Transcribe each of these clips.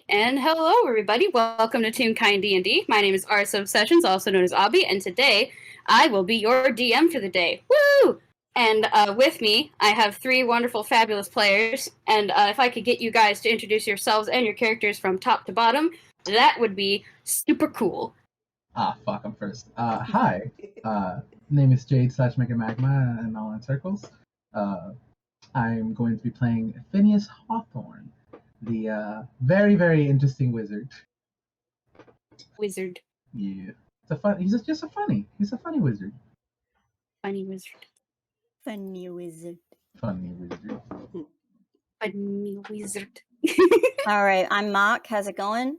And hello, everybody. Welcome to Toonkind DnD. My name is ArtistofObsessions, also known as Obby, and today I will be your DM for the day. Woo! And with me, I have three wonderful, fabulous players. And if I could get you guys to introduce yourselves and your characters from top to bottom, that would be super cool. Fuck, I'm first. Hi. Name is Jade / Megamagma in all in circles. I'm going to be playing Phineas Hawthorne, the very, very interesting wizard. Wizard. Yeah. He's just a funny wizard. Funny wizard. Funny wizard. Funny wizard. Funny wizard. All right, I'm Mock. How's it going?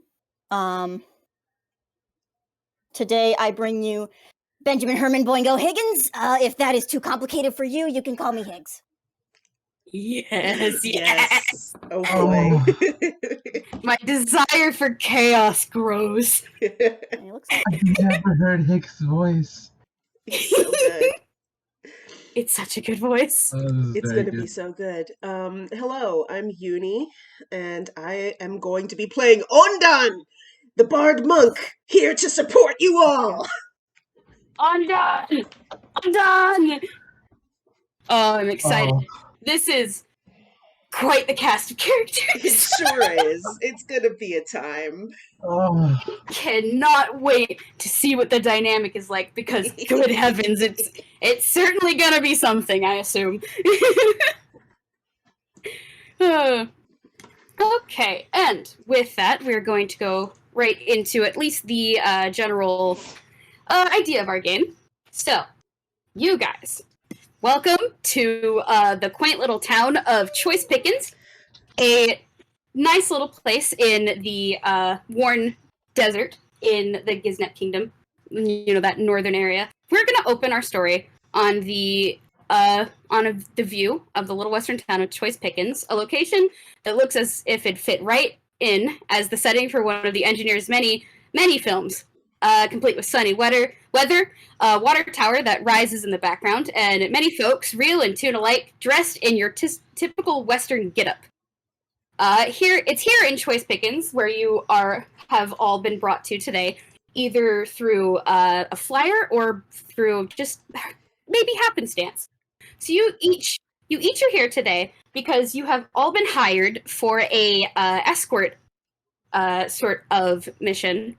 Today I bring you Benjamin-Herman Boingo Higgins. If that is too complicated for you, you can call me Higgs. Yes. Oh boy. My desire for chaos grows. It looks like I've never heard Hick's voice. He's so good. It's such a good voice. It's going to be so good. Hello, I'm Uni, and I am going to be playing Ondan, the Bard Monk, here to support you all. Ondan! Ondan! Oh, I'm excited. Oh. This is quite the cast of It characters. sure is. It's going to be a time. Oh. Cannot wait to see what the dynamic is like because, good heavens, it's certainly gonna be something, I assume. Okay, and with that, we're going to go right into at least the general idea of our game. So, you guys, welcome to the quaint little town of Choice Pickens, a nice little place in the Warne Desert in the Gisnet Kingdom, you know, that northern area. We're going to open our story on the view of the little western town of Choice Pickens, a location that looks as if it fit right in as the setting for one of the engineer's many films, complete with sunny weather, water tower that rises in the background, and many folks, real and tune alike, dressed in your typical western getup. It's here in Choice Pickens where you have all been brought to today, either through a flyer or through just maybe happenstance. So you each are here today because you have all been hired for a escort sort of mission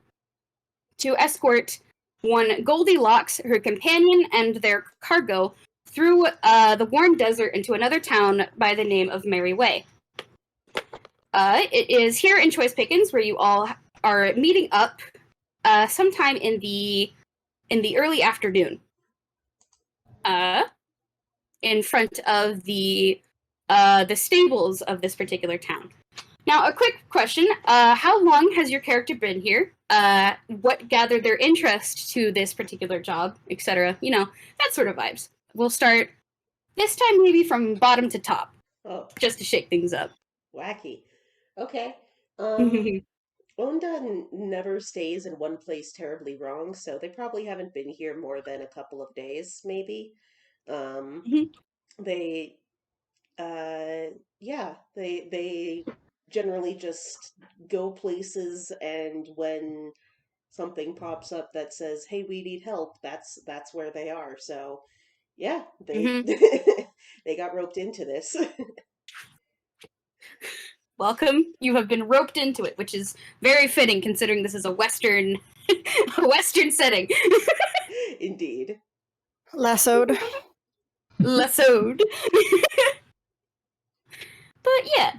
to escort one Goldie Locks, her companion, and their cargo through the Warne Desert into another town by the name of Merry Way. It is here in Choice Pickens where you all are meeting up sometime in the early afternoon. In front of the stables of this particular town. Now, a quick question: how long has your character been here? What gathered their interest to this particular job, etc.? You know, that sort of vibes. We'll start this time maybe from bottom to top, just to shake things up. Wacky. Okay. Ondan never stays in one place terribly wrong, so they probably haven't been here more than a couple of days, maybe. They generally just go places, and when something pops up that says, "Hey, we need help," that's where they are. So yeah, they they got roped into this. Welcome. You have been roped into it, which is very fitting considering this is a western setting. Indeed. lassoed. Lassoed. But yeah,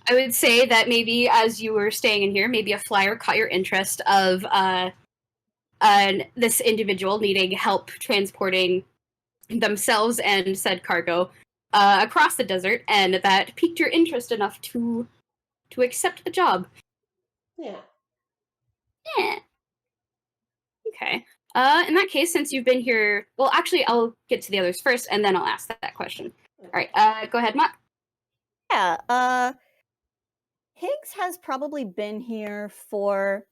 I would say that maybe as you were staying in here, maybe a flyer caught your interest of this individual needing help transporting themselves and said cargo across the desert, and that piqued your interest enough to accept the job. Yeah. Okay. In that case, since you've been here, well, actually, I'll get to the others first, and then I'll ask that question. All right. Go ahead, Matt. Yeah. Higgs has probably been here for.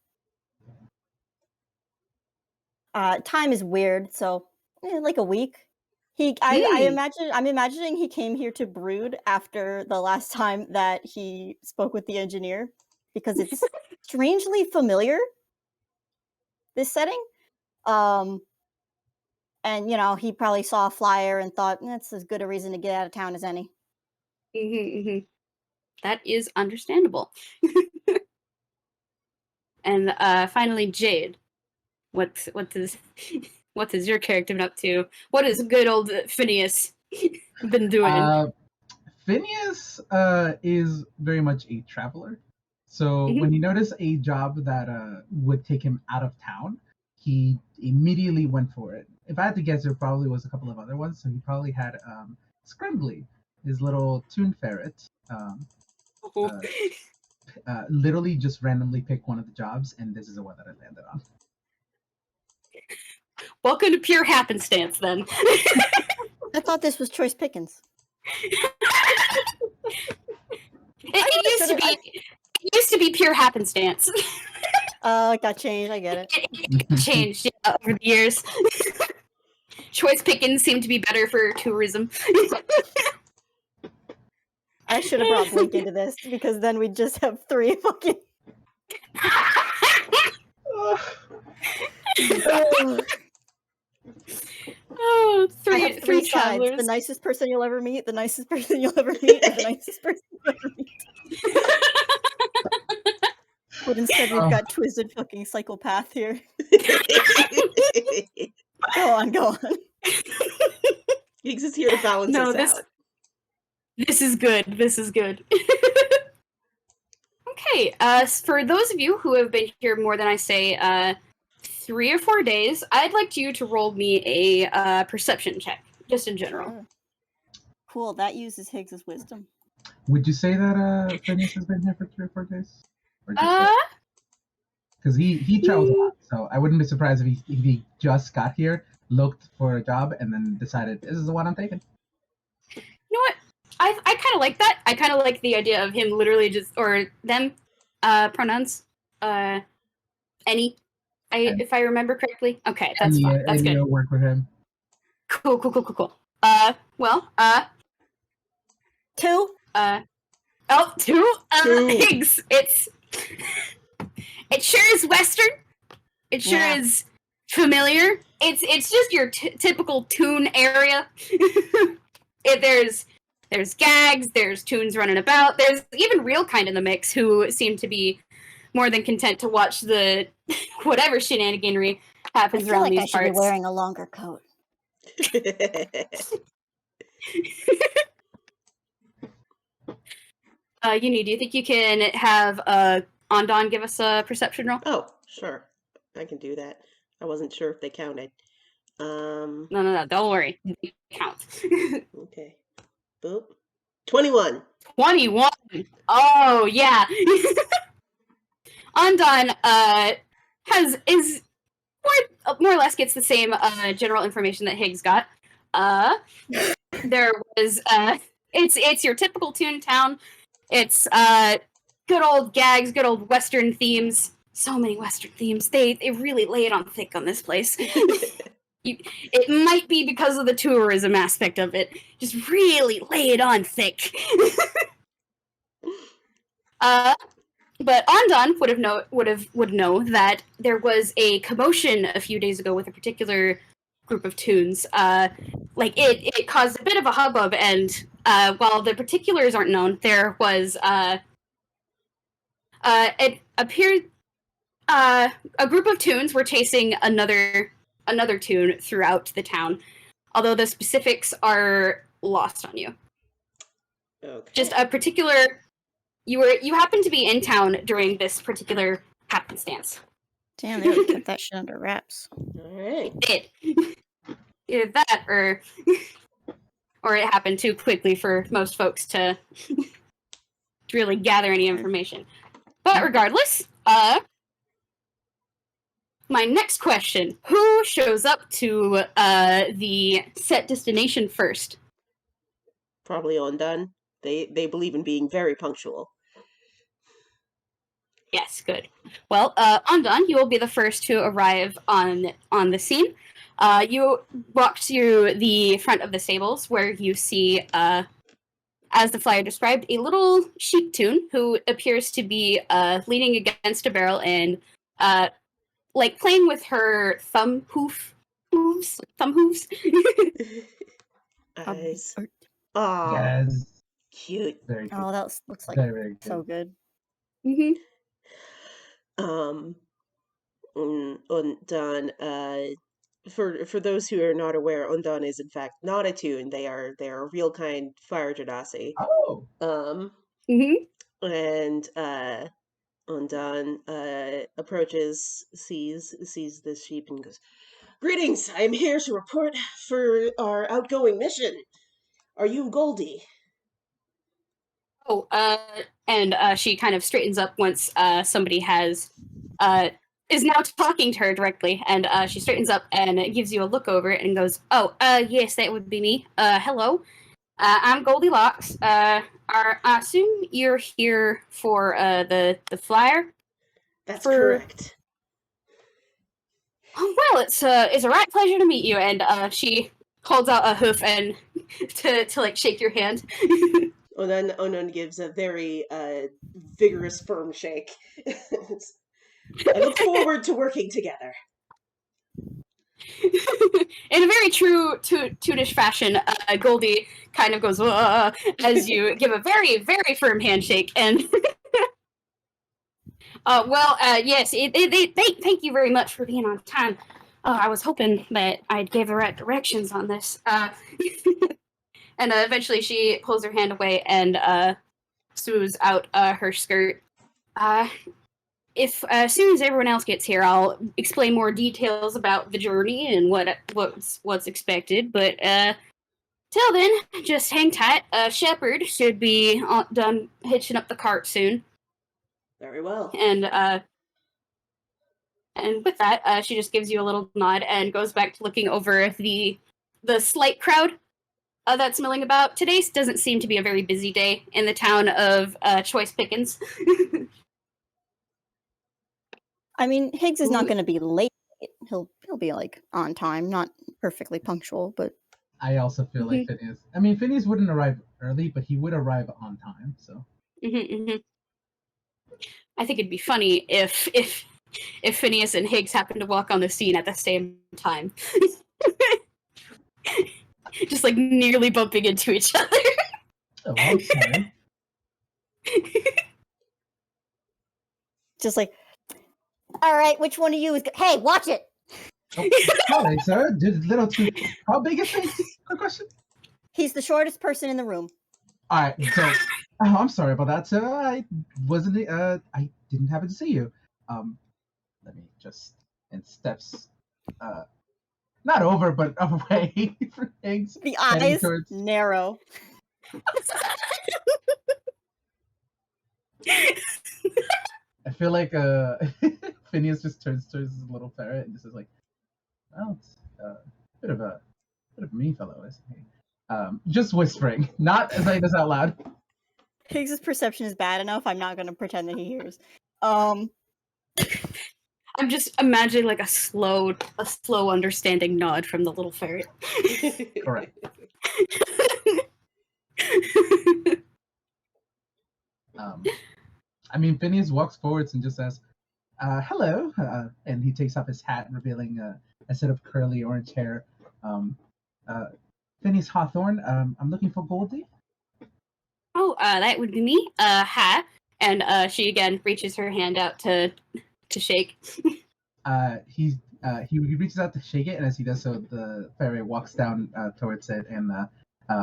Time is weird, so like a week. I'm imagining he came here to brood after the last time that he spoke with the engineer. because it's strangely familiar, this setting. And, you know, he probably saw a flyer and thought, that's as good a reason to get out of town as any. That is understandable. And finally, Jade. What does your character been up to? What has good old Phineas been doing? Phineas is very much a traveler. So when he noticed a job that would take him out of town, he immediately went for it. If I had to guess, there probably was a couple of other ones. So he probably had Scrumbly, his little toon ferret. Literally just randomly pick one of the jobs, and this is the one that I landed on. Welcome to pure happenstance, then. I thought this was choice pickings. It used to be pure happenstance. Oh, it got changed. I get it. It changed over the years. Choice pickings seem to be better for tourism. I should have brought Blink into this, because then we'd just have 3 fucking... Oh, I have three sides. travelers. The nicest person you'll ever meet, the nicest person you'll ever meet, and the nicest person you'll ever meet. But instead we've got twisted fucking psychopath here. Go on. Higgs is here to balance us out. This is good. Okay, for those of you who have been here more than I say 3 or 4 days, I'd like you to roll me a perception check, just in general. Cool, that uses Higgs's wisdom. Would you say that Phineas has been here for 3 or 4 days? Because he travels a lot, so I wouldn't be surprised if he just got here, looked for a job, and then decided, this is the one I'm taking. You know what? I kind of like that. I kind of like the idea of him literally just, or them, pronouns, any, if I remember correctly. Okay, that's fine. That's good. Work for him. Cool. Well, 2. 2. Higgs. It sure is Western. It sure is familiar. It's just your typical toon area. There's gags, there's toons running about, there's even real kind in the mix who seem to be more than content to watch the whatever shenaniganry happens around these parts. I should be wearing a longer coat. Uni, do you think you can have Ondan give us a perception roll? Oh, sure. I can do that. I wasn't sure if they counted. No, don't worry. They count. Okay. Boop. 21. 21. Oh, yeah. Ondan is more or less gets the same general information that Higgs got. There was it's your typical toon town. It's good old gags, good old Western themes. So many Western themes. They really lay it on thick on this place. It might be because of the tourism aspect of it. Just really lay it on thick. But Ondan would know that there was a commotion a few days ago with a particular group of toons. It caused a bit of a hubbub, and while the particulars aren't known, there was it appeared a group of toons were chasing another toon throughout the town, although the specifics are lost on you. Okay. Just a particular. You happened to be in town during this particular happenstance. Damn, they would kept that shit under wraps. All right. It did. Either that, or it happened too quickly for most folks to really gather any information. But regardless, my next question: who shows up to the set destination first? Probably Ondan. They believe in being very punctual. Yes, good. Well, Ondan, you will be the first to arrive on the scene. You walk to the front of the stables where you see as the flyer described, a little sheep toon who appears to be leaning against a barrel and like playing with her thumb hooves. Eyes. Aw, Yes. cute. Very good. Oh, that looks like Very, very good. so good. Mm-hmm. Ondan, for those who are not aware, Ondan is in fact not a toon. They are a real kind fire genasi. Oh. Mm-hmm. And Ondan approaches, sees this sheep, and goes, "Greetings! I am here to report for our outgoing mission. Are you Goldie?" Oh, and she kind of straightens up once somebody is now talking to her directly, and she straightens up and gives you a look over and goes, "Oh, yes, that would be me. Hello, I'm Goldie Locks. I assume you're here for the flyer." That's correct. Oh, well, it's a right pleasure to meet you. And she holds out a hoof and to like shake your hand. Ondan gives a very vigorous, firm shake. I look forward to working together. In a very true Toonish fashion, Goldie kind of goes as you give a very, very firm handshake. And yes, thank you very much for being on time. I was hoping that I'd give the right directions on this. And eventually she pulls her hand away and smooths out her skirt. If as soon as everyone else gets here, I'll explain more details about the journey and what's expected. But till then, just hang tight. Shepherd should be done hitching up the cart soon. Very well. And with that, she just gives you a little nod and goes back to looking over the slight crowd that's milling about. Today doesn't seem to be a very busy day in the town of Choice Pickens. I mean, Higgs is not going to be late. He'll be like on time, not perfectly punctual, but I also feel like Phineas. I mean, Phineas wouldn't arrive early, but he would arrive on time. So. I think it'd be funny if Phineas and Higgs happened to walk on the scene at the same time, just like nearly bumping into each other. Oh, I'm sorry. just like, all right, which one of you is? Hey, watch it. Oh, sorry, sir. Little too. How big is he? Quick question. He's the shortest person in the room. All right, so I'm sorry about that, sir. I wasn't. I didn't happen to see you. Let me just and steps. Not over, but away from things. The eyes narrow. I feel like Phineas just turns towards his little ferret and just is like, "Well, it's a bit of a mean fellow, isn't he?" Just whispering, not saying this out loud. Higgs's perception is bad enough. I'm not going to pretend that he hears. I'm just imagining like a slow understanding nod from the little ferret. Correct. I mean, Phineas walks forwards and just says, "Hello," and he takes off his hat, revealing a set of curly orange hair. Phineas Hawthorne. I'm looking for Goldie. Oh, that would be me. Hi. And she again reaches her hand out to shake. He reaches out to shake it, and as he does so, the ferret walks down towards it and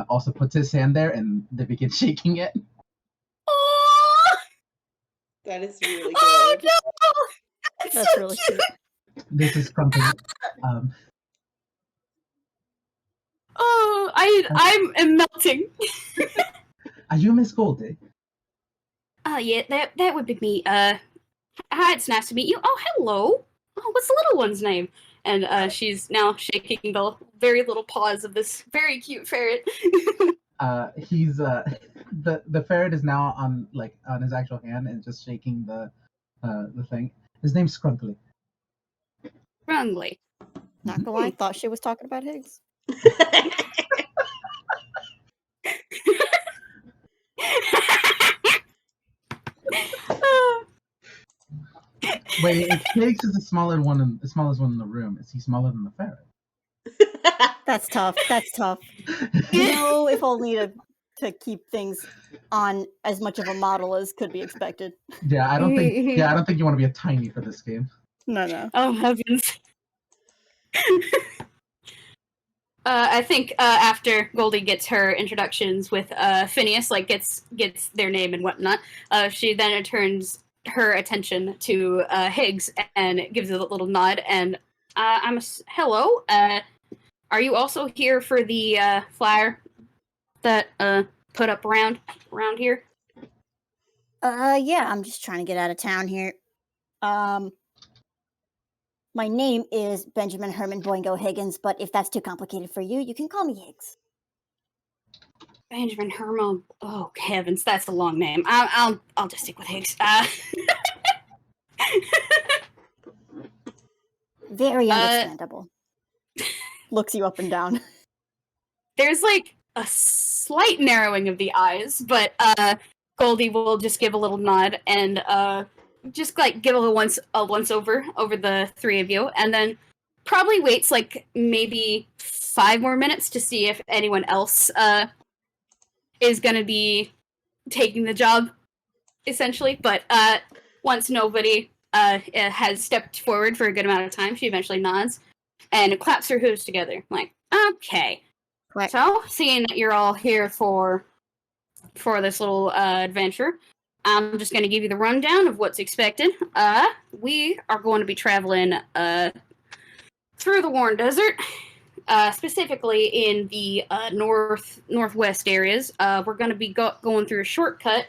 also puts his hand there, and they begin shaking it. Oh, that is really good. Oh no! That's so really cute. This is something. Oh, I'm melting. Are you Miss Goldie? Oh yeah, that would be me. Hi, it's nice to meet you. Oh, hello. Oh, what's the little one's name? And she's now shaking the very little paws of this very cute ferret. He's the ferret is now on his actual hand and just shaking the thing. His name's Scrunkly. Scrunkly. Not gonna lie, I thought she was talking about Higgs. Wait, if Higgs is the smallest one in the room, is he smaller than the ferret? That's tough. That's tough. No, if only to keep things on as much of a model as could be expected. Yeah, I don't think. Yeah, I don't think you want to be a tiny for this game. No. Oh heavens. I think after Goldie gets her introductions with Phineas, like gets their name and whatnot, she then turns her attention to Higgs and gives a little nod. And hello. Are you also here for the flyer that put up around here? Yeah, I'm just trying to get out of town here. My name is Benjamin-Herman Boingo Higgins, but if that's too complicated for you, you can call me Higgs. Benjamin-Herman. Oh heavens, that's a long name. I'll just stick with Higgs. Very understandable. Looks you up and down. There's like a slight narrowing of the eyes, but Goldie will just give a little nod and just like give a once over the three of you, and then probably waits like maybe 5 more minutes to see if anyone else is gonna be taking the job, essentially. But once nobody has stepped forward for a good amount of time, she eventually nods and claps her hooves together, like, okay. Right. So, seeing that you're all here for this little adventure, I'm just going to give you the rundown of what's expected. We are going to be traveling through the Warne Desert, specifically in the northwest areas. We're going to be going through a shortcut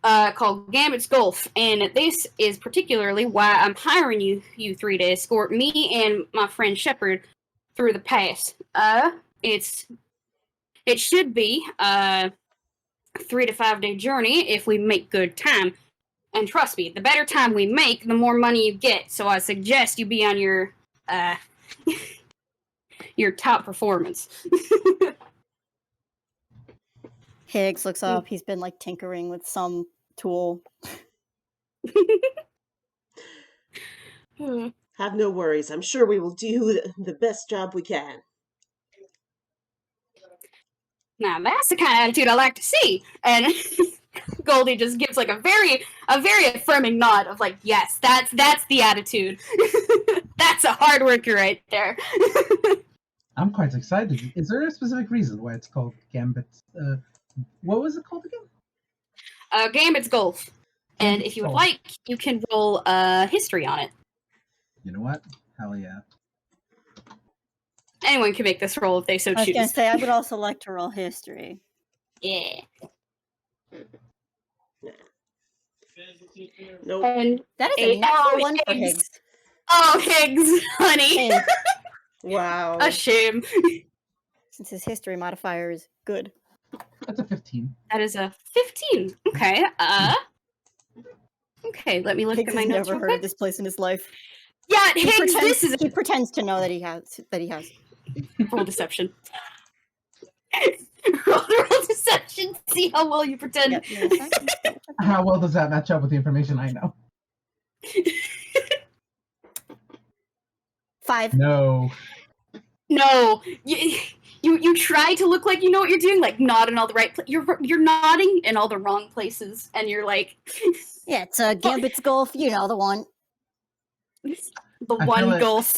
called Gambit's Gulf, and this is particularly why I'm hiring you three to escort me and my friend Shepard through the pass. It should be 3 to 5 day journey if we make good time. And trust me, the better time we make, the more money you get. So I suggest you be on your your top performance. Higgs looks up. He's been like tinkering with some tool. Have no worries. I'm sure we will do the best job we can. Now that's the kind of attitude I like to see. And Goldie just gives like a very affirming nod of like, yes, that's the attitude. That's a hard worker right there. I'm quite excited. Is there a specific reason why it's called Gambit? What was it called again? Gambit's Gulf. And if you would like, you can roll history on it. You know what? Hell yeah. Anyone can make this roll if they so choose. I was going to say, I would also like to roll history. Yeah. Nope. And that is a natural one for Higgs. Oh, Higgs, honey. Wow. A shame. Since his history modifier is good. That's a 15. That is a 15. Okay. Okay, let me look Higgs at my has notes never real heard quick. of this place in his life. Yeah, Higgs, he pretends to know that he has. Roll deception. roll deception. See how well you pretend. Yep, How well does that match up with the information I know? 5. No. No. You try to look like you know what you're doing, like nod in all the right you're nodding in all the wrong places, and you're like yeah, it's a Gambit's Gulf, you know, the one. The one gulf.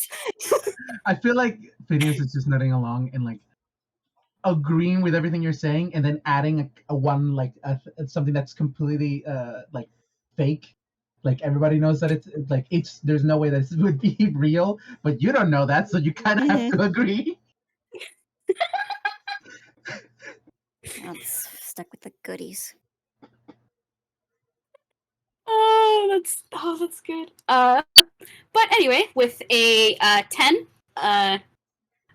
I feel like Phineas is just nodding along and like agreeing with everything you're saying, and then adding a one like something that's completely like fake. Like everybody knows that it's there's no way that this would be real, but you don't know that, so you kind of have to agree. I'm stuck with the goodies. That's good. But anyway, with a 10, I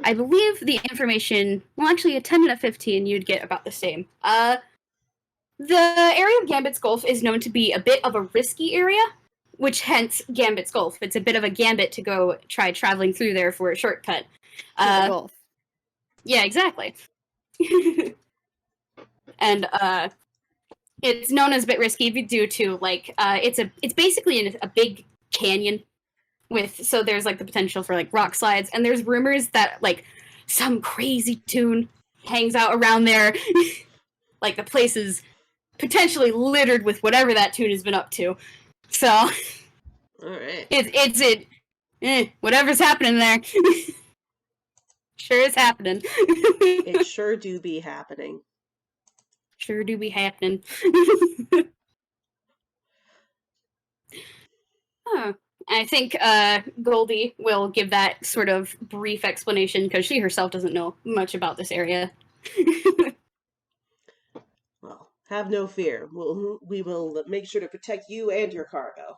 believe the information. Well, actually, a 10 and a 15, you'd get about the same. The area of Gambit's Gulf is known to be a bit of a risky area, which hence Gambit's Gulf. It's a bit of a gambit to go try traveling through there for a shortcut. Gulf. Yeah, exactly. And It's known as a bit risky due to like it's basically a big canyon so there's like the potential for like rock slides, and there's rumors that like some crazy Toon hangs out around there. Like the place is potentially littered with whatever that Toon has been up to. So All right. Whatever's happening there. Sure is happening. It sure do be happening. Sure do be happening. Huh. I think Goldie will give that sort of brief explanation because she herself doesn't know much about this area. Well, have no fear. We will make sure to protect you and your cargo.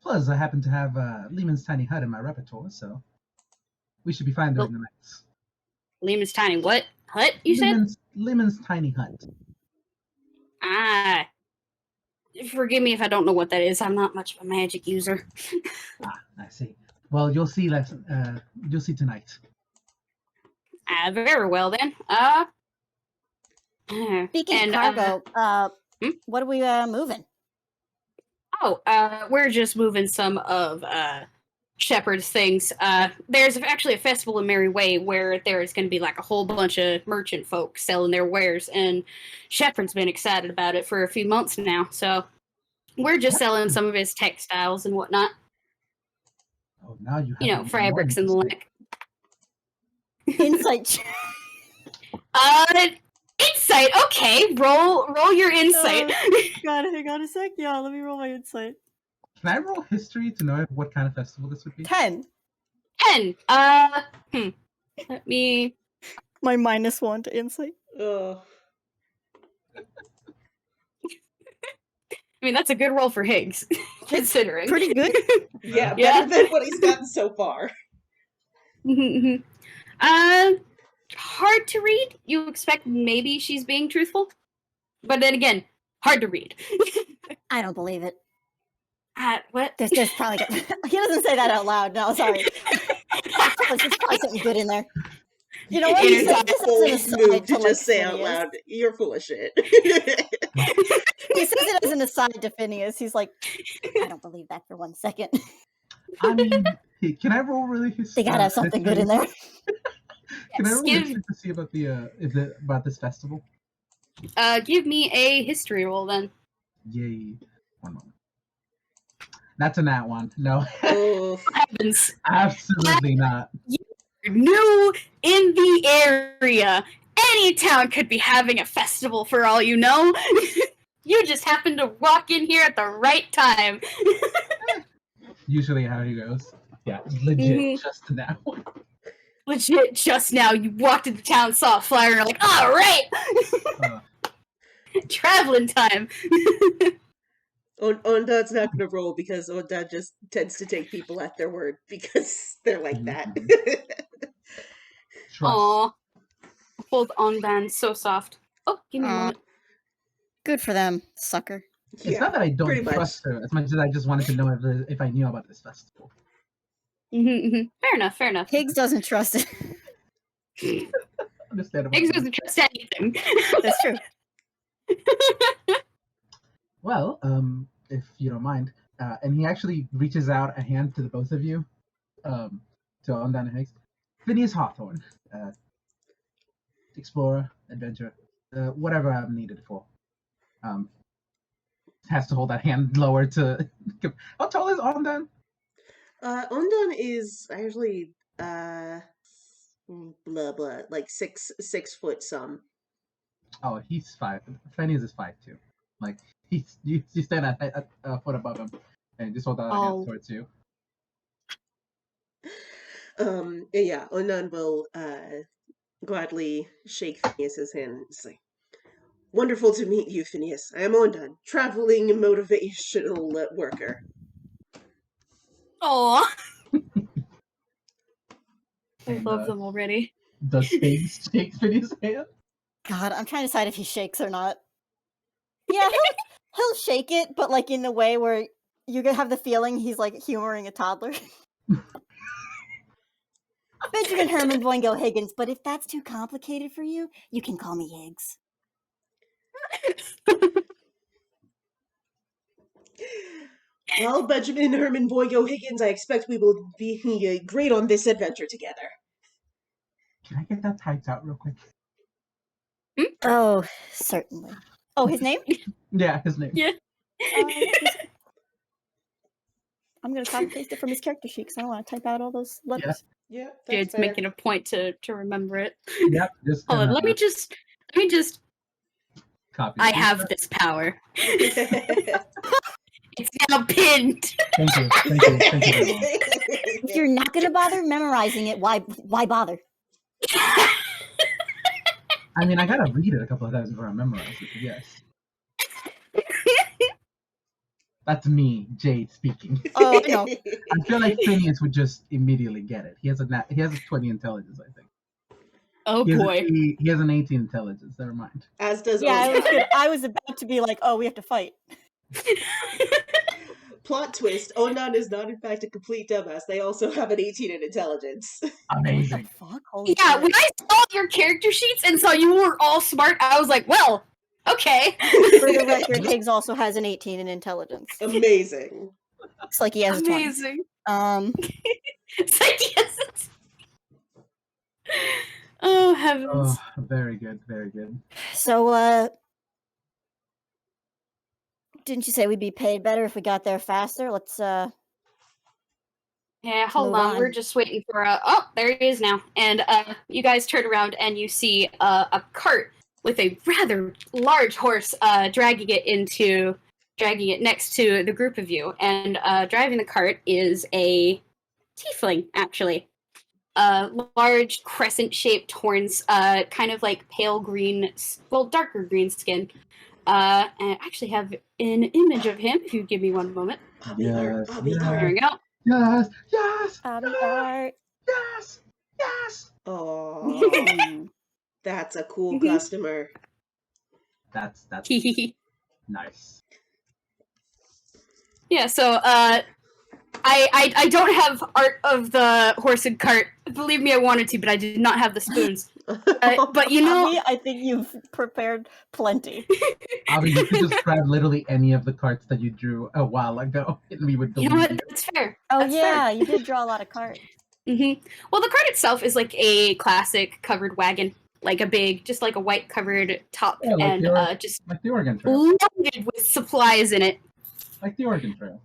Plus, I happen to have Lehman's Tiny Hut in my repertoire, so we should be fine during the nights. Lehman's Tiny what? Hut, you said? Lehman's Tiny Hut. Ah. Forgive me if I don't know what that is. I'm not much of a magic user. I see. Well, you'll see you'll see tonight. Very well then. Speaking of cargo, what are we moving? We're just moving some of Shepard's things. There's actually a festival in Merry Way where there's going to be like a whole bunch of merchant folk selling their wares, and Shepard's been excited about it for a few months now, so we're just selling some of his textiles and whatnot. Oh, now you have fabrics and the like. Insight. Insight. Okay, roll your insight. God, hang on a sec. Yeah, let me roll my insight. Can I roll history to know what kind of festival this would be? 10. 10. Let me. My -1 to insight. Ugh. I mean, that's a good roll for Higgs, considering. Pretty good. Yeah, better than what he's gotten so far. Hard to read. You expect maybe she's being truthful, but then again, hard to read. I don't believe it. What? There's probably he doesn't say that out loud. No, sorry. There's probably something good in there. You know what? He says this as an aside to just say out loud, "You're full of shit." He says it as an aside to Phineas. He's like, I don't believe that for 1 second. I mean, can I roll really history? They gotta have something good in there. Can I roll history to see about about this festival? Give me a history roll then. Yay! 1 moment. That's a nat one. No. Oh, heavens! Absolutely not. You're new in the area. Any town could be having a festival for all you know. You just happened to walk in here at the right time. Usually how he goes. Yeah, legit just now. Legit just now. You walked into town, saw a flyer, and you're like, all right! Traveling time. Ondan's not going to roll because Ondan just tends to take people at their word because they're like that. Aww. Hold Ondan so soft. Oh, give me a moment. Good for them, sucker. It's not that I don't trust her as much as I just wanted to know if I knew about this festival. Fair enough. Higgs doesn't trust it. Understandable. Higgs doesn't trust anything. That's true. Well, if you don't mind, and he actually reaches out a hand to the both of you, to Ondan and Higgs. Phineas Hawthorne, explorer, adventurer, whatever I'm needed for. Has to hold that hand lower to. How tall is Ondan? Ondan is actually like 6 foot some. Oh, he's 5. Phineas is 5'2". Like you stand at a foot above him and just hold out a hand towards you. Yeah, Ondan will gladly shake Phineas's hand and say, "Wonderful to meet you, Phineas. I am Ondan, traveling motivational worker." Aww. I love them already. Does Higgs shake Phineas' hand? God, I'm trying to decide if he shakes or not. Yeah, he'll shake it, but like in a way where you can have the feeling he's like humoring a toddler. Benjamin-Herman, Boingo, Higgins, but if that's too complicated for you, you can call me Higgs. Well, Benjamin-Herman, Boingo, Higgins, I expect we will be great on this adventure together. Can I get that typed out real quick? Oh, certainly. Oh, his name? Yeah, his name. Yeah. I'm going to copy paste it from his character sheet because I don't want to type out all those letters. Yeah, that's Jade's fair. making a point to remember it. Yep, just Hold on, gonna let me just copy. I paste have that. this power. It's now pinned. Thank you very much. If you're not going to bother memorizing it, why bother? I mean, I gotta read it a couple of times before I memorize it. But yes, that's me, Jade, speaking. Oh, I know. I feel like Phineas would just immediately get it. He has a 20 intelligence, I think. Oh He has boy. he has an 18 intelligence. Never mind. As does Yeah, Ondan. I was about to be like, oh, we have to fight. Plot twist, Ondan is not in fact a complete dumbass. They also have an 18 in intelligence. Amazing. Fuck? Holy Yeah, shit. when I saw your character sheets and saw you were all smart, I was like, well, okay. For the record, Higgs also has an 18 in intelligence. Amazing. It's like he has a 20. Amazing. It's like, yes, it's... Oh, heavens. Oh, very good, very good. So, didn't you say we'd be paid better if we got there faster? Let's, Yeah, hold move on. We're on. just waiting for oh, there he is now. And you guys turn around and you see a cart with a rather large horse dragging it next to the group of you. And driving the cart is a tiefling, actually. Large crescent-shaped horns, kind of like pale green, well, darker green skin. And I actually have an image of him. If you give me one moment. Yes, There yes, we go. yes, yes, Abby yes, art. yes, yes. Oh, that's a cool customer. That's nice. Yeah, so I don't have art of the horse and cart. Believe me, I wanted to, but I did not have the spoons. But you know, Abby, I think you've prepared plenty. Abby, you could just grab literally any of the carts that you drew a while ago, and we would you believe know what? you. That's fair. Oh, That's yeah, you did draw a lot of cards. Fair. Well, the cart itself is like a classic covered wagon, like a big, just like a white covered top, Yeah, like and just like the Oregon Trail. loaded with supplies in it. Like the Oregon Trail.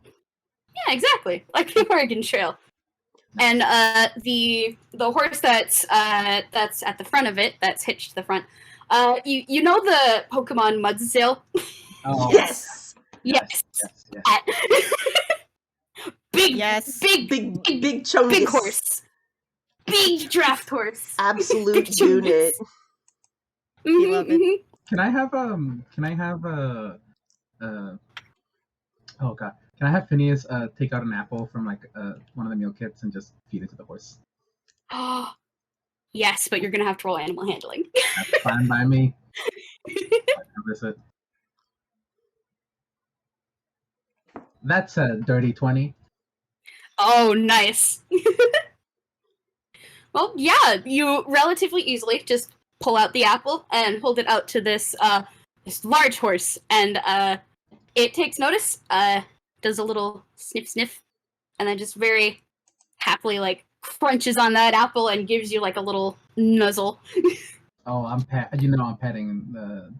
Yeah, exactly, like the Oregon Trail. And the horse that's at the front of it, that's hitched to the front. You know the Pokemon Mudsdale? Oh, Yes. Yes. yes. Big, Yes. Big chungus. big horse. Big draft horse. Absolute Big unit. We love it. Can I have oh god. Can I have Phineas take out an apple from like one of the meal kits and just feed it to the horse? Yes, but you're gonna have to roll animal handling. That's fine by me. That's it. That's a dirty 20. Oh, nice. Well, yeah, you relatively easily just pull out the apple and hold it out to this large horse, and it takes notice, does a little sniff, and then just very happily like crunches on that apple and gives you like a little nuzzle. Oh, I'm petting the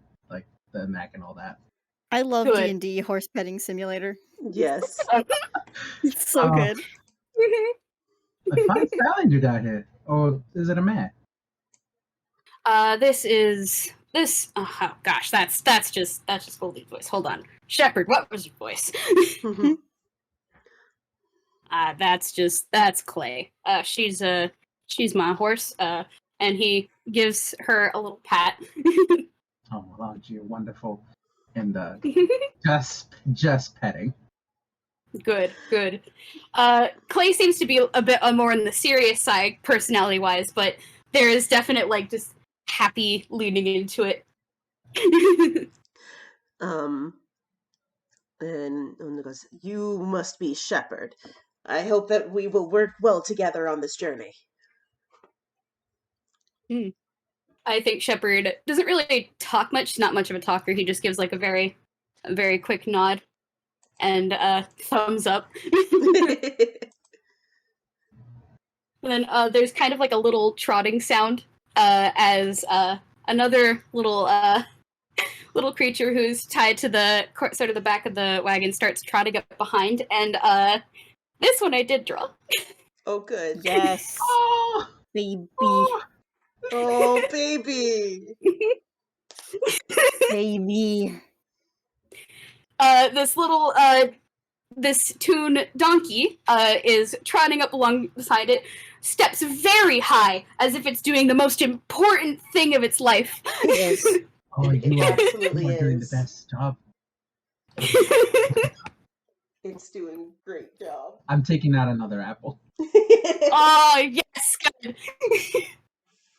neck and all that. I love Good. D&D Horse Petting Simulator. Yes. It's so Oh. good. A fine stallion you got here. Or is it a man? This oh gosh, that's just Goldie's voice. Hold on. Shepherd, what was your voice? That's Clay. She's my horse. And he gives her a little pat. Oh, well, you're wonderful. And just petting. Good. Clay seems to be a bit more on the serious side, personality-wise, but there is definite like just happy leaning into it. And Ona goes, "You must be Shepherd. I hope that we will work well together on this journey." I think Shepard doesn't really talk much. Not much of a talker. He just gives like a very quick nod and thumbs up. And then there's kind of like a little trotting sound as another little creature who's tied to the sort of the back of the wagon starts trotting up behind. And this one I did draw. Oh, good. Yes, Oh, baby, Oh, baby. baby. This little this Toon donkey is trotting up along beside it, steps very high as if it's doing the most important thing of its life. Yes. oh, you are, Absolutely you are doing the is. best job. It's doing a great job. I'm taking out another apple. Oh yes, good.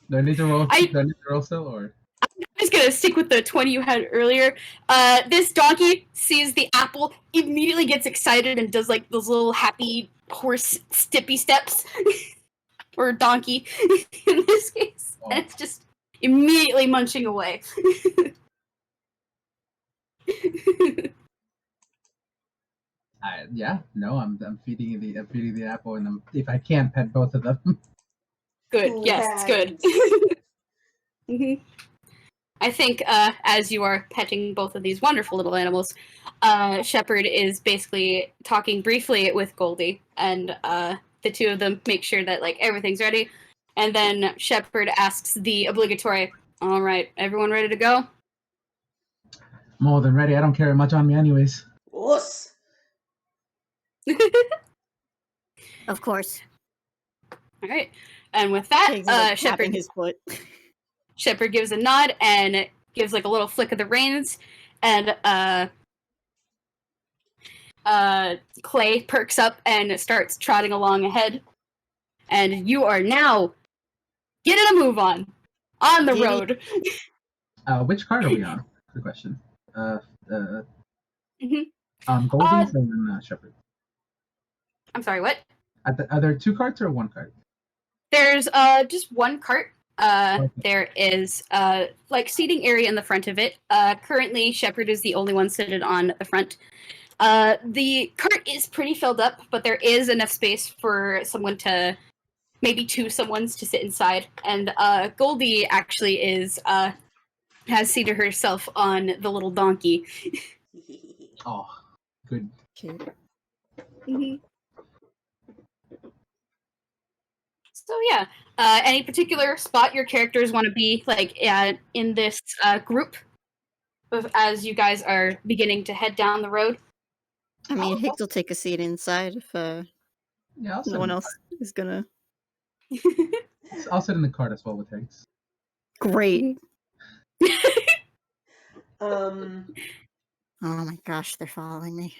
Do I need to roll? I- Do I need to roll still, or? I'm just gonna stick with the 20 you had earlier. This donkey sees the apple, immediately gets excited and does like those little happy horse stippy steps. Or donkey in this case. Oh. And it's just immediately munching away. Yeah, no, I'm feeding the apple, and if I can pet both of them. Good, Cool yes, it's good. Mhm. I think as you are petting both of these wonderful little animals, Shepard is basically talking briefly with Goldie, and the two of them make sure that like everything's ready, and then Shepard asks the obligatory, "All right, everyone ready to go?" More than ready. I don't carry much on me, anyways. Wuss. Of course. All right, and with that, Higgs is like Shepard tapping his foot. Shepard gives a nod and gives like a little flick of the reins, and Clay perks up and starts trotting along ahead. And you are now getting a move on the Giddy. road. Which card are we on? Good question. Mhm. Goldie's and Shepard. I'm sorry, what? Are there two cards or one card? There's just one cart. Okay. There is like seating area in the front of it. Currently, Shepard is the only one seated on the front. The cart is pretty filled up, but there is enough space for someone to, maybe two someones to sit inside. And Goldie actually is has seated herself on the little donkey. Oh, good. Cute. Mm-hmm. So yeah, any particular spot your characters want to be like in this group, as you guys are beginning to head down the road? I mean, Higgs will take a seat inside if Yeah, no one else is gonna. I'll sit in the cart as well with Higgs. Great. Um. Oh my gosh, they're following me.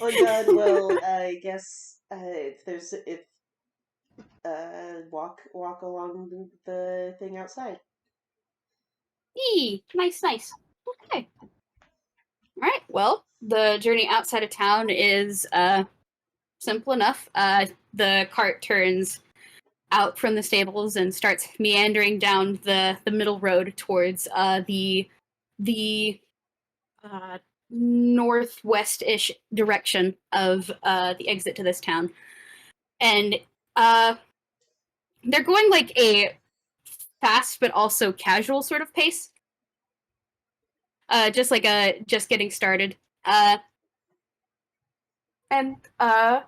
Ondan, well, I guess walk along the thing outside. Nice. Okay. All right. Well, the journey outside of town is simple enough. The cart turns out from the stables and starts meandering down the middle road towards the northwest-ish direction of the exit to this town. And they're going like a fast but also casual sort of pace. Just like just getting started. And yeah.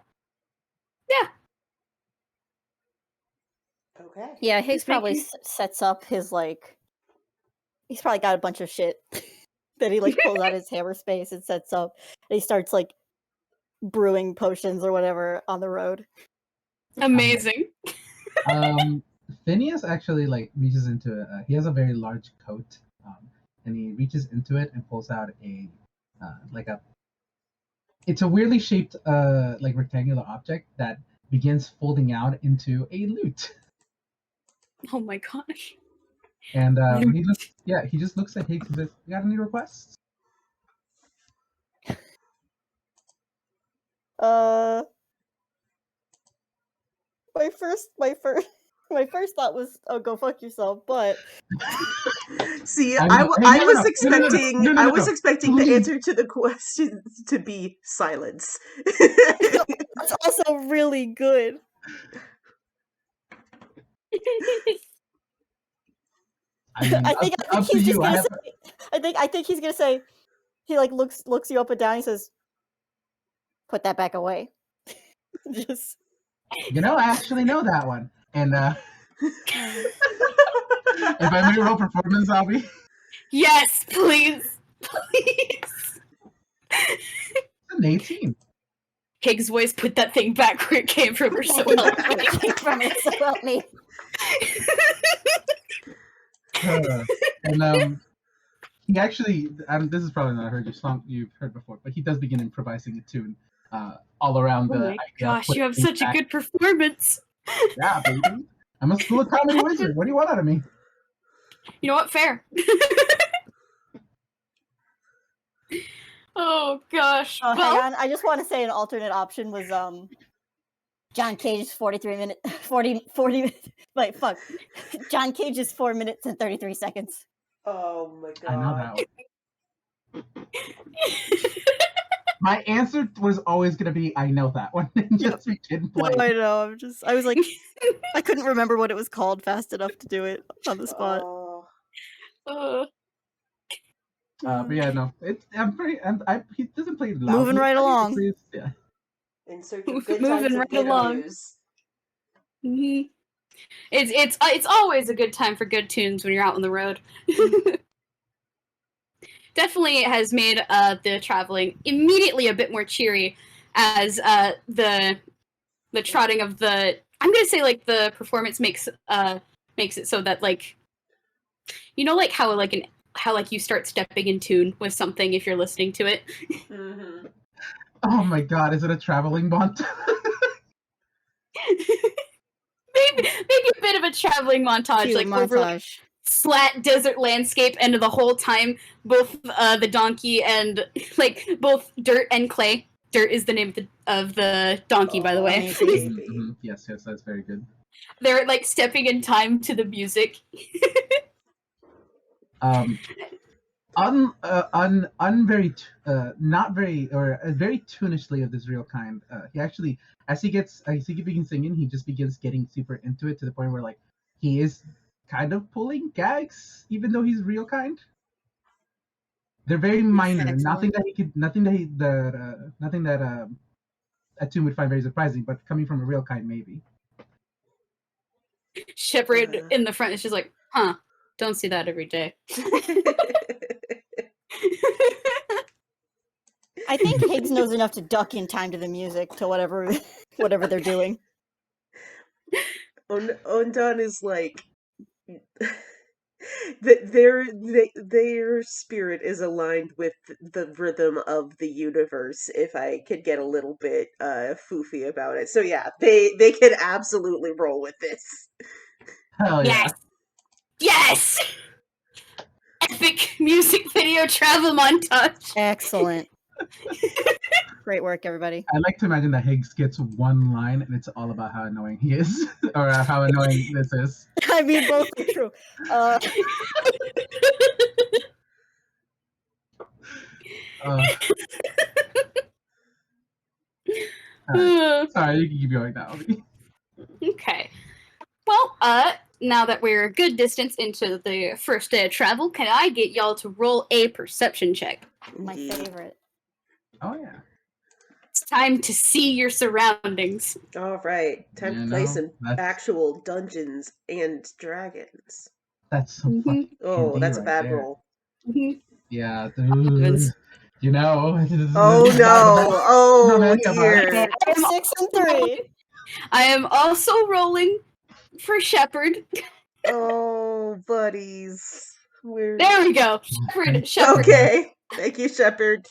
Okay. Yeah, Higgs Just probably making- sets up his like. He's probably got a bunch of shit that he like pulls out his hammer space and sets up, and he starts like brewing potions or whatever on the road. Amazing. Phineas actually like reaches into it. He has a very large coat, and he reaches into it and pulls out a like a. It's a weirdly shaped like rectangular object that begins folding out into a lute. Oh my gosh. And he just looks at Higgs and says, "You got any requests?" My first My first thought was, "Oh, go fuck yourself," but See, I I, know. w- Hey, I no, was no, no, no, no, no, expecting no, no, I no, was no. expecting the Please. answer to the question to be silence. it's also really good. I mean, I think up to he's just you. gonna say. I think he's gonna say. He like looks you up and down. He says, "Put that back away." Just You know, I actually know that one. And if I may roll performance, I'll be Yes, please. Please. an 18. Higgs' voice put that thing back where it came from, or so help me. from it, so help me. And he actually, this is probably not a song you've heard before, but he does begin improvising a tune all around Oh the my idea of gosh, putting you have things such a back. good performance. Yeah, baby. I'm a school of comedy wizard. What do you want out of me? You know what? Fair. Oh gosh. Oh, Well, hang on. I just want to say an alternate option was John Cage's 40 wait, fuck. John Cage's 4 minutes and 33 seconds. Oh my god. I know that one. My answer was always going to be, I know that one. Just we didn't play. No, I know. I was like, I couldn't remember what it was called fast enough to do it on the spot. Oh. But yeah, no. He doesn't play loud. Moving right along. Yeah. In search of good Moving times and right good along. news. Mhm. It's always a good time for good tunes when you're out on the road. Definitely has made the traveling immediately a bit more cheery as the trotting of the, I'm gonna say, like, the performance makes it so that, like, you know, like how you start stepping in tune with something if you're listening to it. Mm-hmm. Oh my god, is it a traveling montage? maybe a bit of a traveling montage, Cute like over like, montage. flat desert landscape, and the whole time both the donkey and like both Dirt and Clay. Dirt is the name of the donkey, by the way. amazing. Mhm. Yes, that's very good. They're like stepping in time to the music. Not very, or very tunishly of this real kind. He actually, as he begins singing, he just begins getting super into it to the point where like he is kind of pulling gags, even though he's real kind. They're very minor, Excellent. nothing that a tune would find very surprising, but coming from a real kind, maybe. Shepard in the front is just like, huh, don't see that every day. I think Higgs knows enough to duck in time to the music to whatever they're doing. Ondan is like their spirit is aligned with the rhythm of the universe, if I could get a little bit foofy about it. So yeah, they can absolutely roll with this. Hell yeah. Yes! Epic music video travel montage. Excellent. Great work, everybody. I like to imagine that Higgs gets one line and it's all about how annoying he is, or how annoying this is. I mean, both are true. Sorry, you can keep going now. Okay. Well, now that we're a good distance into the first day of travel, can I get y'all to roll a perception check? My favorite. Oh yeah. It's time to see your surroundings. All right, time to play some actual Dungeons and Dragons. That's some fucking Oh, that's a right bad there. roll. Yeah, dude. You know. Oh no! Oh dear! I'm 6 and 3. I am also rolling for Shepard. Oh, buddies. There we go. Shepard. Okay. Thank you, Shepard.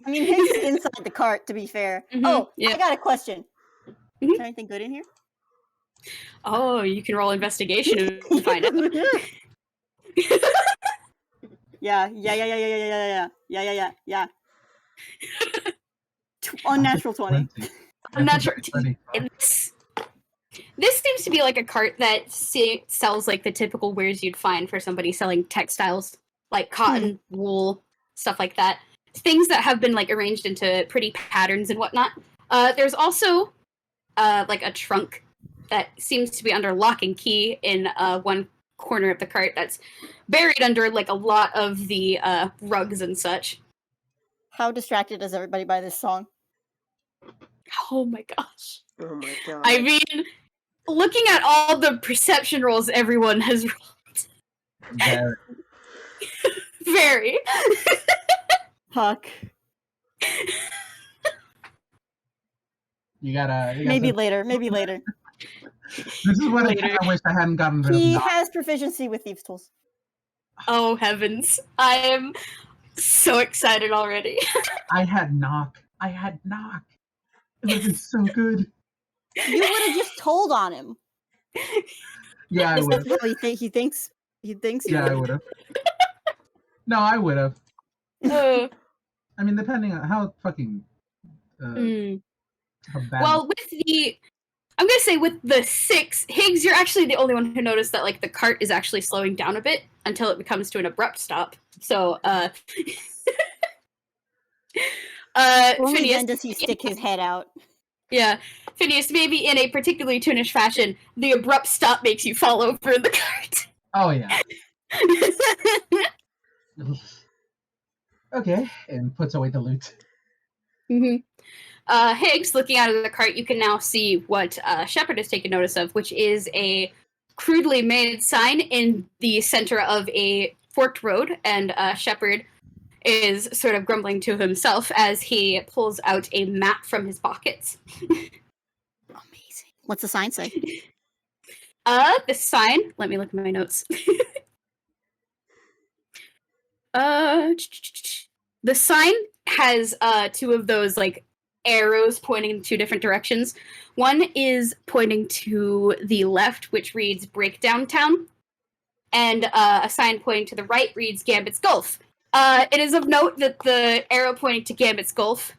I mean, Higgs is inside the cart, to be fair. Oh, yeah. I got a question. Is there anything good in here? Oh, you can roll investigation and find it. Yeah. Unnatural 20. Unnatural 20. this seems to be like a cart that sells like the typical wares you'd find for somebody selling textiles, like cotton, wool, stuff like that. Things that have been like arranged into pretty patterns and whatnot. There's also like a trunk that seems to be under lock and key in one corner of the cart that's buried under like a lot of the rugs and such. How distracted is everybody by this song? Oh my gosh. Oh my god. I mean, looking at all the perception rolls everyone has rolled. Very. Huck. You gotta Maybe later. Maybe later. This is what I wish I hadn't gotten rid of. He has proficiency with thieves' tools. Oh heavens! I am so excited already. I had knock. It would have been so good. You would have just told on him. Yeah, I would have. He thinks. Yeah, I would have. No, I would have. I mean, depending on how fucking. How bad. Well, I'm gonna say with the 6, Higgs, you're actually the only one who noticed that like the cart is actually slowing down a bit until it becomes to an abrupt stop. So, Only Phineas, then does he stick his head out. Yeah, Phineas, maybe in a particularly Toonish fashion, the abrupt stop makes you fall over in the cart. Oh yeah. Okay, and puts away the loot. Higgs, looking out of the cart, you can now see what Shepard has taken notice of, which is a crudely made sign in the center of a forked road, and Shepard is sort of grumbling to himself as he pulls out a map from his pockets. Amazing. What's the sign say? The sign, let me look at my notes. The sign has 2 of those like arrows pointing in 2 different directions. One is pointing to the left, which reads Break Downtown, and a sign pointing to the right reads Gambit's Gulf. It is of note that the arrow pointing to Gambit's Gulf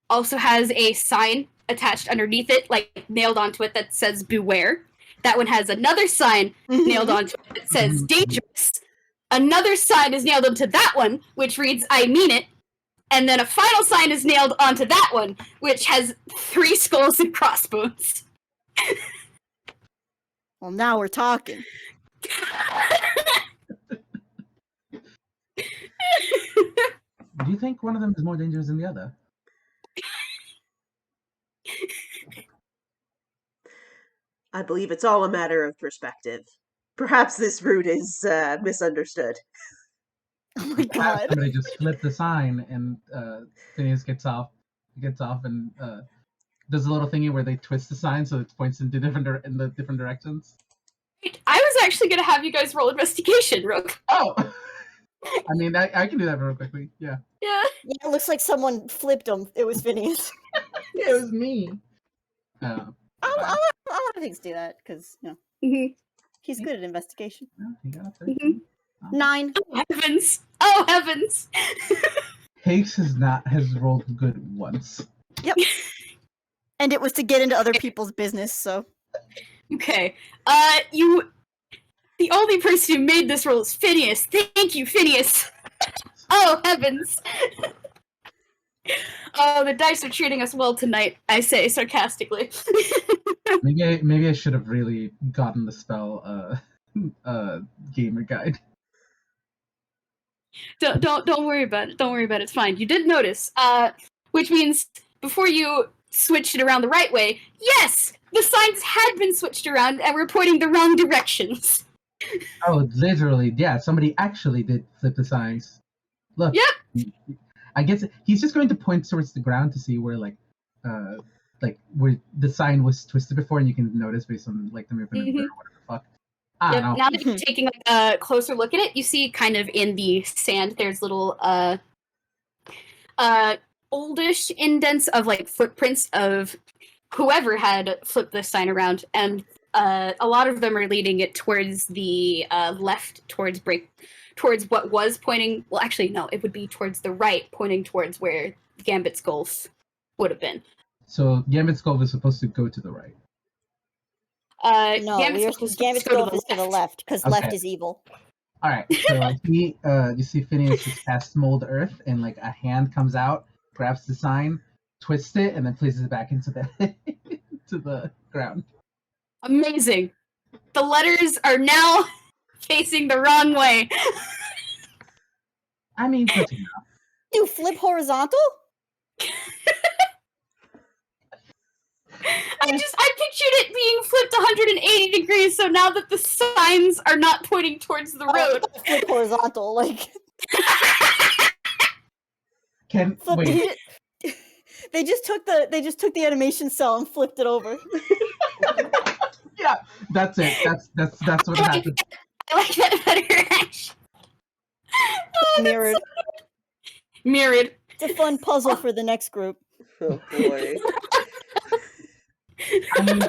also has a sign attached underneath it, like nailed onto it, that says Beware. That one has another sign nailed onto it that says Dangerous. Another sign is nailed onto that one, which reads I Mean It. And then a final sign is nailed onto that one, which has 3 skulls and crossbones. Well, now we're talking. Do you think one of them is more dangerous than the other? I believe it's all a matter of perspective. Perhaps this route is misunderstood. Oh my god. Somebody just flipped the sign, and Phineas gets off and does a little thingy where they twist the sign so it points into different directions. I was actually going to have you guys roll investigation, Rook. Oh! I mean, I can do that real quickly, yeah. Yeah. Yeah, it looks like someone flipped him. It was Phineas. Yeah, it was me. I'll let things do that, because, you know, he's good at investigation. Yeah, he got a 13. 9. Oh, heavens. Oh, heavens. Higgs has rolled good once. Yep. And it was to get into other people's business, so. Okay. The only person who made this roll is Phineas. Thank you, Phineas. Oh, heavens. Oh, the dice are treating us well tonight, I say sarcastically. Maybe I should have really gotten the spell gamer guide. Don't worry about it. Don't worry about it. It's fine. You did notice, which means before you switched it around the right way, yes, the signs had been switched around and were pointing the wrong directions. Oh, literally, yeah. Somebody actually did flip the signs. Look. Yep. I guess he's just going to point towards the ground to see where, like where the sign was twisted before, and you can notice based on like the movement or whatever the fuck. I don't know. Now that you're taking a closer look at it, you see kind of in the sand there's little oldish indents of like footprints of whoever had flipped this sign around, and a lot of them are leading it towards the left, towards what was pointing. Well, actually, no, it would be towards the right, pointing towards where Gambit's Gulf would have been. So Gambit's Gulf is supposed to go to the right. No, Gambit's Gulf is to the left, because left Okay. is evil. Alright, so you see Phineas just cast Mold Earth, and like a hand comes out, grabs the sign, twists it, and then places it back into the to the ground. Amazing. The letters are now facing the wrong way. I mean, close enough. You flip horizontal? I pictured it being flipped 180 degrees, so now that the signs are not pointing towards the road. Flip horizontal, like. Wait. They just took the animation cell and flipped it over. Yeah, that's it. That's what happened. I like that better, actually. Oh, Mirrored. Mirrored. It's a fun puzzle for the next group. Oh boy. I mean,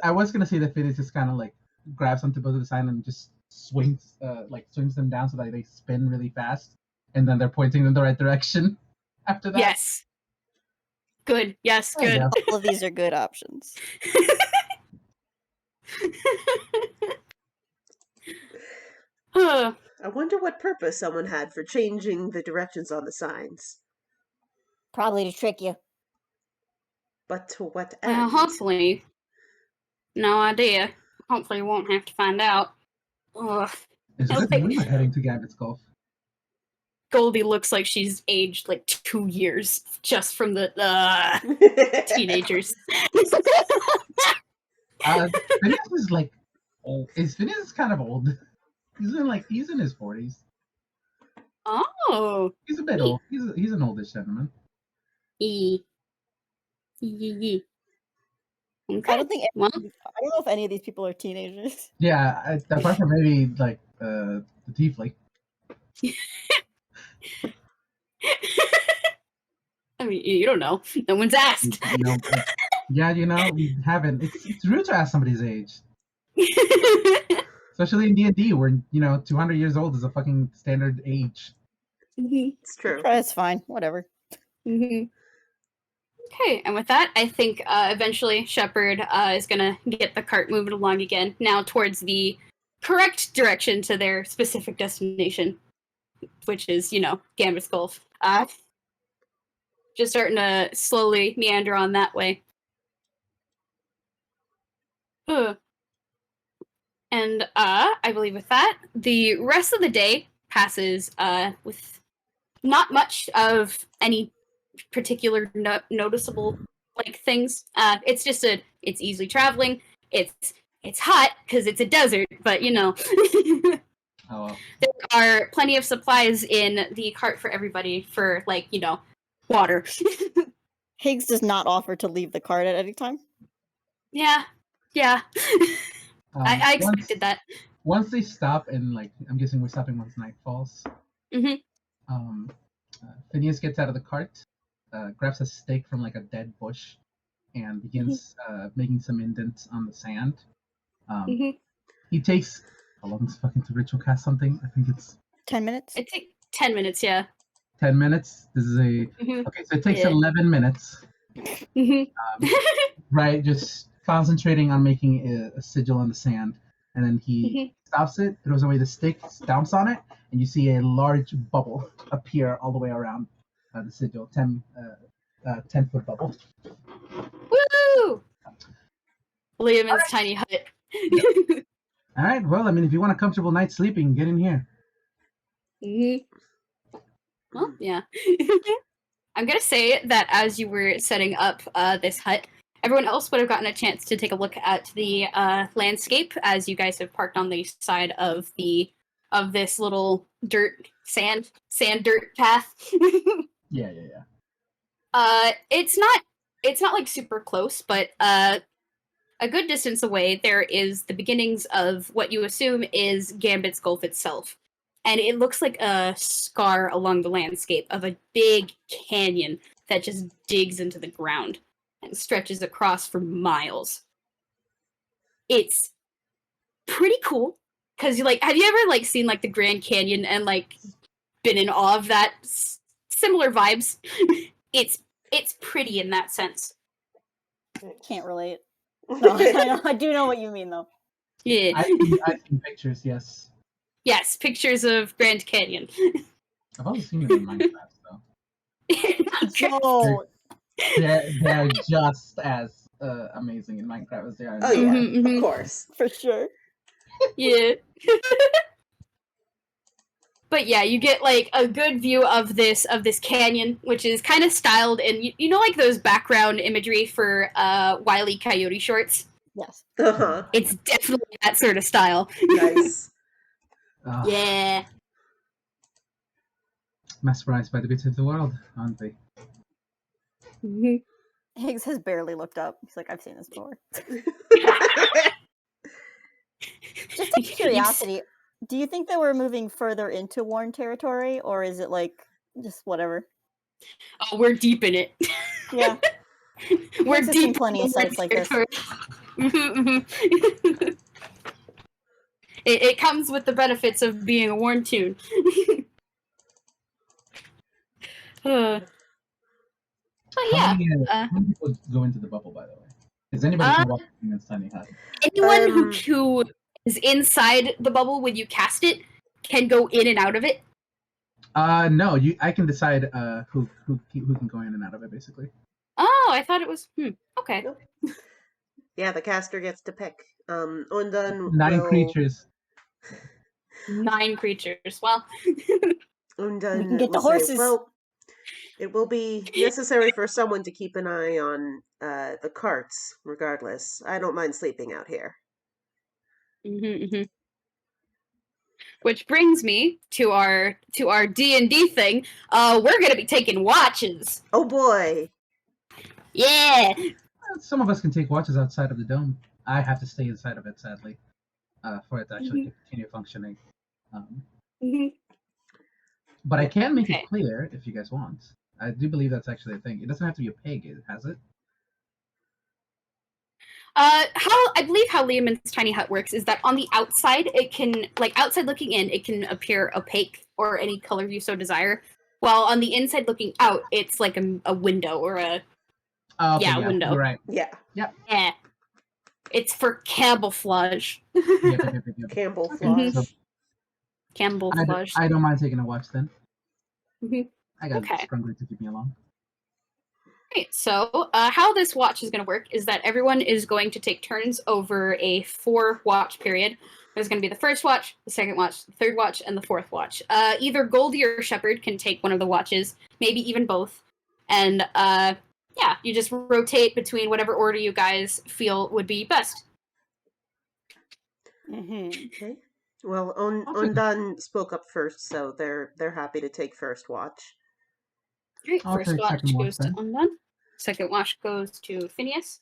I was gonna say that Phineas just kind of like grabs onto both of the sign and just swings them down so that they spin really fast, and then they're pointing in the right direction after that. Yes. Good. Yes, good. Yeah. All of these are good options. I wonder what purpose someone had for changing the directions on the signs. Probably to trick you. But to what end? Well, hopefully. No idea. Hopefully we won't have to find out. Ugh. Is it we're heading to Gambit's Gulf? Goldie looks like she's aged like 2 years just from the teenagers. Phineas is like old. Phineas is kind of old. He's in his 40s. Oh. He's a bit old. He's an oldish gentleman. Okay. I don't know if any of these people are teenagers. Yeah, apart from maybe like the tiefling. I mean, you don't know. No one's asked. We haven't. It's rude to ask somebody's age, especially in D&D, where 200 years old is a fucking standard age. It's true. It's fine. Whatever. Okay, and with that, I think eventually Shepard is gonna get the cart moving along again, now towards the correct direction to their specific destination, which is, Gambit's Gulf. Just starting to slowly meander on that way. And I believe with that, the rest of the day passes with not much of any particular noticeable things. It's just it's easily traveling. It's hot because it's a desert, but Oh, well. There are plenty of supplies in the cart for everybody for water. Higgs does not offer to leave the cart at any time. Yeah. I expected that. Once they stop, and I'm guessing we're stopping once night falls. Mm-hmm. Phineas gets out of the cart, grabs a stake from a dead bush, and begins making some indents on the sand. He takes how long is fucking to ritual cast something? I think it's 10 minutes. It takes 10 minutes. Yeah. 10 minutes. This is okay. So it takes 11 minutes. Right, just concentrating on making a sigil on the sand, and then he stops it, throws away the stick, stomps on it, and you see a large bubble appear all the way around the sigil, 10-foot bubble. Woo! Liam's tiny hut. All right, well, I mean, if you want a comfortable night's sleeping, get in here. Well, yeah. I'm gonna say that as you were setting up this hut, everyone else would have gotten a chance to take a look at the landscape as you guys have parked on the side of this little sand dirt path. Yeah. It's not super close, but a good distance away there is the beginnings of what you assume is Gambit's Gulf itself. And it looks like a scar along the landscape of a big canyon that just digs into the ground and stretches across for miles. It's pretty cool because have you ever seen the Grand Canyon and been in awe of that? Similar vibes. It's pretty in that sense. Can't relate. No, I do know what you mean, though. Yeah. I've seen pictures, yes. Yes, pictures of Grand Canyon. I've also seen it in Minecraft, though. So, They're just as amazing in Minecraft as they are in Oh yeah, Mhm, of course. for sure. Yeah. But yeah, you get like a good view of this canyon, which is kind of styled in you know like those background imagery for Wile E. Coyote shorts. Yes. Uh-huh. It's definitely that sort of style. Nice. Oh, Yeah. mesmerized by the beauty of the world, aren't they? Mhm. Higgs has barely looked up. He's like, I've seen this before. Just out of curiosity, do you think that we're moving further into Warne territory, or is it like just whatever? Oh, we're deep in it. Yeah. We're Higgs has seen deep plenty in of sites like this. territory. Mhm. It comes with the benefits of being a Warne toon. But How yeah, many people go into the bubble, by the way? Is anybody who walks in this tiny hut? anyone who is inside the bubble when you cast it can go in and out of it. No, I can decide who can go in and out of it, basically. Oh, I thought it was. Okay. Nope. Yeah, the caster gets to pick. Ondan 9 will... creatures. 9 creatures. Well, Ondan We can get the will say, horses. well, it will be necessary for someone to keep an eye on the carts, regardless. I don't mind sleeping out here. which brings me to our D&D thing. We're gonna be taking watches. Oh boy! Yeah. Some of us can take watches outside of the dome. I have to stay inside of it, sadly, for it to actually continue functioning. But I can make it clear if you guys want. I do believe that's actually a thing. It doesn't have to be opaque, has it? I believe how Lehman's tiny hut works is that on the outside, it can, like, outside looking in, it can appear opaque or any color you so desire. While on the inside looking out, it's like a window or a window. You're right. Yeah. Yep. Yeah. It's for camouflage. Yep. Camouflage. Camouflage. I don't mind taking a watch then. I got Okay. Scrungly to keep me along. Great. So, how this watch is going to work is that everyone is going to take turns over a 4-watch period. There's going to be the first watch, the second watch, the third watch, and the fourth watch. Either Goldie or Shepard can take one of the watches, maybe even both. And, you just rotate between whatever order you guys feel would be best. Okay. Well, Ondan spoke up first, so they're happy to take first watch. Great. I'll First take watch second watch goes to then. Ondan. Second watch goes to Phineas.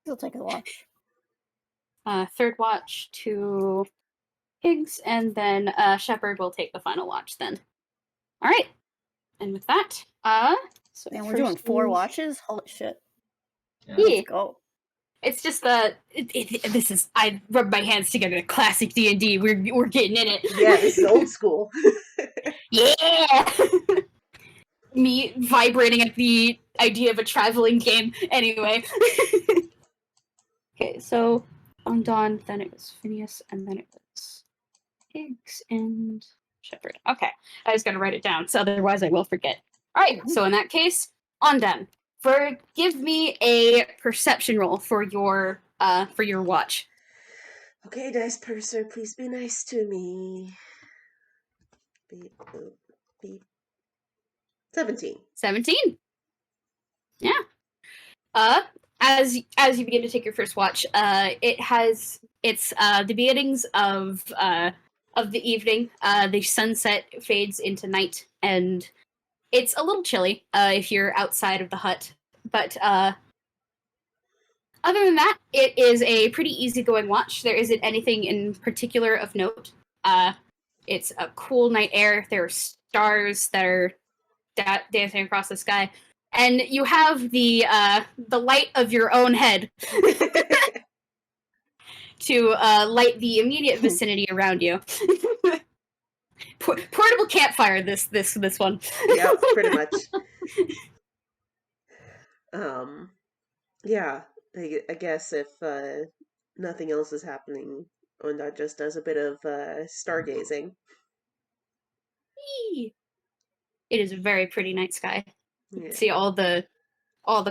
He'll take a watch. Third watch to Higgs, and then Shepard will take the final watch then. All right. And with that, so Man, we're doing 4 watches? Holy shit. Yeah. Yeah. Go. It's just this is, I rub my hands together, classic D&D. We're getting in it. Yeah, this is old school. Yeah. Me vibrating at the idea of a traveling game. Anyway. Okay, so Ondan, then it was Phineas, and then it was Higgs and Shepard. Okay, I just gotta write it down, so otherwise I will forget. All right, so in that case, Ondan, give me a perception roll for your watch. Okay, dice purser, please be nice to me. Beep, boop, beep. 17. 17. Yeah. As you begin to take your first watch, it's the beginnings of the evening. The sunset fades into night, and it's a little chilly if you're outside of the hut. But other than that, it is a pretty easygoing watch. There isn't anything in particular of note. It's a cool night air. There are stars that are dancing across the sky. And you have the light of your own head to light the immediate vicinity around you. Portable campfire. This one. Yeah, pretty much. Yeah. I guess if nothing else is happening, Ondan just does a bit of stargazing. Eee. It is a very pretty night sky. You can Yeah. see all the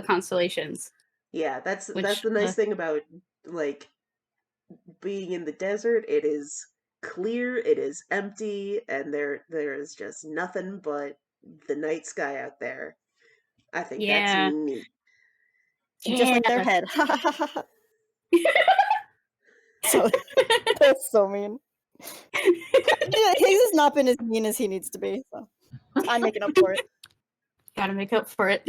constellations. Yeah, that's Which the nice thing about like being in the desert. It is clear, it is empty, and there is just nothing but the night sky out there. I think that's yeah. neat. Just like their head. So that's so mean. Yeah, Higgs has not been as mean as he needs to be, so I'm making up for it. Gotta make up for it.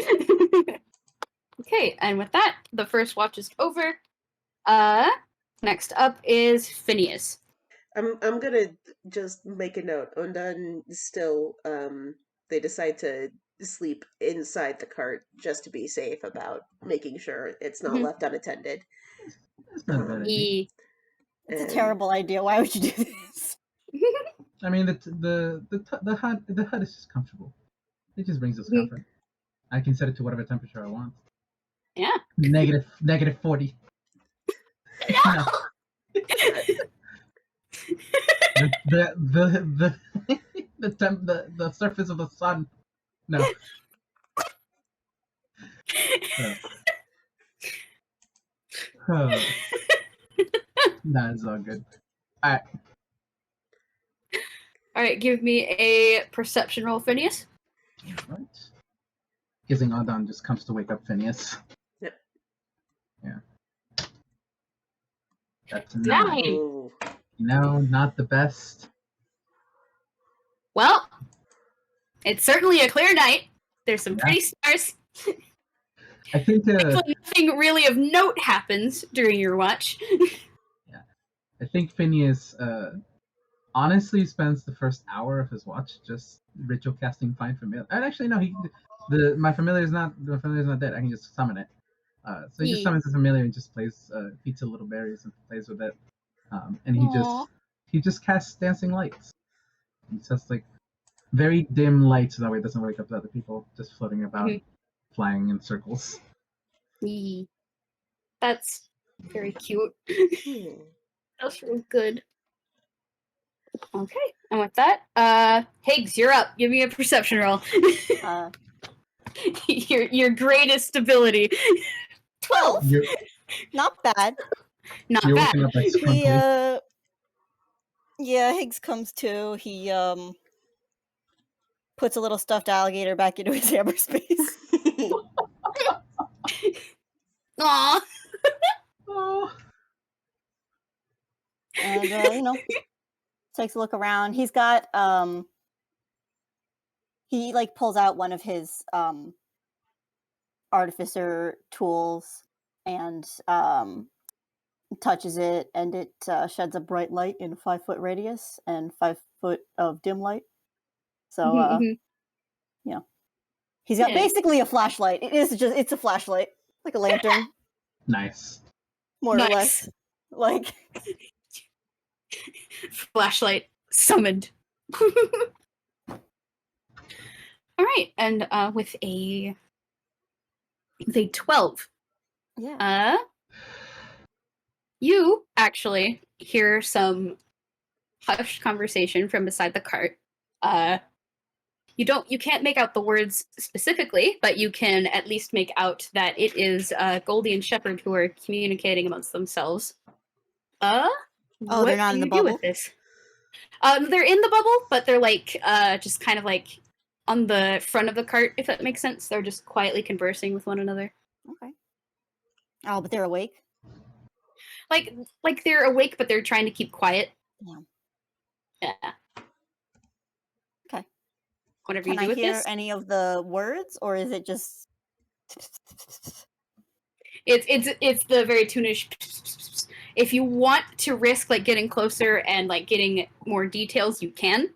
Okay, and with that, the first watch is over. Next up is Phineas. I'm gonna just make a note. Ondan still they decide to sleep inside the cart just to be safe about making sure it's not left unattended. That's not a bad idea. He It's a And- terrible idea. Why would you do this? I mean, the hut is just comfortable. It just brings us comfort. I can set it to whatever temperature I want. Yeah. Negative 40. No! The surface of the sun. No. That is all good. Alright. Alright, give me a perception roll, Phineas. Right. Guessing Ondan just comes to wake up Phineas. Yep. Yeah. That's a 9. 9. Oh. No, not the best. Well, it's certainly a clear night. There's some pretty stars. I think Nothing really of note happens during your watch. I think Phineas honestly spends the first hour of his watch just ritual casting Find Familiar. And actually, no, my familiar is not dead. I can just summon it. So he just summons the familiar and just plays feeds a little berries and plays with it. And he just casts dancing lights. It's just like very dim lights, so that way it doesn't wake up the other people, just floating about, flying in circles. That's very cute. Hmm. That's real good. Okay, and with that, Higgs, you're up. Give me a perception roll. Your greatest ability. 12. Not bad. Not You're bad. waking up like He squinkly. yeah, Higgs comes to. He puts a little stuffed alligator back into his cyberspace. Aw. Oh. And takes a look around. He's got he like pulls out one of his artificer tools and touches it, and it sheds a bright light in a 5-foot radius and 5 foot of dim light. So he's got basically a flashlight. It's a flashlight, like a lantern. Nice. More or less. Like Flashlight summoned. All right, and with a 12. Yeah. You actually hear some hushed conversation from beside the cart. You can't make out the words specifically, but you can at least make out that it is Goldie and Shepherd who are communicating amongst themselves. Oh, they're not in the bubble? With this? They're in the bubble, but they're like just kind of like on the front of the cart, if that makes sense. They're just quietly conversing with one another. Okay. Oh, but they're awake? Like they're awake, but they're trying to keep quiet. Yeah. Okay. Whatever Can you do I with hear this. any of the words, or is it just? It's the very toonish. If you want to risk like getting closer and like getting more details, you can.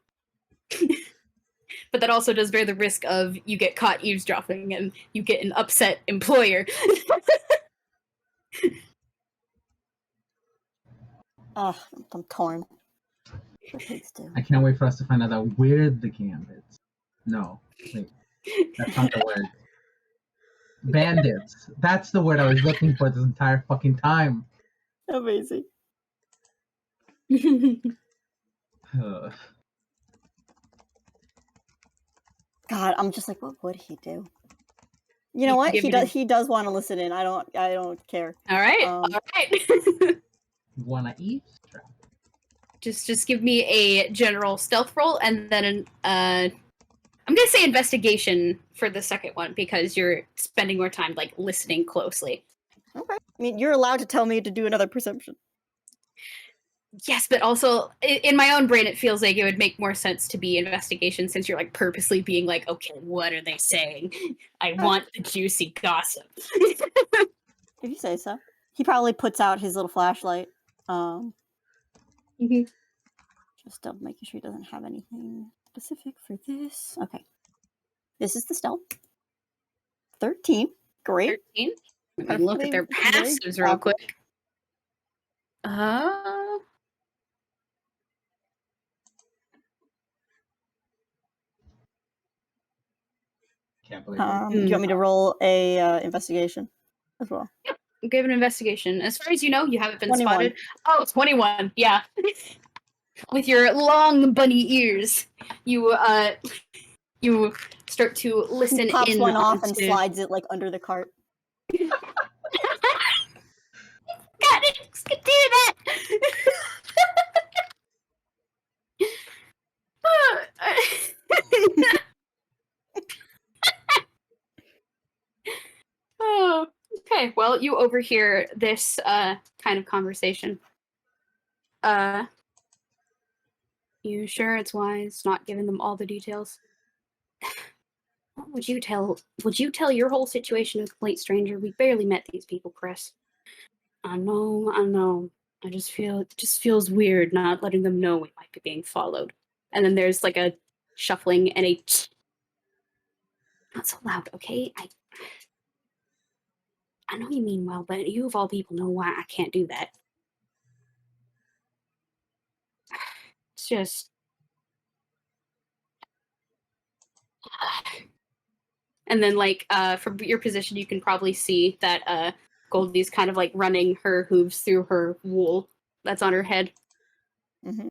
But that also does bear the risk of you get caught eavesdropping and you get an upset employer. Oh, I'm torn. I can't wait for us to find out that we're the gambits. No, wait, that's not the word. Bandits. That's the word I was looking for this entire fucking time. Amazing. Ugh. God, I'm just like, what would he do? You know You what? give He it does. a- He does want to listen in. I don't care. All right, all right. Wanna eavesdrop? just give me a general stealth roll, and then I'm gonna say investigation for the second one because you're spending more time like listening closely. Okay. I mean, you're allowed to tell me to do another perception. Yes, but also in my own brain, it feels like it would make more sense to be investigation since you're like purposely being like, okay, what are they saying? I want the juicy gossip. If you say so. He probably puts out his little flashlight. Mhm. Just double making sure he doesn't have anything specific for this. Okay. This is the stealth. 13. Great. 13. Let me look at their Perfectly passives very real average. quick. Can't believe it. Do you want me to roll a investigation as well? Give an investigation. As far as you know, you haven't been 21. spotted. Oh, 21. Yeah. With your long bunny ears, you start to listen He pops in one off and onto- slides it like under the cart. God, it's gonna do that. Oh, okay. Well, you overhear this kind of conversation. You sure it's wise not giving them all the details? What would you tell? Would you tell your whole situation to a complete stranger? We barely met these people, Chris. I know. I just feel it just feels weird not letting them know we might be being followed. And then there's like a shuffling and a not so loud, okay? I know you mean well, but you of all people know why I can't do that. It's just and then like from your position you can probably see that Goldie's kind of like running her hooves through her wool that's on her head. Mm-hmm.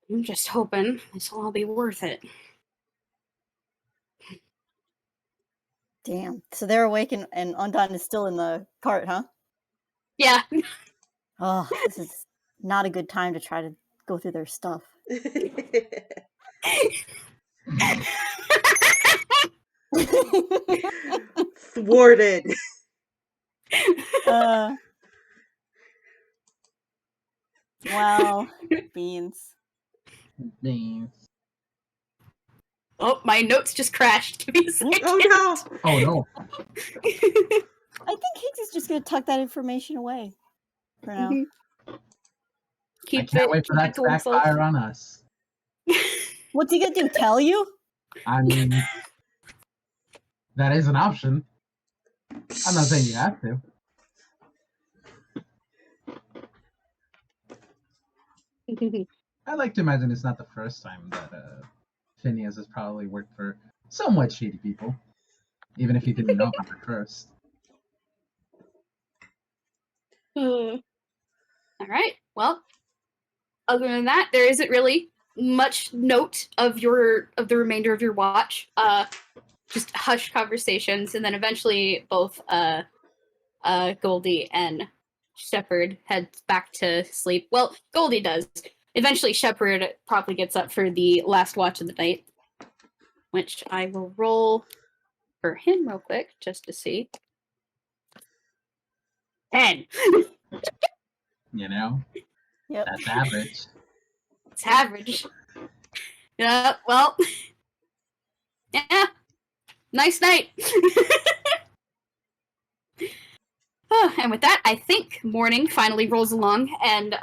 I'm just hoping this will all be worth it. Damn. So they're awake and Ondan is still in the cart, huh? Yeah. Oh, this is not a good time to try to go through their stuff. Thwarted. Well, beans. Beans. Oh, my notes just crashed. Give me a second. Oh no. Oh no. I think Higgs is just gonna tuck that information away for now. Mhm. I can't wait for that to backfire on us. What's he gonna do? Tell you? I mean, that is an option. I'm not saying you have to. I like to imagine it's not the first time that Phineas has probably worked for somewhat shady people, even if he didn't know about it first. All right. Well, other than that, there isn't really much note of the remainder of your watch. Just hushed conversations, and then eventually both Goldie and Shepard head back to sleep. Well, Goldie does. Eventually, Shepard probably gets up for the last watch of the night, which I will roll for him real quick just to see. 10. You know? Yep. That's average. It's average. Yeah, well. Yeah. Nice night. Oh, and with that, I think morning finally rolls along, and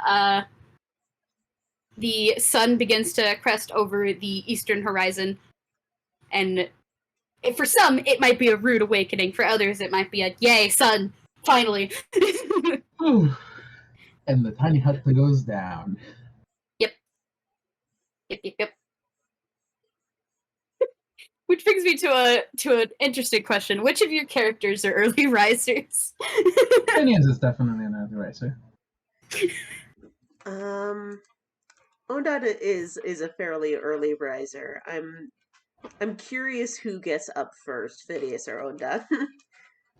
the sun begins to crest over the eastern horizon. And for some, it might be a rude awakening. For others, it might be a, yay, sun, finally. Whew. And the tiny hut goes down. Yep. Which brings me to an interesting question. Which of your characters are early risers? Phineas is definitely an early riser. Ondan is a fairly early riser. I'm curious who gets up first, Phineas or Ondan.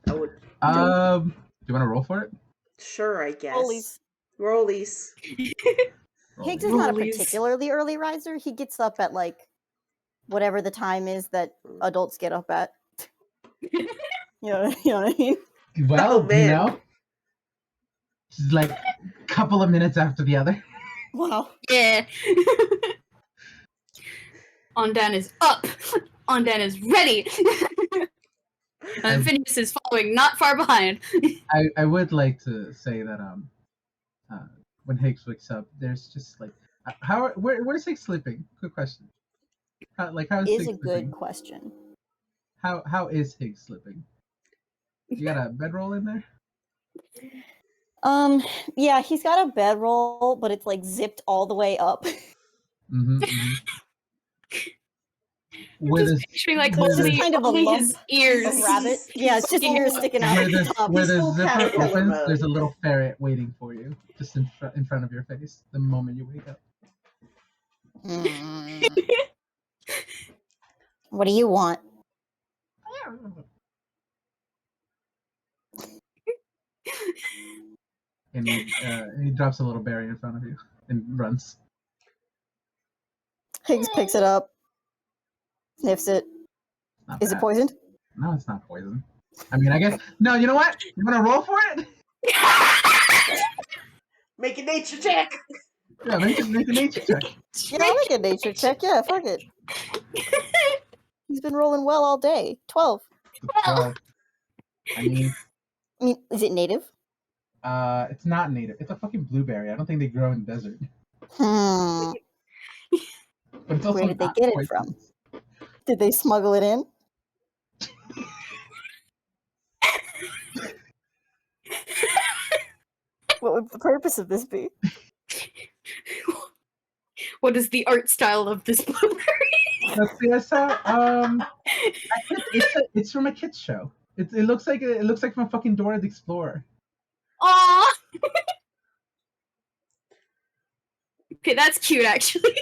I would. Do you want to roll for it? Sure, I guess. Rollies. Rollies. Higgs is not a Rollies. particularly early riser. He gets up at like whatever the time is that adults get up at. You know what I mean? Well, Oh, man. you know, it's like a couple of minutes after the other. Wow. Yeah. Ondan is up. Ondan is ready. And Phineas is following not far behind. I would like to say that when Higgs wakes up, there's just like where is Higgs sleeping? Good question. How is Is Higgs a good sleeping? question. How is Higgs sleeping? You got a bedroll in there? Yeah, he's got a bedroll, but it's like zipped all the way up. Mm-hmm. With Just his, picturing like There's only, just kind of a only lump his ears. A rabbit. Yeah, it's just Fucking ears up. sticking out where at the the top. where the Full zipper caterpillar opens, mode. there's a little ferret waiting for you, just in front of your face the moment you wake up. What do you want? And he drops a little berry in front of you and runs. Higgs picks it up, sniffs it. Not Is it bad. poisoned? No, it's not poison. I mean, I guess. No, you know what? You want to roll for it? Make a nature check. Yeah, make a nature check. Yeah, I'll make a nature check. Yeah, fuck it. He's been rolling well all day. 12. Well, I mean, Is it native? it's not native. It's a fucking blueberry. I don't think they grow in the desert. Hmm. But it's also Where did they not get it poisonous. from? Did they smuggle it in? What would the purpose of this be? What is the art style of this blueberry? Let's see. I saw. It's from a kids show. It looks like from fucking Dora the Explorer. Aww. Okay, that's cute, actually.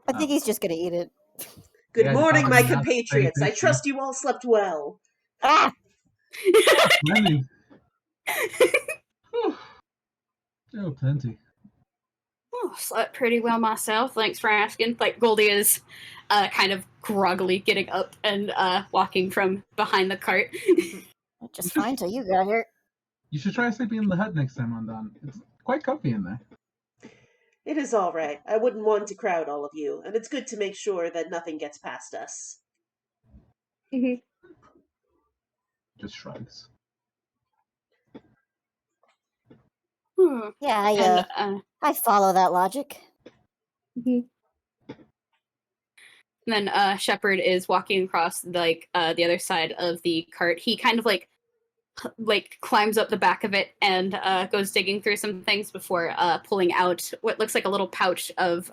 I think he's just gonna eat it. Good Yeah, morning, my probably not compatriots. very I tasty. trust you all slept well. Ah! Plenty. Whew. Oh, plenty. Oh, slept pretty well myself. Thanks for asking. Like Goldie is kind of groggily getting up and walking from behind the cart. Just fine till you got here. You should try sleeping in the hut next time, Ondan. It's quite comfy in there. It is all right. I wouldn't want to crowd all of you, and it's good to make sure that nothing gets past us. Just shrugs. Yeah, I follow that logic. And then Shepard is walking across like the other side of the cart. He kind of like climbs up the back of it and goes digging through some things before pulling out what looks like a little pouch of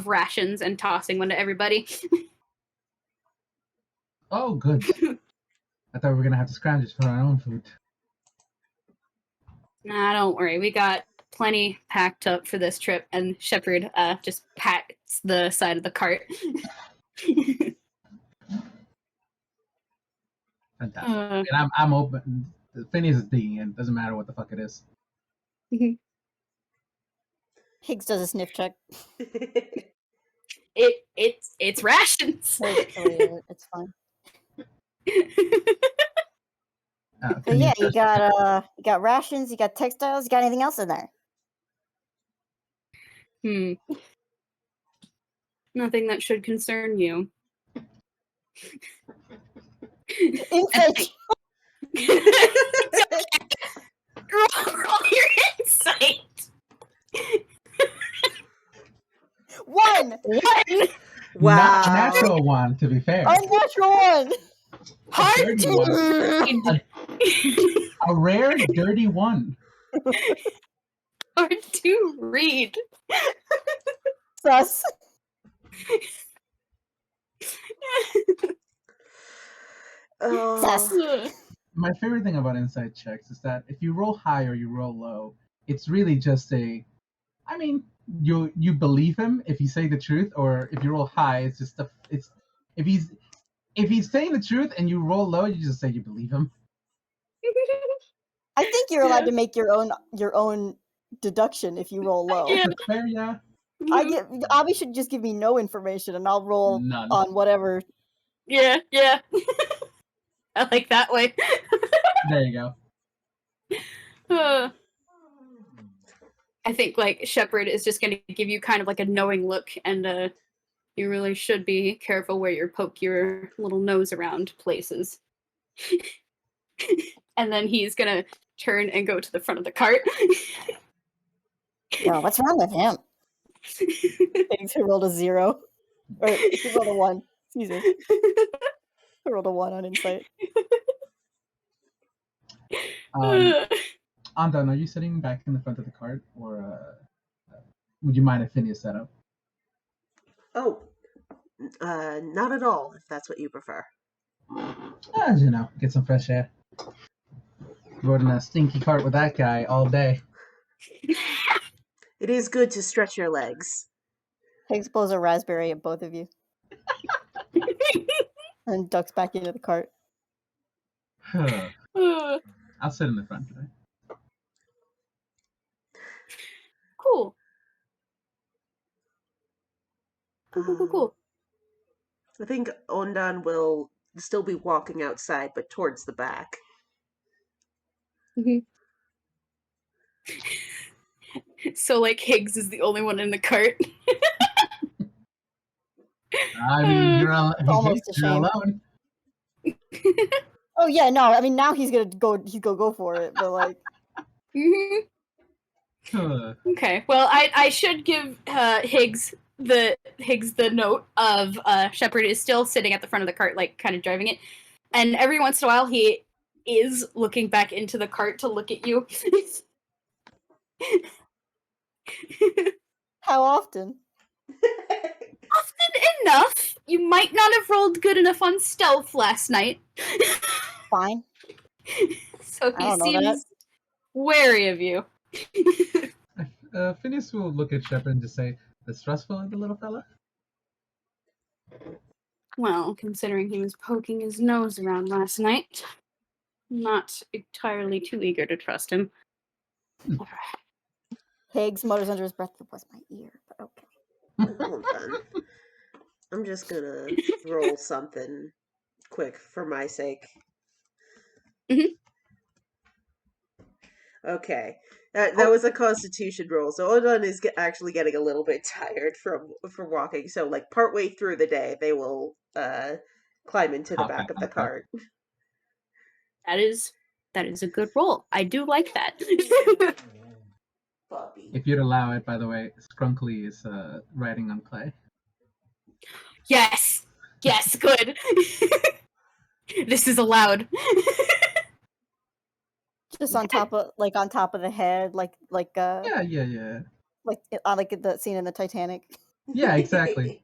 rations and tossing one to everybody. Oh, good. I thought we were gonna have to scrounge for our own food. Nah, don't worry. We got plenty packed up for this trip, and Shepard just pats the side of the cart. Fantastic. And I'm open. Phineas is digging in. Doesn't matter what the fuck it is. Higgs does a sniff check. It's rations. It's fine. So Phineas yeah, you does- got rations, you got textiles, you got anything else in there? Nothing that should concern you. Insight. Roll your insight. 1! Wow. Not a natural one, to be fair. Unnatural 1! Hard dirty to read. A rare, dirty one. Hard to read. Sus. Success. My favorite thing about insight checks is that if you roll high or you roll low, it's really just I mean, you believe him if he's saying the truth, or if you roll high, it's just if he's saying the truth and you roll low, you just say you believe him. I think you're allowed to make your own deduction if you roll low. Yeah. That's fair, yeah. Abby should just give me no information and I'll roll None. on whatever. Yeah. I like that way. There you Uh, I think like Shepard is just going to give you kind of like a knowing look, and you really should be careful where you poke your little nose around places. And then he's going to turn and go to the front of the cart. Yo, what's wrong with him? Thanks, who rolled a 0. Or he rolled a 1. Excuse me. I rolled a 1 on insight. Ondan, are you sitting back in the front of the cart, or would you mind if Phineas set up? Oh, not at all, if that's what you prefer. As you know, get some fresh air. Rode in a stinky cart with that guy all day. It is good to stretch your legs. Higgs blows a raspberry at both of you. And ducks back into the cart. I'll sit in the front today. Cool. Cool. I think Ondan will still be walking outside, but towards the back. Mm-hmm. So, like, Higgs is the only one in the cart. I mean, you're almost a shame. alone. Oh yeah, no, I mean now he's gonna go for it, but like. Okay, well, I should give Higgs the note of Shepard is still sitting at the front of the cart, like kind of driving it, and every once in a while he is looking back into the cart to look at you. How often? Often enough. You might not have rolled good enough on stealth last night. Fine. So I he don't know seems that. wary of you. Phineas will look at Shepard and just say, "That's stressful, the little fella." Well, considering he was poking his nose around last night, not entirely too eager to trust him. Higgs mutters under his breath, "It was my ear," but okay. Hold on. I'm just gonna roll something quick for my sake. Mhm. Okay. That was a constitution roll, so Ondan is actually getting a little bit tired from walking. So, like, partway through the day, they will climb into the back of the cart. That is a good roll. I do like that. Puppy. If you'd allow it, by the way, Skrunkly is riding on clay. Yes, good. This is allowed. Just on top of the head, like Yeah. like the scene in the Titanic. Yeah, exactly.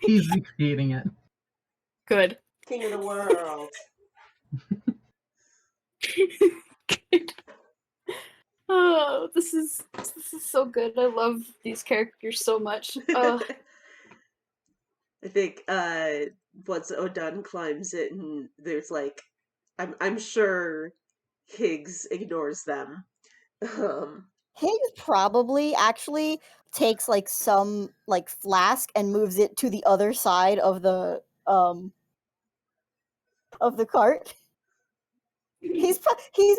He's recreating it. Good. King of the world. Good. Oh, this is so good. I love these characters so much. I think once Ondan climbs it, and there's like, I'm sure Higgs ignores them. Higgs probably actually takes like some like flask and moves it to the other side of the cart. He's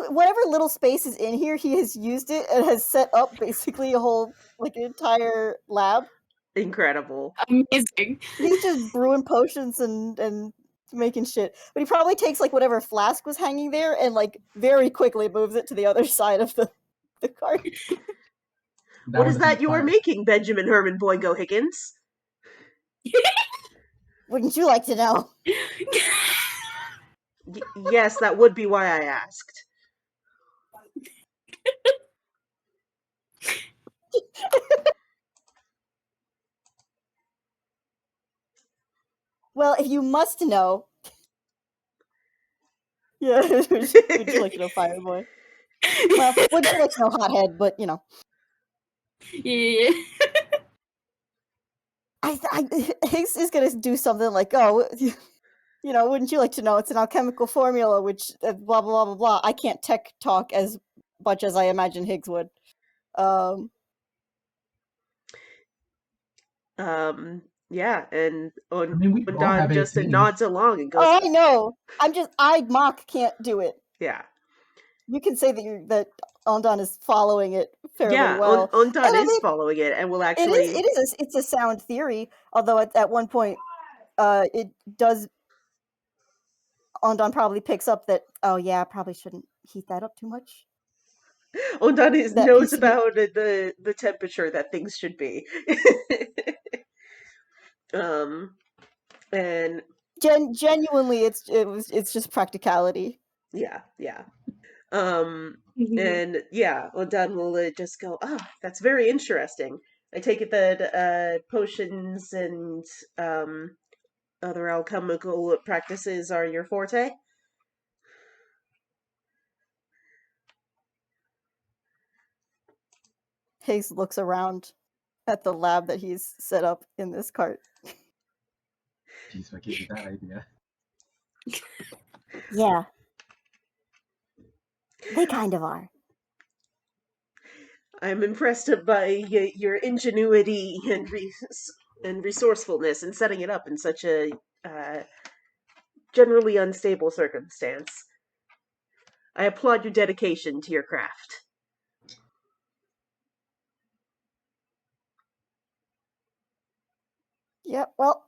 whatever little space is in here, he has used it and has set up basically a whole like an entire lab. Incredible. Amazing. He's just brewing potions and making shit. But he probably takes like whatever flask was hanging there and like very quickly moves it to the other side of the cart. What is that you are making, Benjamin-Herman Boingo Higgins? Wouldn't you like to know? Yes, that would be why I asked. Well, if you must know. Yeah, would you like to know, Fireboy? Well, would you like to know, Hothead? But you know, Yeah. Higgs is gonna do something like, oh, you know, wouldn't you like to know? It's an alchemical formula, which blah blah blah blah blah. I can't tech talk as much as I imagine Higgs would. Yeah, and I mean, we all have Ondan just ACs. nods along and goes, Oh, I know. I mock can't do it. yeah. You can say that Ondan is following it fairly Yeah, well. Ondan And I is mean, following it and will actually... it's a sound theory, although at one point it does... Ondan probably picks up that, oh yeah, I probably shouldn't heat that up too much. Ondan That knows piece of about the temperature that things should be. And genuinely, it's just practicality. yeah. And yeah, Ondan will just go, that's very interesting. I take it that potions and other alchemical practices are your forte? Higgs looks around at the lab that he's set up in this cart. Jeez, what gave you that idea? Yeah. They kind of are. I'm impressed by your ingenuity and resourcefulness in setting it up in such a generally unstable circumstance. I applaud your dedication to your craft. Yeah, well...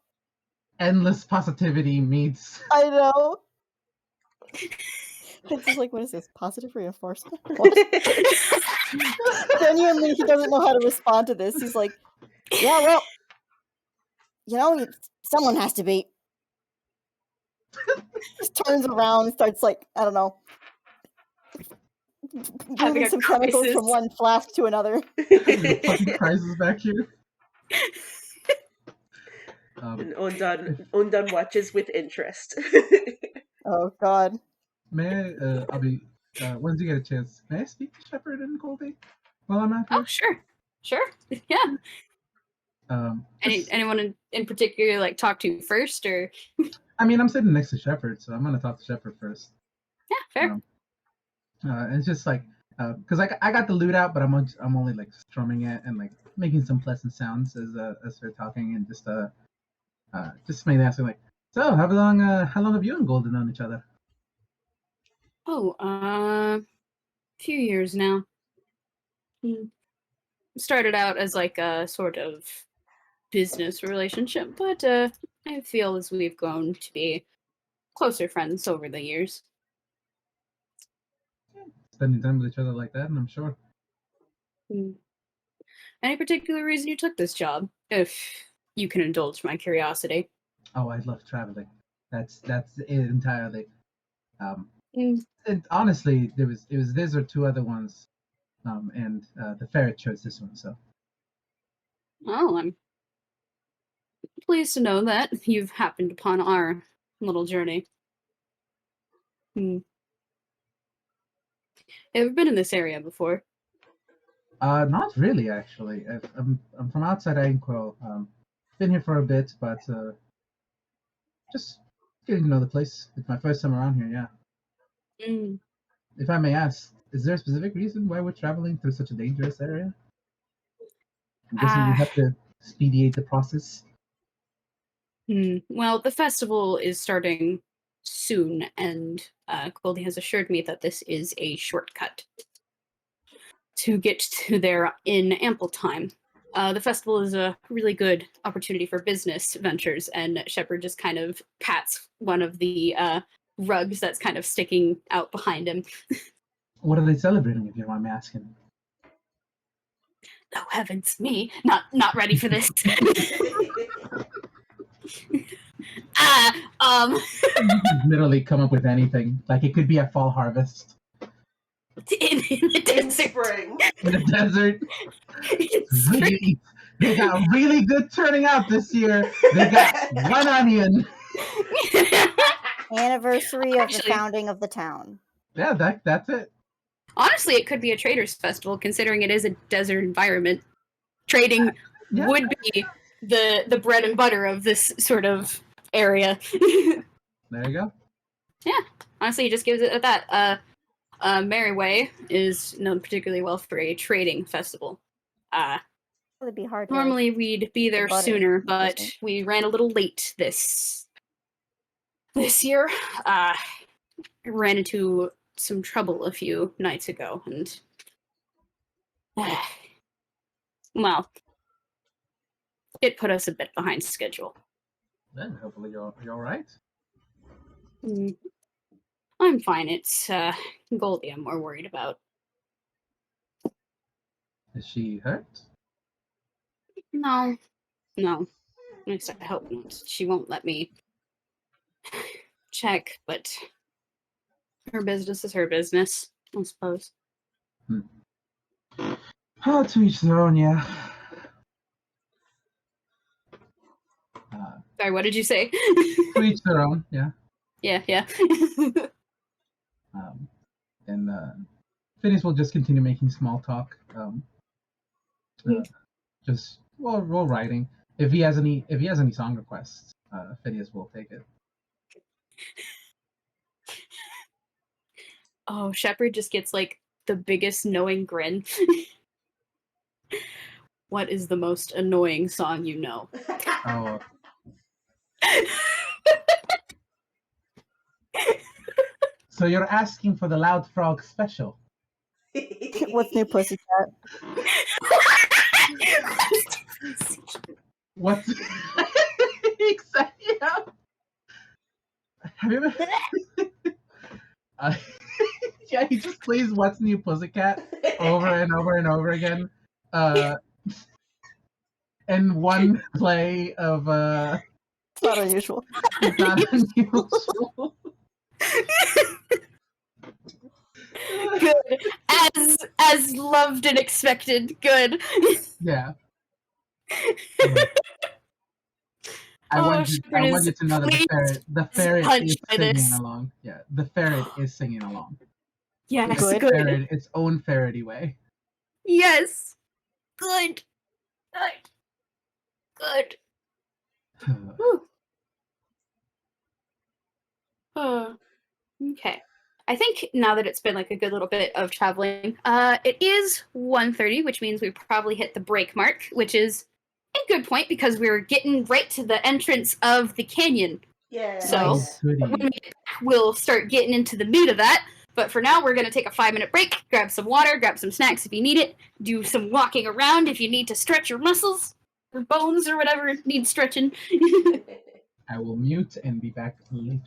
Endless positivity meets... I know! It's just like, what is this? Positive reinforcement? What? Genuinely, he doesn't know how to respond to this. He's like, yeah, well, you know, someone has to be. Just turns around and starts, like, I don't know, moving some chemicals from one flask to another. Fucking crisis back here. And Ondan watches with interest. Oh, God. May I, I'll be, once you get a chance, may I speak to Shepard and Goldie while I'm out here? Oh, sure. Yeah. Anyone in particular, like, talk to first, or? I mean, I'm sitting next to Shepard, so I'm gonna talk to Shepard first. Yeah, fair. And it's just like, because I got the loot out, but I'm only like strumming it and like making some pleasant sounds as we're talking, and just mainly asking like, so how long have you and Golden known each other? Oh, a few years now. Started out as like a sort of business relationship, but I feel as we've grown to be closer friends over the years. Spending time with each other like that, and I'm sure. Any particular reason you took this job, if you can indulge my curiosity? Oh, I love traveling. That's it entirely. And honestly, it was this or two other ones, and the ferret chose this one. So. Oh, I'm pleased to know that you've happened upon our little journey. Ever been in this area before? Not really, actually. I'm from outside Anquil. Been here for a bit, but just getting to know the place. It's my first time around here, yeah. If I may ask, is there a specific reason why we're traveling through such a dangerous area? I'm guessing we have to expedite the process. Well, the festival is starting soon, and Goldie has assured me that this is a shortcut to get to there in ample time. The festival is a really good opportunity for business ventures, and Shepard just kind of pats one of the rugs that's kind of sticking out behind him. What are they celebrating, if you don't mind me asking? Oh heavens, me not ready for this. Literally come up with anything. Like it could be a fall harvest. In the desert. Spring. In the desert. Really, they got really good turning out this year. They got one onion. Anniversary of Actually- the founding of the town. Yeah, that's it. Honestly, it could be a traders festival, considering it is a desert environment. Trading Yeah. would be the bread and butter of this sort of area. There you go. Honestly, it just gives it that. Merriway is known particularly well for a trading festival. It would be hard to Normally we'd be there butter, sooner, but isn't it? we ran a little late this year. Ran into some trouble a few nights ago, and well, it put us a bit behind schedule. Then hopefully you're all right. Mm. I'm fine. It's Goldie I'm more worried about. Is she hurt? No. At least I hope not. She won't let me check, but her business is her business, I suppose. Oh, to each their own, yeah. Sorry, what did you say? To each their own, yeah. Yeah. And Phineas will just continue making small talk. Just roll writing. If he has any song requests, Phineas will take it. Oh, Shepard just gets like the biggest knowing grin. What is the most annoying song you know? Oh, so you're asking for the Loud Frog special? What's new, Pussycat? What? Exactly. Have you ever? Yeah, he just plays "What's New, Pussycat" over and over and over again. And one play of It's not unusual. it's not unusual. Good. As loved and expected. Good. Yeah. Oh, I want Shepard you is to know that the ferret punched is by singing this. along. Yeah, the ferret is singing along. Yes, Good. good. Ferret its own ferrety way. Yes. Good. Whew. Okay. I think now that it's been like a good little bit of traveling, it is 1:30, which means we probably hit the break mark, which is a good point because we're getting right to the entrance of the canyon. Yeah. So Goody. when we get back, we'll start getting into the meat of that. But for now, we're going to take a 5-minute break, grab some water, grab some snacks if you need it, do some walking around if you need to stretch your muscles or bones or whatever needs stretching. I will mute and be back later.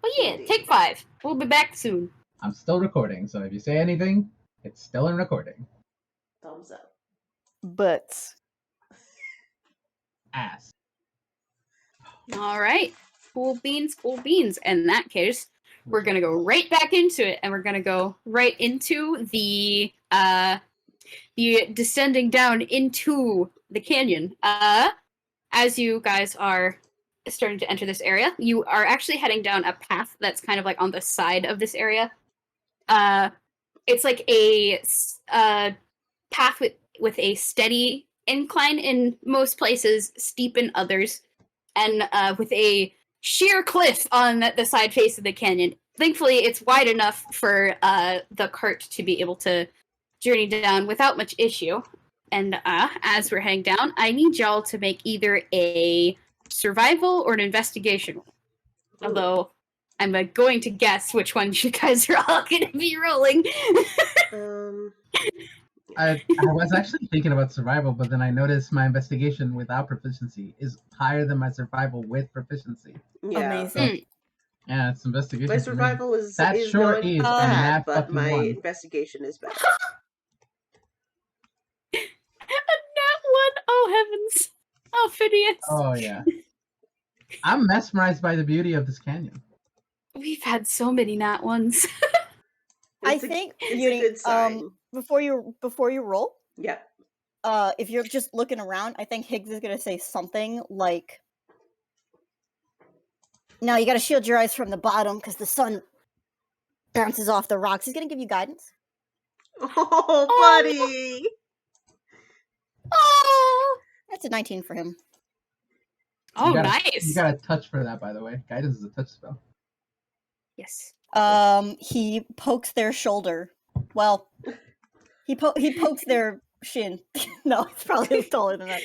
Oh yeah, take 5. We'll be back soon. I'm still recording, so if you say anything, it's still in recording. Thumbs up. But Ass. All right. Cool beans. In that case, we're going to go right back into it, and we're going to go right into the descending down into the canyon. As you guys are starting to enter this area, you are actually heading down a path that's kind of like on the side of this area. It's like a path with a steady incline in most places, steep in others, and with a sheer cliff on the side face of the canyon. Thankfully, it's wide enough for the cart to be able to journey down without much issue. And as we're heading down, I need y'all to make either a survival or an investigation roll. Although I'm going to guess which one you guys are all going to be rolling. I was actually thinking about survival, but then I noticed my investigation without proficiency is higher than my survival with proficiency. Yeah. amazing. Yeah, it's investigation. My for me. survival is That is sure not is, and bad, that but fucking my one. investigation is better. Nat 1! Oh, heavens. Oh, Phineas. Oh yeah. I'm mesmerized by the beauty of this canyon. We've had so many Nat 1s. I think it's Uni, a good sign. before you roll, Yeah. if you're just looking around, I think Higgs is gonna say something like, Now you got to shield your eyes from the bottom because the sun bounces off the rocks. He's going to give you guidance. Oh, buddy! Oh, That's a 19 for him. oh, You nice. got a touch for that, by the way. Guidance is a touch spell. Yes. He pokes their shoulder. Well, he pokes their shin. No, it's probably taller than that.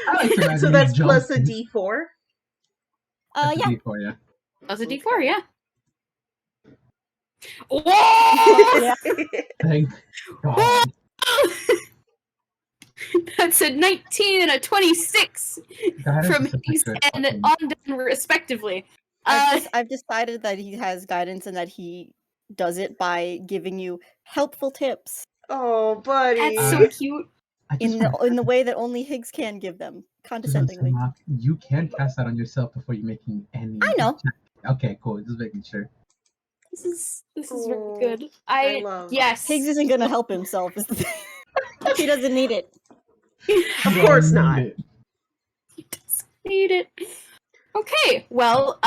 I like to imagine So you that's plus a jumped. D4? That's a Yeah. D4, yeah. That was a D4, yeah. Whoa! Yeah. Thank God. That's a 19 and a 26 Guidance from is a Higgs picture and fucking- Ondan, respectively. I've decided that he has guidance and that he does it by giving you helpful tips Oh, buddy! That's so cute. I just in wanna- the way that only Higgs can give them, just wanna say, condescendingly. Mark, you can cast that on yourself before you're making any. I know. Okay, cool. Just making sure. This is Oh, very good. I love- Yes. Higgs isn't going to help himself. Is the thing. He doesn't need it. Of course Yeah, not. need it. He doesn't need it. Okay, well,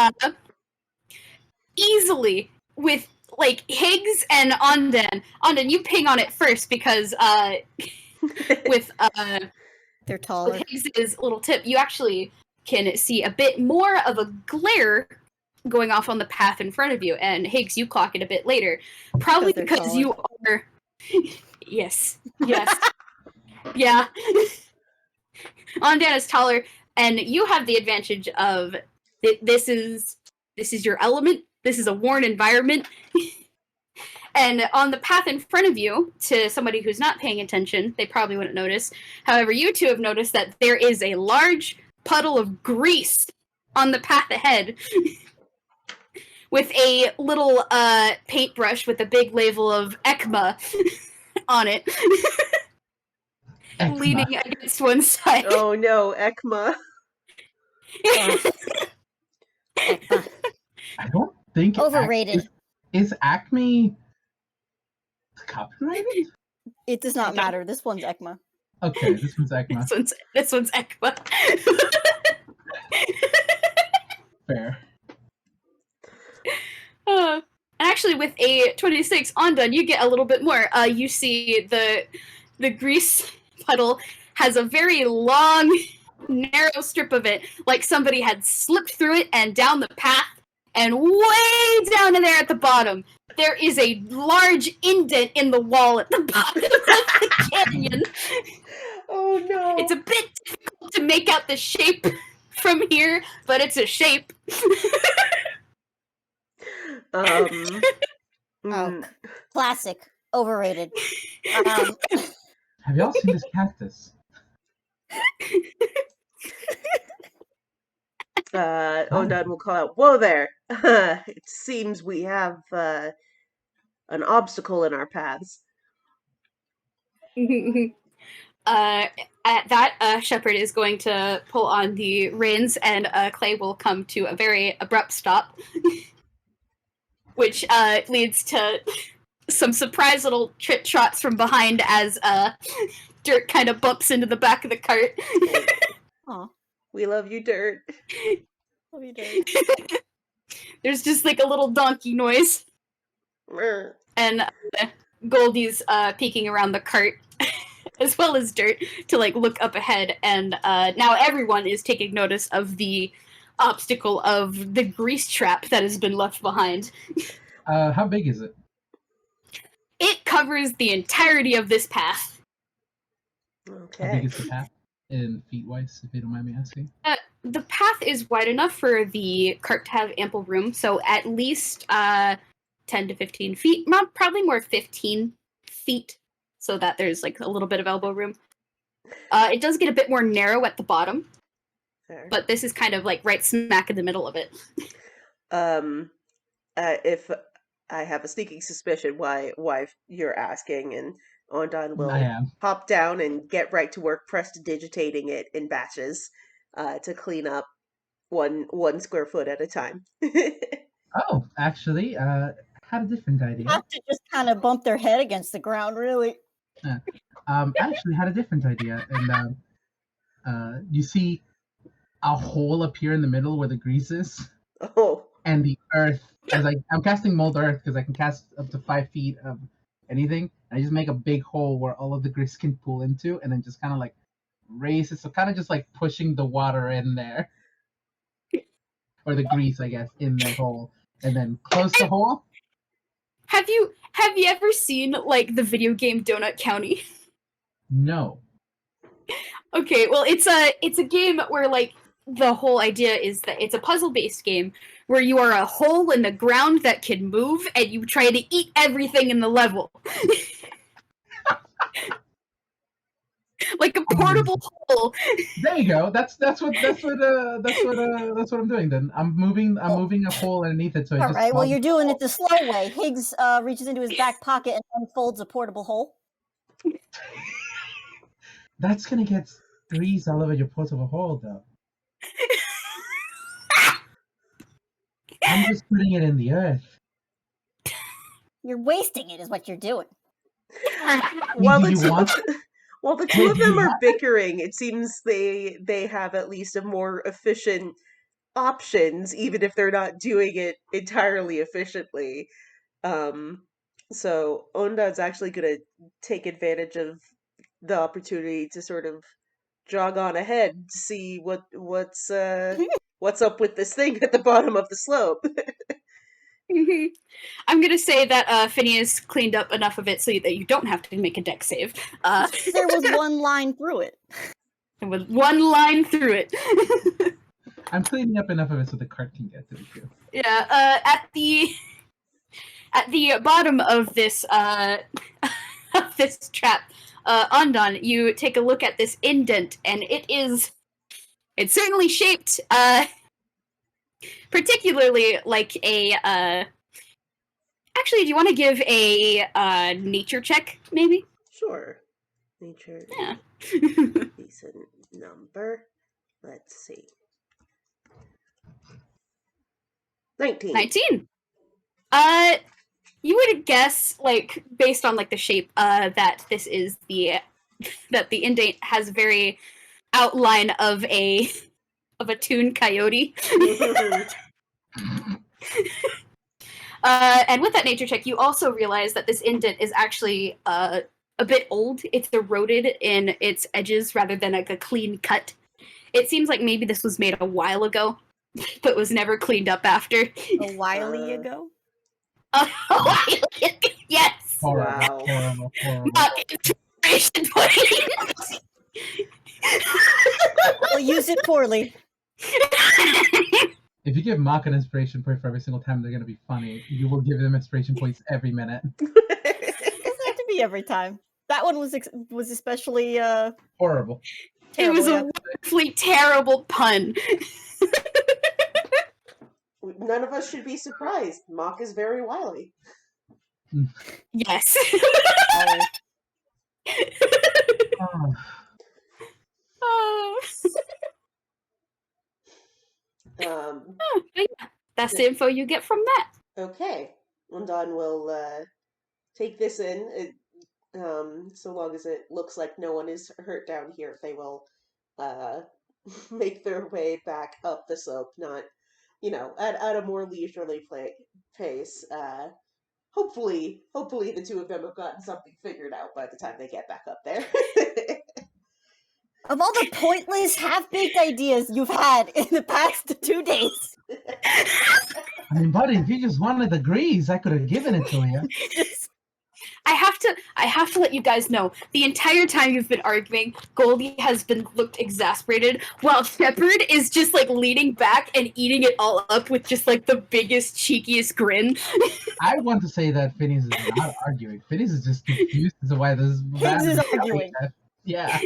easily with like Higgs and Ondan. Ondan, you ping on it first because with They're taller. with Higgs' little tip, you actually can see a bit more of a glare going off on the path in front of you. And Higgs, you clock it a bit later, probably Because they're because taller. you are. Yes. Yeah. Ondan is taller, and you have the advantage of this is your element. This is a Warne environment. And on the path in front of you, to somebody who's not paying attention, they probably wouldn't notice. However, you two have noticed that there is a large puddle of grease on the path ahead with a little paintbrush with a big label of ECMA on it, Eczema. leaning against one side. Oh no, ECMA. I don't think Overrated. Is Acme copyrighted? It does not matter. This one's ECMA. Okay, this one's Acme. This one's ECMA. Fair. And actually, with a 26 Ondan, you get a little bit more. You see the grease puddle has a very long, narrow strip of it, like somebody had slipped through it and down the path, and way down in there at the bottom, there is a large indent in the wall at the bottom of the canyon. Oh no. It's a bit difficult to make out the shape from here, but it's a shape. Oh, classic. Overrated. Have y'all seen this cactus? Ondan will call out, "Whoa there! It seems we have an obstacle in our paths." At that, Shepard is going to pull on the reins, and Clay will come to a very abrupt stop, which leads to some surprise little trot-trots from behind as Dirt kind of bumps into the back of the cart. Aw. We love you, Dirt. Love you, Dave. There's just like a little donkey noise, Mer. and Goldie's peeking around the cart, as well as Dirt, to like look up ahead, and now everyone is taking notice of the obstacle of the grease trap that has been left behind. How big is it? It covers the entirety of this path. How Okay. big is the path in feet wise, if you don't mind me asking? The path is wide enough for the cart to have ample room, so at least 10 to 15 feet, probably more 15 feet, so that there's like a little bit of elbow room. It does get a bit more narrow at the bottom, Fair. but this is kind of like right smack in the middle of it. If I have a sneaking suspicion why you're asking, and Ondan will I am. hop down and get right to work prestidigitating it in batches to clean up one square foot at a time. Oh, actually, had a different idea. Have to just kind of bump their head against the ground, really. Actually had a different idea, and you see a hole appear in the middle where the grease is. Oh, and the earth, I'm casting mold earth because I can cast up to 5 feet of anything. And I just make a big hole where all of the grease can pull into, and then just kind of like raise it. So kind of just like pushing the water in there, or the grease, I guess, in the hole, and then close the hole. Have you ever seen like the video game Donut County? No. Okay, well it's a game where like the whole idea is that it's a puzzle-based game where you are a hole in the ground that can move and you try to eat everything in the level. Like a portable hole. There you go. That's what I'm doing then. I'm moving a hole underneath it, so it All just right. Well, falls- you're doing it the slow way. Higgs reaches into his back pocket and unfolds a portable hole. That's gonna get grease all over your portable hole, though. I'm just putting it in the earth. You're wasting it, is what you're doing. While do the you two, want- while the Hey, two of do you them are want- bickering, it seems they have at least a more efficient options, even if they're not doing it entirely efficiently. So Ondan's actually going to take advantage of the opportunity to sort of jog on ahead to see what's up with this thing at the bottom of the slope. I'm gonna say that Phineas cleaned up enough of it so that you don't have to make a deck save. There was one line through it. With one line through it. I'm cleaning up enough of it so the cart can get to it too. Yeah, at the bottom of this of this trap, Ondan, you take a look at this indent, and it's certainly shaped particularly like a actually, do you want to give a nature check, maybe? Sure. Nature. Yeah. Decent number. Let's see. 19. 19. You would guess, like, based on like the shape, that this is that the indent has very outline of a toon coyote. And with that nature check, you also realize that this indent is actually a bit old. It's eroded in its edges rather than like a clean cut. It seems like maybe this was made a while ago, but was never cleaned up after. A while ago. Yes. Horrible, Wow. horrible. Not inspiration point. We'll use it poorly. If you give Mock an inspiration point for every single time they're gonna be funny, you will give them inspiration points every minute. It doesn't have to be every time. That one was especially Horrible. It was terrible, a wonderfully terrible pun. None of us should be surprised. Mock is very wily. Yes. yeah. Oh, Oh. But yeah, that's the info you get from that. Okay. Ondan will take this in. So long as it looks like no one is hurt down here, they will make their way back up the slope, not, at a more leisurely pace. Hopefully the two of them have gotten something figured out by the time they get back up there. Of all the pointless, half-baked ideas you've had in the past 2 days. I mean, buddy, if you just wanted the grease, I could have given it to you. I have to let you guys know, the entire time you've been arguing, Goldie has looked exasperated, while Shepard is just like leaning back and eating it all up with just like the biggest, cheekiest grin. I want to say that Phineas is not arguing. Phineas is just confused as to why this Higgs is arguing. Yeah.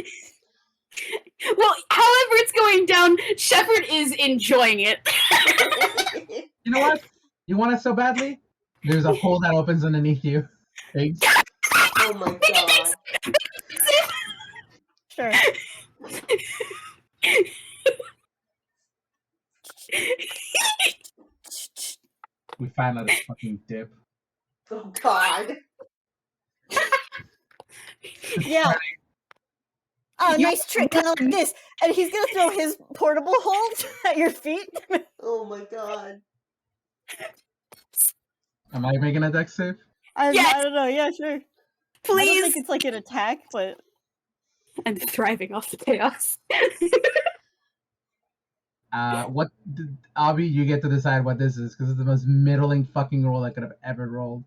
Well, however it's going down, Shepard is enjoying it. You know what? You want it so badly? There's a hole that opens underneath you. Higgs. Oh my god. Sure. We find out it's fucking dip. Oh god. Yeah. Oh, nice trick, kind of like this. And he's gonna throw his portable holes at your feet. Oh my god. Am I making a dex save? Yes! I don't know. Yeah, sure. I don't Please. think it's like an attack, but I'm thriving off the chaos. What? Abby, you get to decide what this is because it's the most middling fucking roll I could have ever rolled.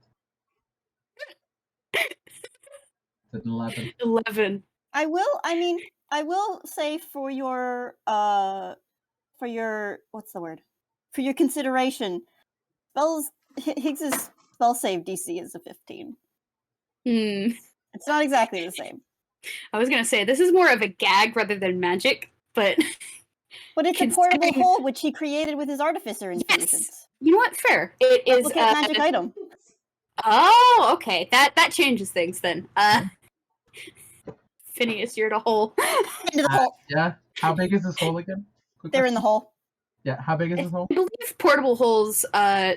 It's an 11. 11. I will say for your what's the word? For your consideration, Higgs's spell save DC is a 15. It's not exactly the same. I was gonna say this is more of a gag rather than magic, but it's a portable hole which he created with his artificer infusions. Yes. You know what? Fair. It is a magic item. Oh, okay. That changes things then. Phineas, you're in a hole. Into the hole. Yeah. How big is this hole again? They're in the hole. Yeah. How big is this hole? I believe portable holes,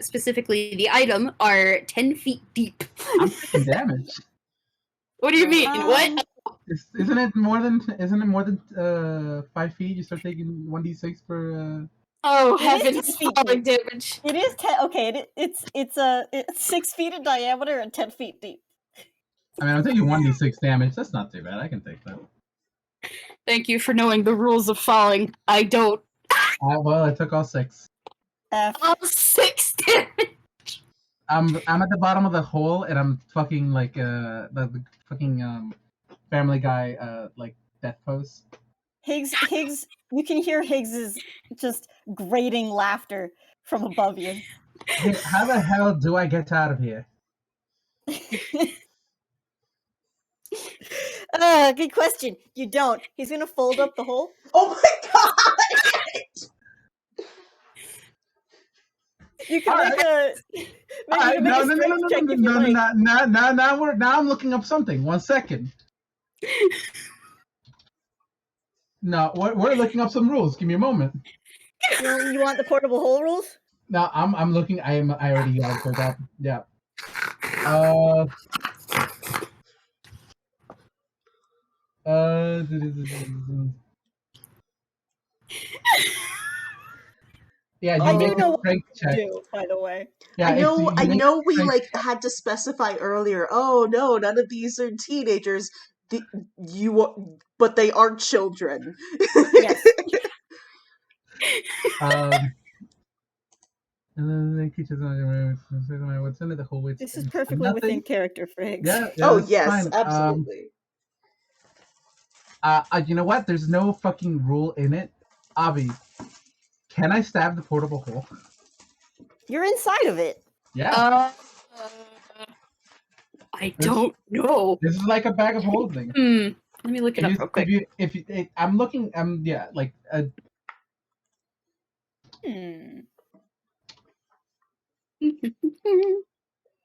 specifically the item, are 10 feet deep. I'm taking damage. What do you mean? What? Isn't it more than 5 feet? You start taking 1d6 for. Oh, It is heavens! 10 feet Falling deep. damage. It is 10. Okay, it's 6 feet in diameter and 10 feet deep. I mean, I'm taking 1d6 damage. That's not too bad. I can take that. Thank you for knowing the rules of falling. I don't. Well, I took all 6. All 6 damage. I'm at the bottom of the hole, and I'm fucking like the fucking Family Guy like death pose. Higgs, you can hear Higgs's just grating laughter from above you. Hey, how the hell do I get out of here? Good question. You don't. He's gonna fold up the hole. Oh my god! You can make a. Now I'm looking up something. 1 second. No, we're looking up some rules. Give me a moment. You want the portable hole rules? No, I'm looking. I already for that. Yeah. Yeah, you make a strength check. By the way. Yeah, I know we like had to specify earlier. Oh no, none of these are teenagers. But they are children. Yes. This is perfectly within character for Higgs. Yeah, oh yes, fine. absolutely. You know what? There's no fucking rule in it. Avi, can I stab the portable hole? You're inside of it. Yeah. I don't know. This is like a bag of holding. Let me look it up real quick. I'm looking. Yeah, like. Do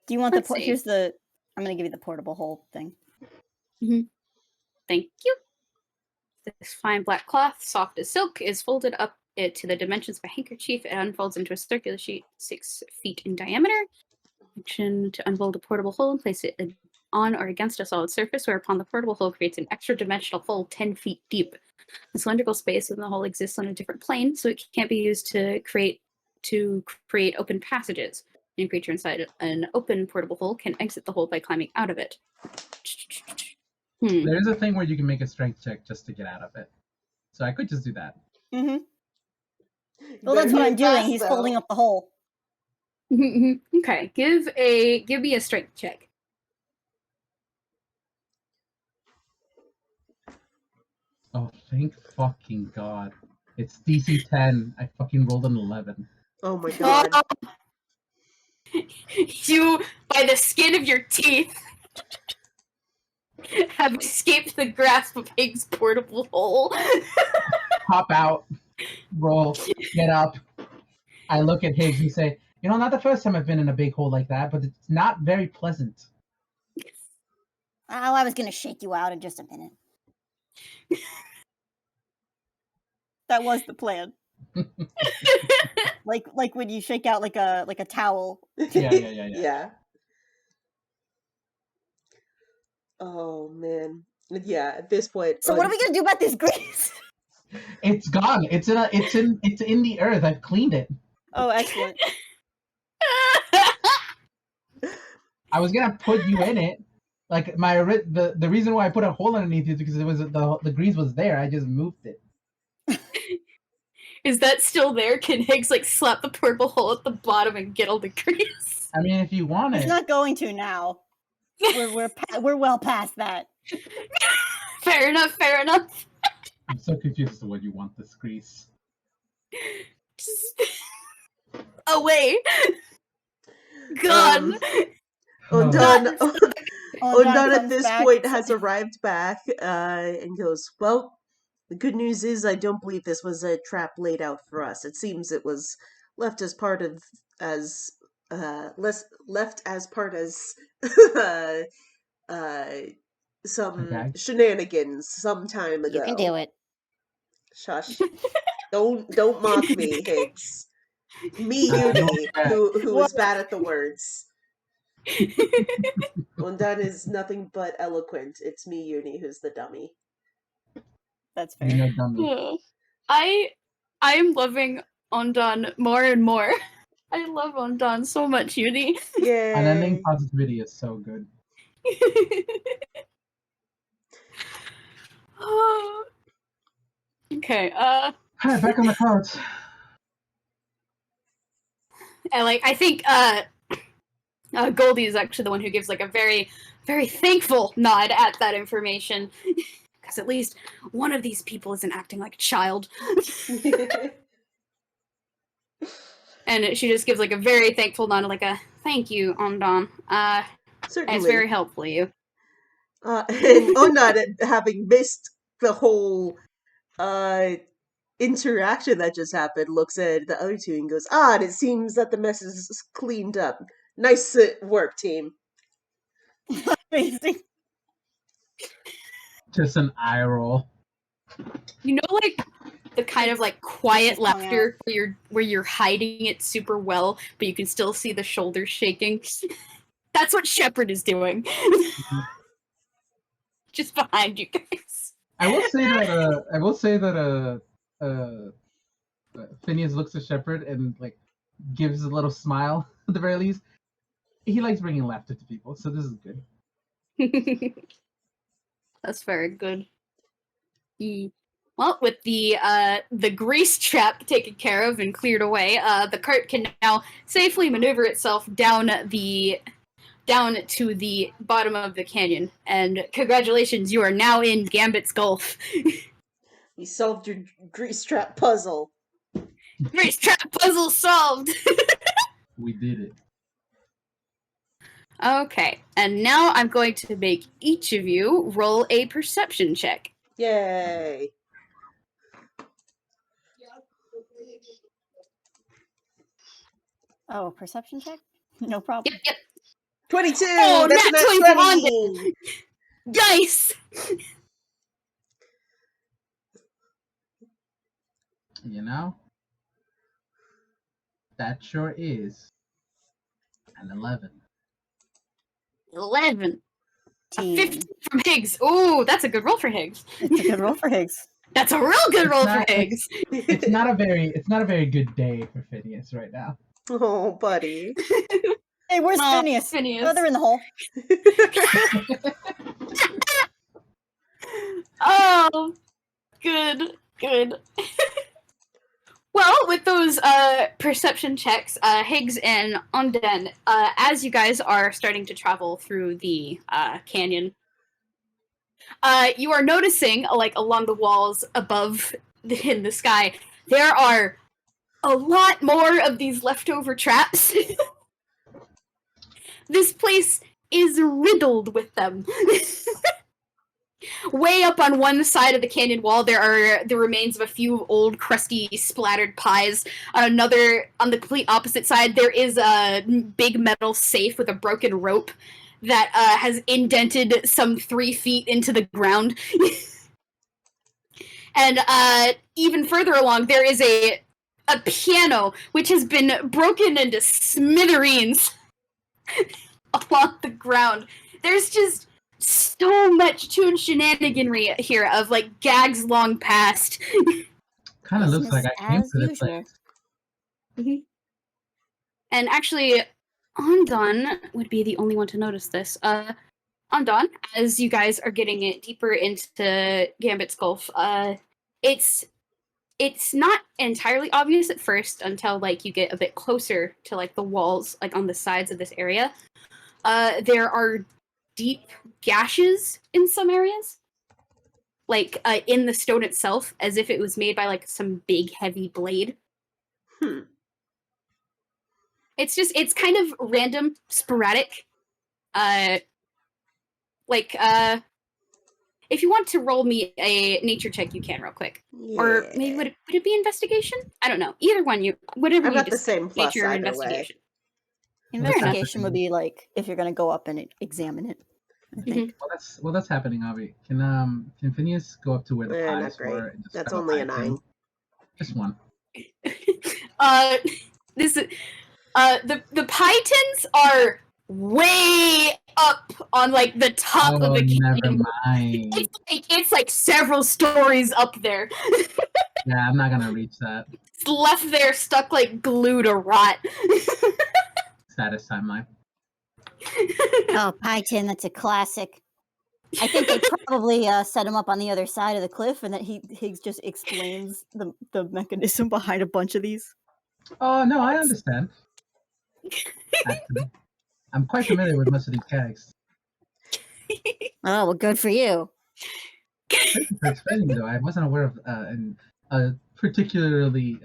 you want here's the. I'm gonna give you the portable hole thing. Thank you. This fine black cloth, soft as silk, is folded up to the dimensions of a handkerchief. It unfolds into a circular sheet 6 feet in diameter. Action to unfold a portable hole and place it on or against a solid surface, whereupon the portable hole creates an extra dimensional hole 10 feet deep. The cylindrical space in the hole exists on a different plane, so it can't be used to create open passages. Any creature inside an open portable hole can exit the hole by climbing out of it. There is a thing where you can make a strength check just to get out of it. So I could just do that. Well, that's what I'm doing. He's folding up the hole. Okay, give me a strength check. Oh, thank fucking god! It's DC 10. I fucking rolled an 11. Oh my god! You, by the skin of your teeth, have escaped the grasp of Higgs' portable hole. Pop out, roll, get up. I look at Higgs and say, "You know, not the first time I've been in a big hole like that, but it's not very pleasant." Oh, I was gonna shake you out in just a minute. That was the plan. like when you shake out like a towel. Yeah. Oh man. Yeah, at this point. So what are we gonna do about this grease? It's gone. It's in the earth. I've cleaned it. Oh, excellent. I was gonna put you in it. Like the reason why I put a hole underneath is because it was the grease was there. I just moved it. Is that still there? Can Higgs like slap the purple hole at the bottom and get all the grease? I mean, if you want He's it. not going to now. We're well past that. Fair enough. Fair enough. I'm so confused as to what you want this grease. Away. Gone. Ondan Ondan at comes this back. point has arrived back and goes, well, the good news is I don't believe this was a trap laid out for us. It seems it was left as part of some Okay. shenanigans some time ago. You can do it. Shush. Don't mock me, Higgs. Me, Uni, who is bad at the words. Ondan is nothing but eloquent. It's me, Uni, who's the dummy. That's fair. You know, dummy. I am loving Ondan more and more. I love Ondan so much, Uni. Yay. Unending positivity is so good. Okay, Hi, back on the couch. I think Goldie is actually the one who gives like a very, very thankful nod at that information. Because at least one of these people isn't acting like a child. And she just gives like a very thankful nod, like a thank you, Ondan. Certainly. It's very helpful of you. And Ondan, having missed the whole interaction that just happened, looks at the other two and goes, and it seems that the mess is cleaned up. Nice work, team. Amazing. Just an eye roll. You know, like the kind of like quiet Just hung laughter where you're hiding it super well, but you can still see the shoulders shaking. That's what Shepard is doing. Just behind you guys. I will say that Phineas looks at Shepard and like gives a little smile at the very least. He likes bringing laughter to people, so this is good. That's very good. Well, with the grease trap taken care of and cleared away, the cart can now safely maneuver itself down to the bottom of the canyon. And congratulations, you are now in Gambit's Gulf. We solved your grease trap puzzle. Grease trap puzzle solved! We did it. Okay, and now I'm going to make each of you roll a perception check. Yay. Oh, perception check? No problem. Yep. 22! Oh, that's nat not 20 20! Dice! You know? That sure is an 11. 11. A 15. 15 from Higgs. Ooh, that's a good roll for Higgs. It's a good roll for Higgs. That's a real good roll for not- Higgs. It's not a very good day for Phineas right now. Oh, buddy. Hey, where's Aw, Phineas? Phineas. Oh, they're in the hole. Oh, good. Well, with those perception checks, Higgs and Ondan, as you guys are starting to travel through the canyon, you are noticing, like along the walls above in the sky, there are a lot more of these leftover traps. This place is riddled with them. Way up on one side of the canyon wall, there are the remains of a few old, crusty, splattered pies. On another, on the complete opposite side, there is a big metal safe with a broken rope that has indented some 3 feet into the ground. And even further along, there is a piano which has been broken into smithereens along the ground. There's just so much tune shenaniganry here of like gags long past. Kind of looks like I came as to this usual. place. And actually, Ondan would be the only one to notice this. Ondan, as you guys are getting it deeper into Gambit's Gulf, it's not entirely obvious at first until like you get a bit closer to like the walls, like on the sides of this area. There are deep gashes in some areas, like in the stone itself, as if it was made by like some big heavy blade. It's kind of random, sporadic. If you want to roll me a nature check, you can real quick. Yeah. Or maybe would it be investigation? I don't know. Either one, whatever I've you got the decide. same plus Nature or either way. investigation. Investigation would be like if you're going to go up and examine it. I think. While that's happening, Avi, can Phineas go up to where the Not pies great. were? And just That's grab only pie a for him? 9. Just one. This is the pie tins are way up on like the top of the never canyon. mind. It's like several stories up there. Yeah, I'm not gonna reach that. It's left there stuck like glue to rot. Saddest timeline. Oh, Pie Tin, that's a classic. I think they probably set him up on the other side of the cliff, and that Higgs just explains the mechanism behind a bunch of these. Oh no, I understand. Actually, I'm quite familiar with most of these gags. Oh, well, good for you. Thank you for explaining, though. I wasn't aware of a particularly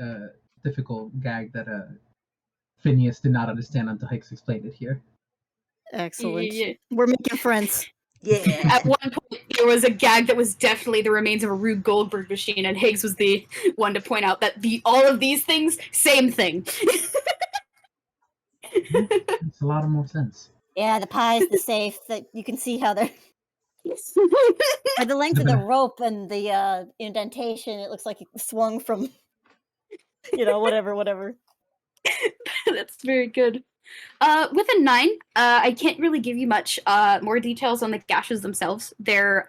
difficult gag that Phineas did not understand until Higgs explained it here. Excellent. Yeah. We're making friends. Yeah. At one point, there was a gag that was definitely the remains of a Rube Goldberg machine, and Higgs was the one to point out that all of these things, same thing. Makes a lot of more sense. Yeah, the pie's the safe. That you can see how they're by the length of the rope and the indentation. It looks like it swung from, whatever. That's very good. With a 9, I can't really give you much more details on the gashes themselves. They're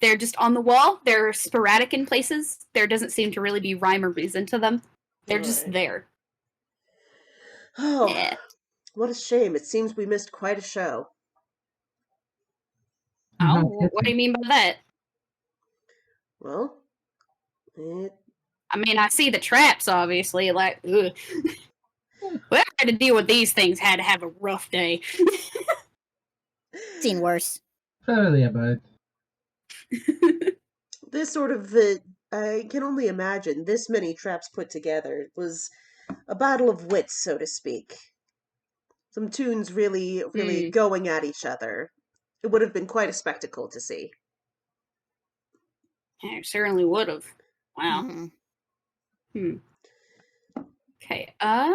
just on the wall. They're sporadic in places. There doesn't seem to really be rhyme or reason to them. They're just there. Oh, Yeah. what a shame. It seems we missed quite a show. Oh, what do you mean by that? Well, I mean, I see the traps, obviously. Like, ugh. Whoever had to deal with these things had to have a rough day. Seen worse. Fairly, but this sort of, I can only imagine, this many traps put together. It was a battle of wits, so to speak. Some tunes really going at each other. It would have been quite a spectacle to see. It certainly would have. Wow. Okay, I'm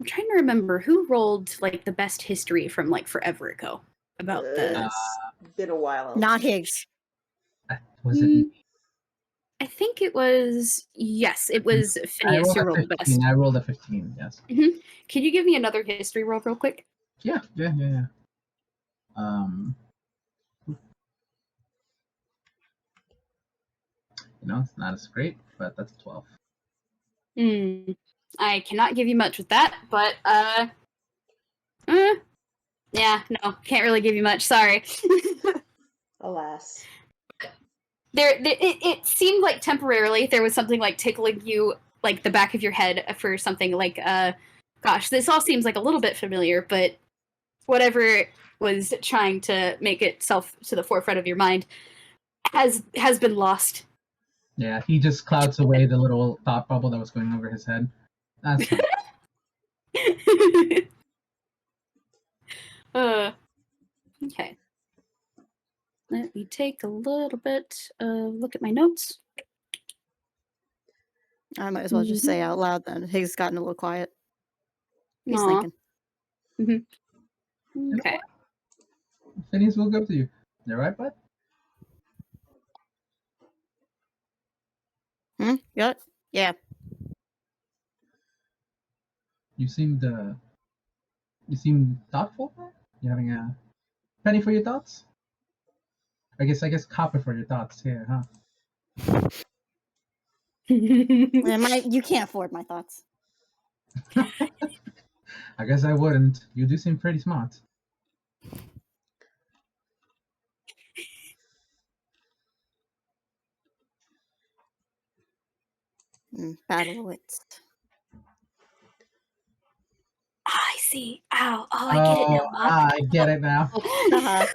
trying to remember who rolled like the best history from like forever ago about the. It's been a while. Not Higgs. was it? I think it was it was Phineas who rolled the best. I rolled a 15. Yes. Can you give me another history roll real quick? Yeah. It's not as great, but that's 12. I cannot give you much with that, but yeah, no, can't really give you much. Sorry. Alas. It seemed like temporarily there was something like tickling you, like the back of your head for something like, gosh, this all seems like a little bit familiar, but whatever was trying to make itself to the forefront of your mind has been lost. Yeah, he just clouds away the little thought bubble that was going over his head. That's fine. Okay. Let me take a little bit of look at my notes. I might as well just say out loud then. Higgs gotten a little quiet. He's thinking. Okay. Phineas will go to you. You alright, bud? Yeah. You seemed thoughtful. You having a penny for your thoughts? I guess copper for your thoughts here, huh? You can't afford my thoughts. I guess I wouldn't. You do seem pretty smart. Battle of wits. I see. Ow. Oh, I get it now, Mock. I get it now. Haha.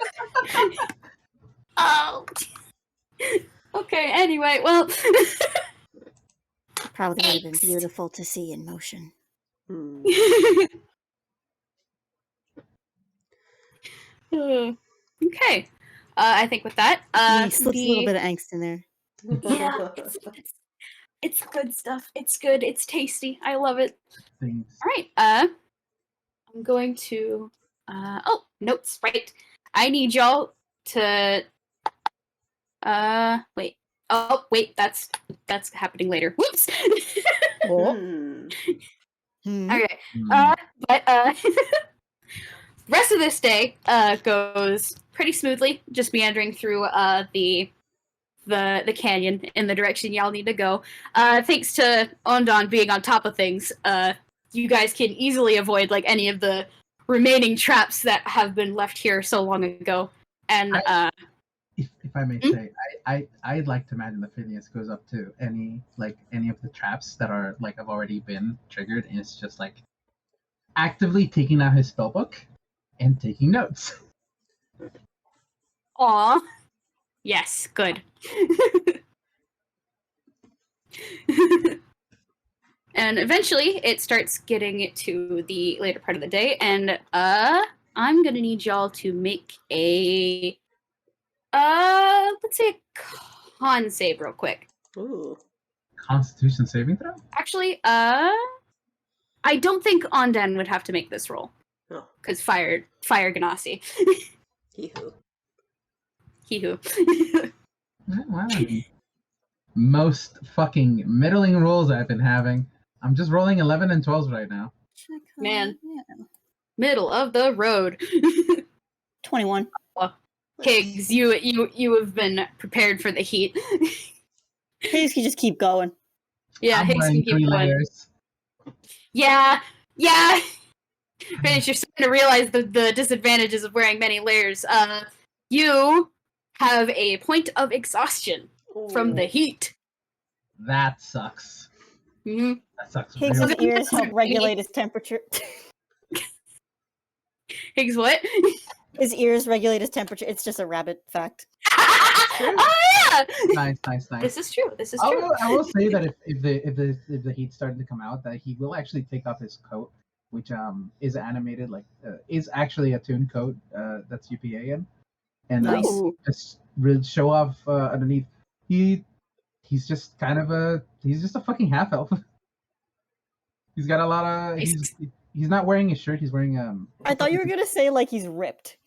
Oh. Okay, anyway, well. Probably would have been beautiful to see in motion. Okay. I think with that, He slips a little bit of angst in there. yeah, it's good stuff. It's good. It's tasty. I love it. Things. All right. I'm going to. Oh, notes. Right. I need y'all to. Wait. Oh, wait. That's happening later. Whoops. Okay. But rest of this day goes pretty smoothly. Just meandering through the canyon in the direction y'all need to go. Thanks to Ondan being on top of things, you guys can easily avoid like any of the remaining traps that have been left here so long ago. And if I may say, I'd like to imagine that Phineas goes up to any of the traps that are like have already been triggered, and it's just like actively taking out his spellbook and taking notes. aw, yes, good. And eventually, it starts getting to the later part of the day, and I'm gonna need y'all to make a let's say a con save real quick. Ooh. Constitution saving throw? Actually, I don't think Ondan would have to make this roll. Oh. Because fire Ganassi. Hee-hoo. Hee-hoo. Wow. Most fucking middling rolls I've been having. I'm just rolling 11 and 12s right now. Man. Yeah. Middle of the road. 21. Higgs, you have been prepared for the heat. Higgs can just keep going. Yeah, I'm Higgs wearing can keep 3 going. layers. Yeah. Finish, you're starting to realize the disadvantages of wearing many layers. You have a point of exhaustion from the heat. That sucks. Mm-hmm. That sucks. Higgs' real ears help regulate his temperature. Higgs, what? His ears regulate his temperature. It's just a rabbit fact. Oh yeah. Nice. This is true. I will say that if the heat started to come out, that he will actually take off his coat, which is animated is actually a Toon coat that's UPA in, and Nice. just really show off underneath. He's just a fucking half elf. He's got a lot of he's not wearing a shirt. He's wearing I thought you were gonna say like he's ripped.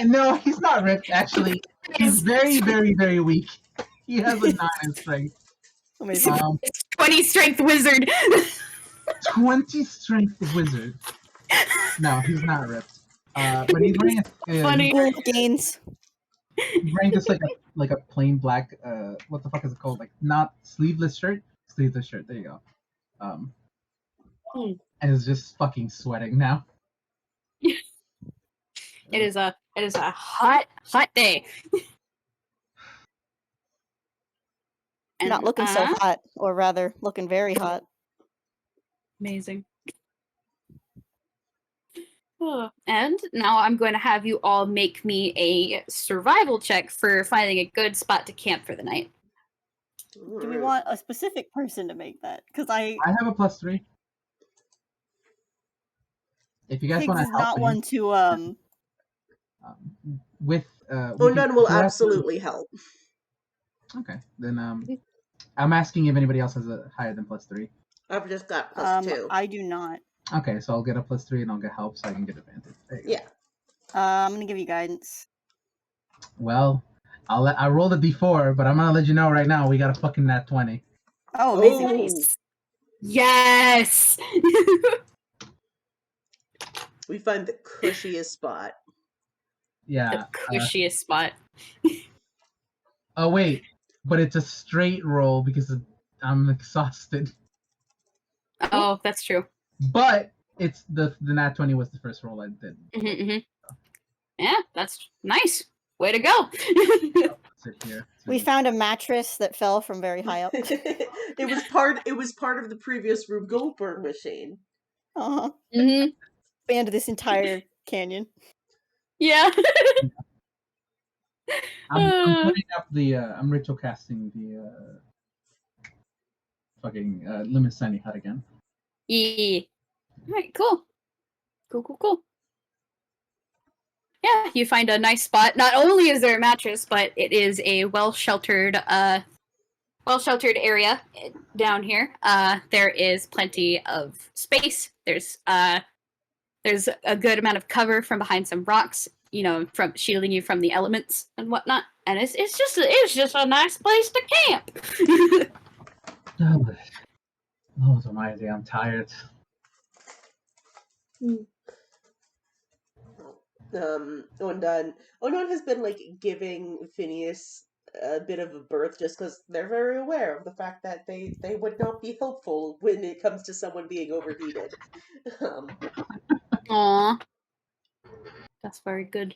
No, he's not ripped. Actually, he's very, very, very weak. He has a 9 in strength. Amazing. 20 strength wizard. 20 strength wizard. No, he's not ripped. But he's wearing Funny. Gains. He's wearing just like a plain black what the fuck is it called? Like not sleeveless shirt. Sleeveless shirt. There you go. And is just fucking sweating now. It is a hot day. And, Not looking so hot, or rather, looking very hot. Amazing. And now I'm going to have you all make me a survival check for finding a good spot to camp for the night. Do we want a specific person to make that? Because I have a +3. If you guys Higgs want to is help not me, one to with Ondan will absolutely help. Okay, then I'm asking if anybody else has a higher than +3. I've just got +2. I do not. Okay, so I'll get a +3 and I'll get help so I can get advantage. There you go. Yeah. I'm gonna give you guidance. Well, I rolled a d4, but I'm gonna let you know right now we got a fucking nat 20. Oh, amazing. Nice. Yes. We find the cushiest spot. Yeah. The cushiest spot. Oh wait, but it's a straight roll because I'm exhausted. Oh, that's true. But It's the nat 20 was the first roll I did. Yeah, that's nice. Way to go. Sit here. We found a mattress that fell from very high up. It was part of the previous Rube Goldberg machine. Uh-huh. Mm-hmm. Spanned this entire canyon. Yeah. I'm putting up the I'm ritual casting the fucking Limit Sunny Hut again. Yeah. Alright, cool. Cool. Yeah, you find a nice spot. Not only is there a mattress, but it is a well-sheltered area down here. There is plenty of space. There's a good amount of cover from behind some rocks, from shielding you from the elements and whatnot. And it's just a nice place to camp. Oh, Almighty, I'm tired. Ondan has been like giving Phineas a bit of a berth just because they're very aware of the fact that they would not be helpful when it comes to someone being overheated. Aww. That's very good.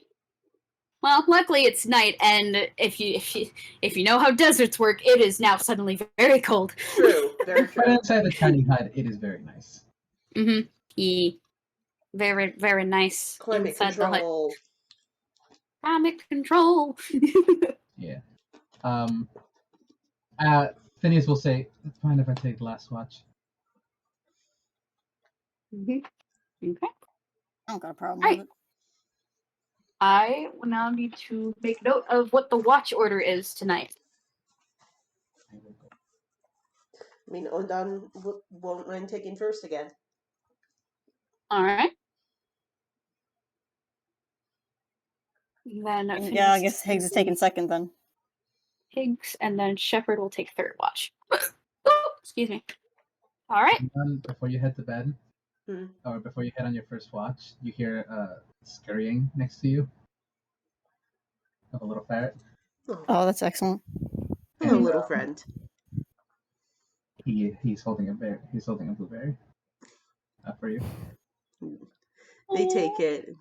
Well, luckily it's night, and if you know how deserts work, it is now suddenly very cold. True, very true. But inside the tiny hut, it is very nice. Mm-hmm. Yeah. Very, very nice. Climate inside control. The hut. Climate control. Yeah. Phineas will say, "It's fine if I take the last watch." Okay. I don't got a problem Right. with it. I will now need to make note of what the watch order is tonight. I mean, Ondan won't mind taking first again. All right. Then Yeah, I guess Higgs is taking second then. Higgs, and then Shepard will take third watch. Oh, excuse me. All right. And then before you head to bed, Hmm. or before you head on your first watch, you hear scurrying next to you of a little ferret. Oh, that's excellent. Hello, And, little friend. He's holding a bear. He's holding a blueberry for you. They take it.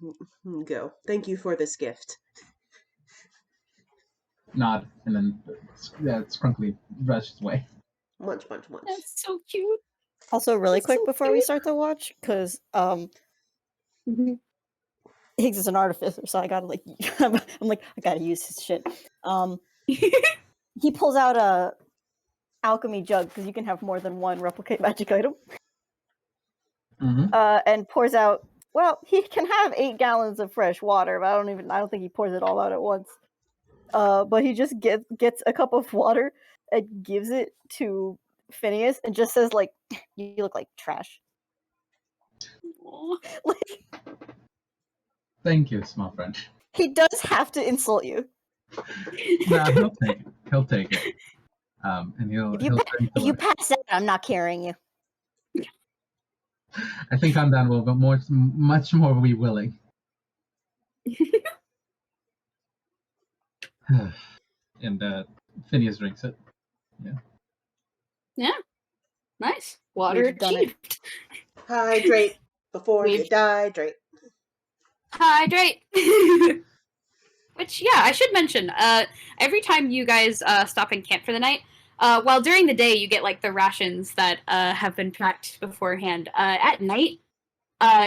Go. Thank you for this gift. Nod, and then Scrunkly rushes away. Munch. That's so cute. Also, really That's quick so before we cute. start the watch, because Higgs is an artificer, so I gotta I'm like, I gotta use his shit. He pulls out a alchemy jug because you can have more than one replicate magic item. Mm-hmm. And pours out. Well, he can have 8 gallons of fresh water, but I don't think he pours it all out at once. But he just gets a cup of water and gives it to Phineas and just says, like, "You look like trash." Like, Thank you, small friend. he does have to insult you. No, he'll take it. And he'll If you turn to look. pass out, I'm not carrying you. I think Ondan will, but much more will be willing. And Phineas drinks it. Yeah. Nice. Water We've done it. achieved. Hydrate before you dehydrate. Hydrate. Which, yeah, I should mention, every time you guys stop and camp for the night, while during the day you get, like, the rations that have been packed beforehand, at night,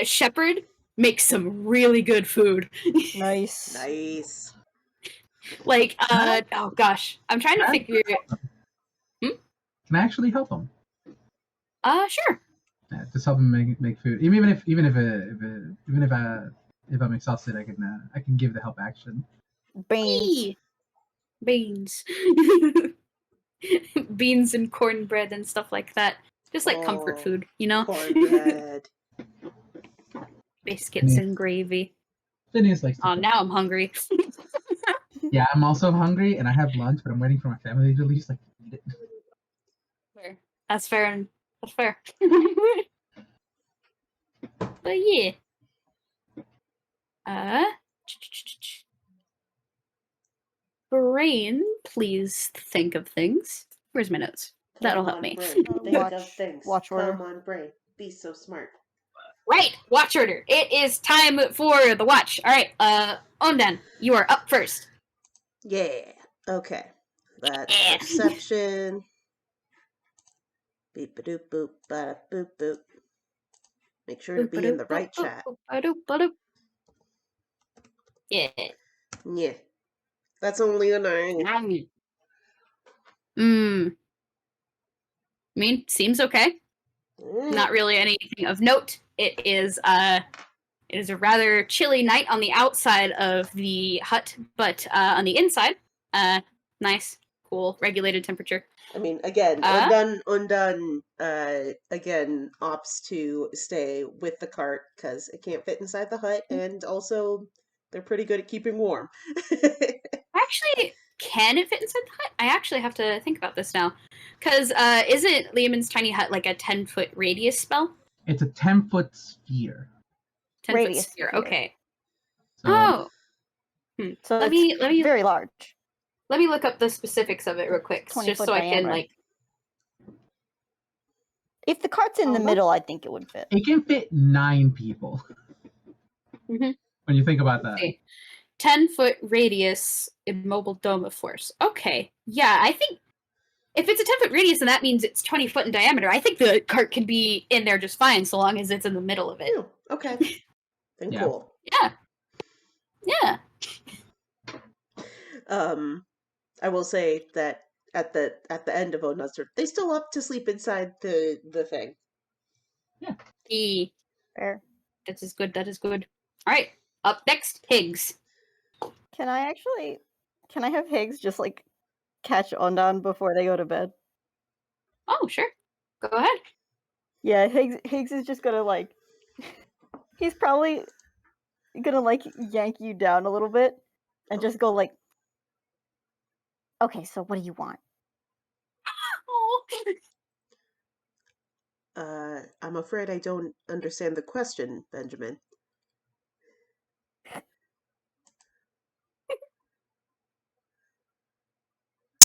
Shepard makes some really good food. Nice. Like, oh gosh, I'm trying to figure... Can I actually help him? Sure. Yeah, just help him make food. Even if I'm exhausted, I can give the help action. Beans. Beans. Beans and cornbread and stuff like that. Just like comfort food, Cornbread. Biscuits and gravy. Phineas likes to Oh, cook. now I'm hungry. Yeah, I'm also hungry, and I have lunch, but I'm waiting for my family to leave so I can eat it. Fair. That's fair. That's fair. But yeah. Brain, please think of things. Where's my notes? That'll help me. Brain. Think of things. Watch order. Come on, brain. Be so smart. Right, watch order. It is time for the watch. All right, Ondan, you are up first. Yeah. Okay. That's Yeah. perception. Beep a doop boop ba boop boop. Make sure to be in the right chat. Yeah. Yeah. That's only a 9. I mean, seems okay. Not really anything of note. It is a rather chilly night on the outside of the hut, but on the inside, nice, cool, regulated temperature. I mean, again, Ondan, again, opts to stay with the cart because it can't fit inside the hut, and also they're pretty good at keeping warm. Actually, can it fit inside the hut? I actually have to think about this now. Because isn't Lehman's tiny hut like a 10-foot radius spell? It's a 10-foot sphere. 10-foot Radius sphere, sphere. okay. So, So Let it's me very large. let me look up the specifics of it real quick, 20 just foot so I can diameter. like. If the cart's in the middle, I think it would fit. it can fit 9 people. Mhm. When you think about that. See. 10-foot radius immobile dome of force. Okay, yeah, I think if it's a 10-foot radius, then that means it's 20 foot in diameter. I think the cart can be in there just fine, so long as it's in the middle of it. Oh, okay. Then Yeah. cool. Yeah. I will say that at the end of Ondan, they still up to sleep inside the thing. Fair. That is good. That is good. All right. Up next, Higgs. Can I have Higgs just like catch Ondan before they go to bed? Oh, sure. Go ahead. Yeah, Higgs is just gonna like he's probably gonna like yank you down a little bit and just go like, okay, so what do you want? Oh. I'm afraid I don't understand the question, Benjamin.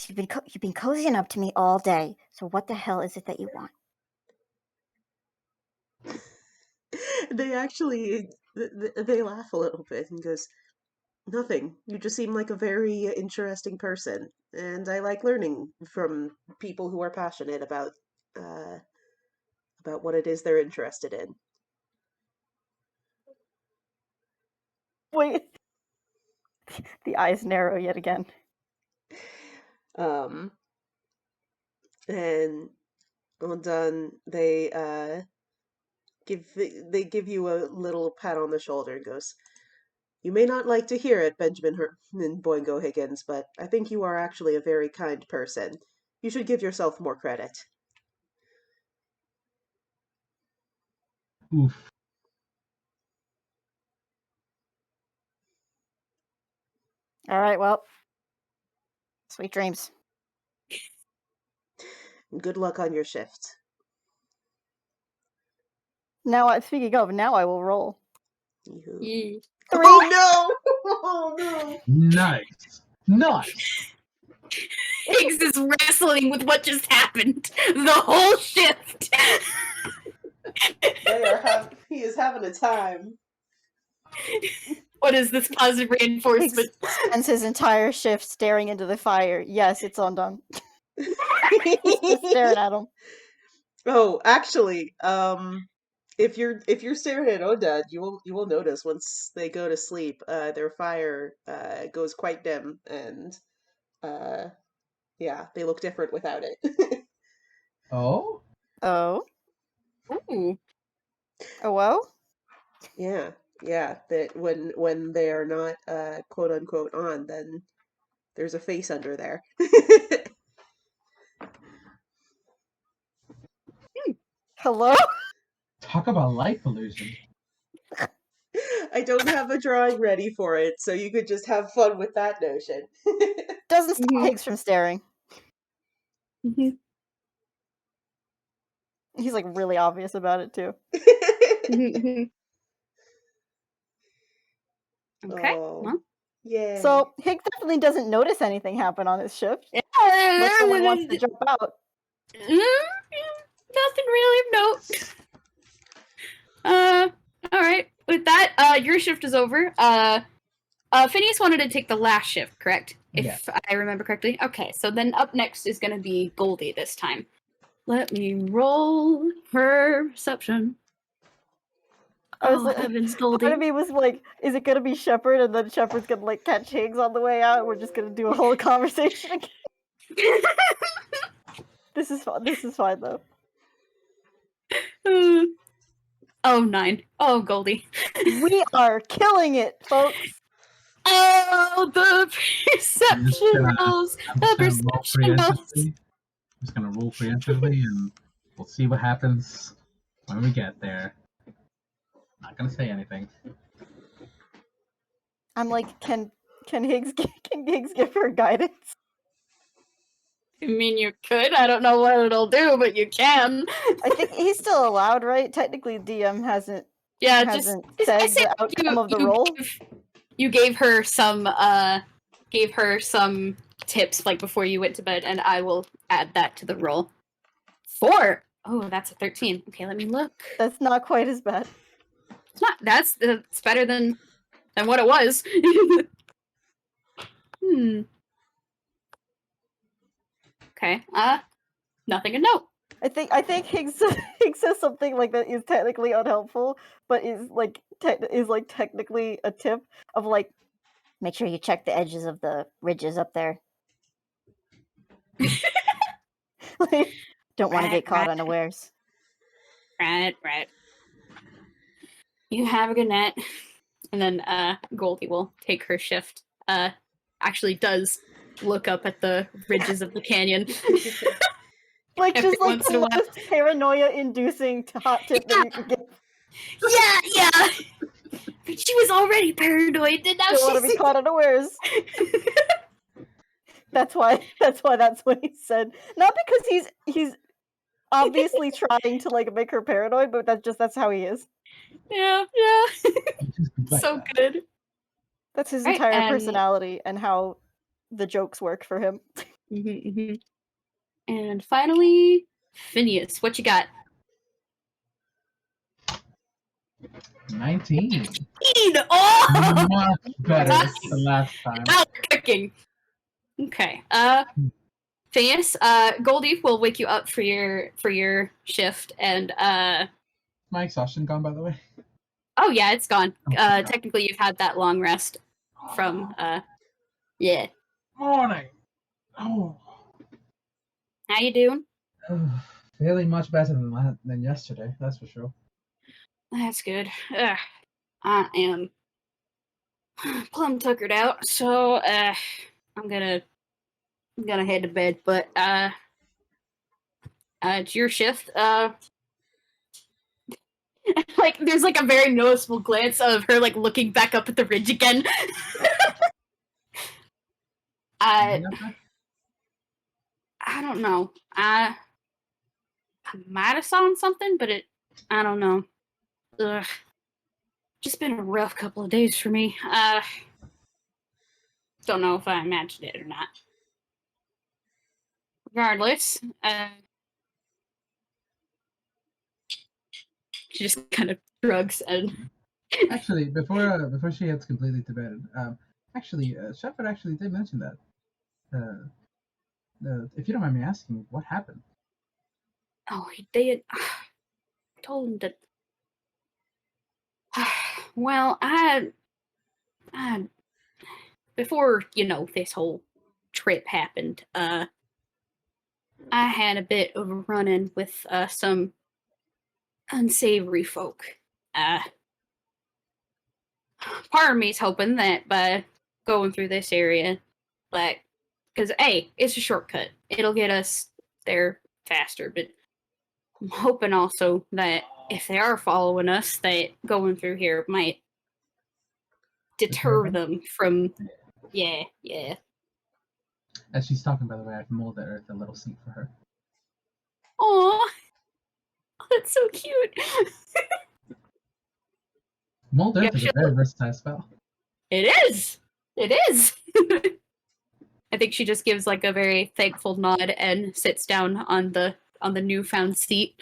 You've been cozying up to me all day. So what the hell is it that you want? They actually they laugh a little bit and goes, "Nothing. You just seem like a very interesting person, and I like learning from people who are passionate about what it is they're interested in." Wait. The eyes narrow yet again. And Ondan, they give you a little pat on the shoulder and goes, "You may not like to hear it, Benjamin-Herman Boingo Higgins, but I think you are actually a very kind person. You should give yourself more credit." Oof. All right, well, sweet dreams. Good luck on your shift. Now, speaking of, now I will roll. You... 3. Oh no! Oh no! Nice. Nice. Higgs is wrestling with what just happened. The whole shift. He is having a time. What is this positive reinforcement? Higgs spends his entire shift staring into the fire. Yes, it's Ondan. He's just staring at him. Oh, actually, if you're staring at Ondan, you will notice once they go to sleep, their fire goes quite dim, and yeah, they look different without it. Oh? Oh? Ooh. Oh, well? Yeah, that when they are not quote unquote on, then there's a face under there. Hello? Talk about light pollution. I don't have a drawing ready for it, so you could just have fun with that notion. Doesn't stop Higgs from staring. Mhm. He's like really obvious about it too. Okay. Oh, Well. yeah. So Higgs definitely doesn't notice anything happen on his shift. Yeah. Unless someone wants to jump out. Nothing really of note. your shift is over. Phineas wanted to take the last shift, correct? If I remember correctly. Okay, so then up next is going to be Goldie this time. Let me roll perception. I was Oh, like, heavens, part Goldie. of me was like, is it gonna be Shepard, and then Shepard's gonna like catch Higgs on the way out, and we're just gonna do a whole conversation again? This is fine. This is fine though. Oh, 9. Oh, Goldie. We are killing it, folks. Oh, the perception rolls. The perception rolls. I'm just gonna roll preemptively, and we'll see what happens when we get there. Not gonna say anything. I'm like, can Higgs give her guidance? I mean, you could. I don't know what it'll do, but you can. I think he's still allowed, right? Technically, DM hasn't just said say the outcome of the roll. You gave her some tips like before you went to bed, and I will add that to the roll. 4. Oh, that's a 13. Okay, let me look. That's not quite as bad. It's not. It's better than what it was. Okay. Nothing to note. I think Higgs says something like that is technically unhelpful, but is technically a tip of like, make sure you check the edges of the ridges up there. Like, don't want to get caught unawares. Right. You have a good night. And then Goldie will take her shift. Actually does look up at the ridges of the canyon. Like, Every just like once in a the while. most paranoia-inducing hot tip that you could get. Yeah. But she was already paranoid, and now Don't want to be caught unawares. That's why that's what he said. Not because he's obviously trying to like make her paranoid, but that's how he is. Yeah. So good. That's his Right, entire personality and how the jokes work for him. And finally, Phineas, what you got? 19. Oh! Much better than last time. Now we're cooking. Okay. Phineas, Goldie will wake you up for your shift, and My exhaustion gone, by the way? oh yeah, it's gone. Okay. Technically, you've had that long rest from yeah. Morning. Oh. How you doing? Feeling much better than yesterday, that's for sure. That's good. I am plumb tuckered out, so I'm gonna head to bed. But it's your shift. Like there's like a very noticeable glance of her like looking back up at the ridge again. I don't know. I might have saw something, but I don't know. Ugh. Just been a rough couple of days for me. Don't know if I imagined it or not. Regardless, she just kind of shrugs and. Actually, before she heads completely to bed, Shepard actually did mention that. If you don't mind me asking, what happened? Oh, he did. I told him that. Well, I before this whole trip happened, I had a bit of a run-in with some unsavory folk. Part of me's hoping that by going through this area, like, because it's a shortcut, it'll get us there faster. But I'm hoping also that if they are following us, that going through here might deter them from. Yeah. As she's talking, by the way, I've molded Earth a little seat for her. Aw, that's so cute. Mold Earth is a very versatile spell. It is. I think she just gives like a very thankful nod and sits down on the newfound seat.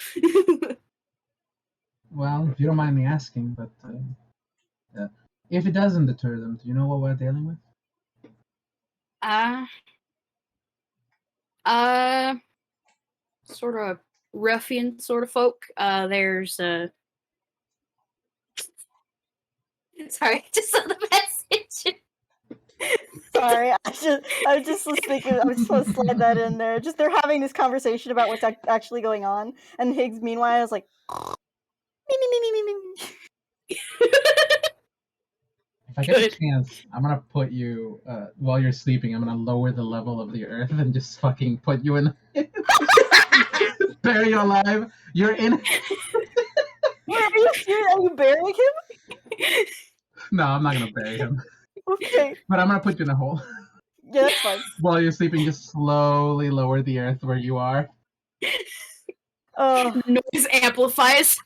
Well, if you don't mind me asking, but If it doesn't deter them, do you know what we're dealing with? Sort of ruffian sort of folk. There's sorry, I just saw the message. Sorry, I was just thinking. I was just want to slide that in there. Just they're having this conversation about what's actually going on, and Higgs, meanwhile, is like, me. If I get a chance, I'm gonna put you while you're sleeping. I'm gonna lower the level of the earth and just fucking put you in, bury you alive. You're in. Wait, are you serious? Are you burying him? No, I'm not gonna bury him. Okay. But I'm gonna put you in a hole. Yeah, that's fine. While you're sleeping, just slowly lower the earth where you are. Noise amplifies.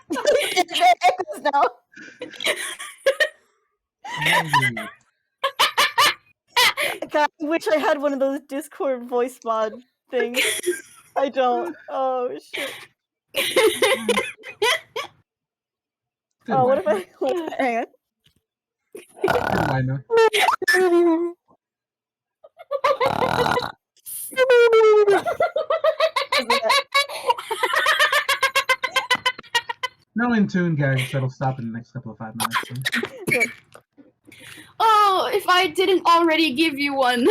It echoes now. God, I wish I had one of those Discord voice mod things. I don't. Oh shit. What if I hang on? I know. No in tune, guys. That'll stop in the next couple of 5 minutes. Oh, if I didn't already give you one.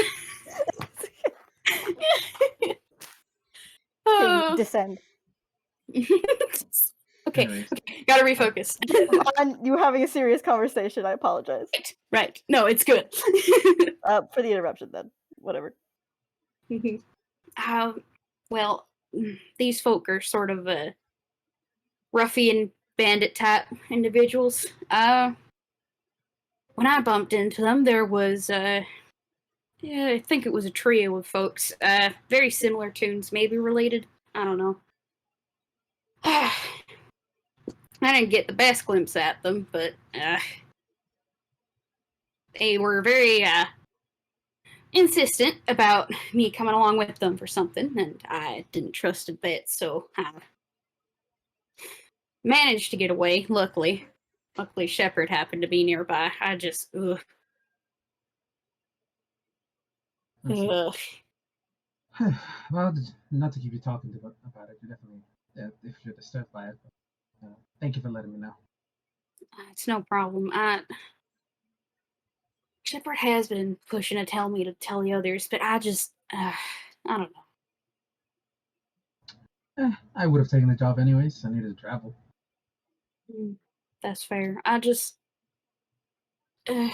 Descend. Okay, gotta refocus. You having a serious conversation. I apologize. Right. No, it's good. For the interruption, then. Whatever. Well, these folk are sort of ruffian bandit type individuals. When I bumped into them, there was I think it was a trio of folks. Very similar tunes, maybe related. I don't know. I didn't get the best glimpse at them, but they were very insistent about me coming along with them for something, and I didn't trust a bit, so I managed to get away, luckily. Luckily, Shepard happened to be nearby. I just, ugh. Well, not to keep you talking about it, you definitely, if you're disturbed by it. But, thank you for letting me know. It's no problem. Shepard has been pushing to tell me to tell the others, but I just, I don't know. I would have taken the job anyways. I needed to travel. That's fair. I just, in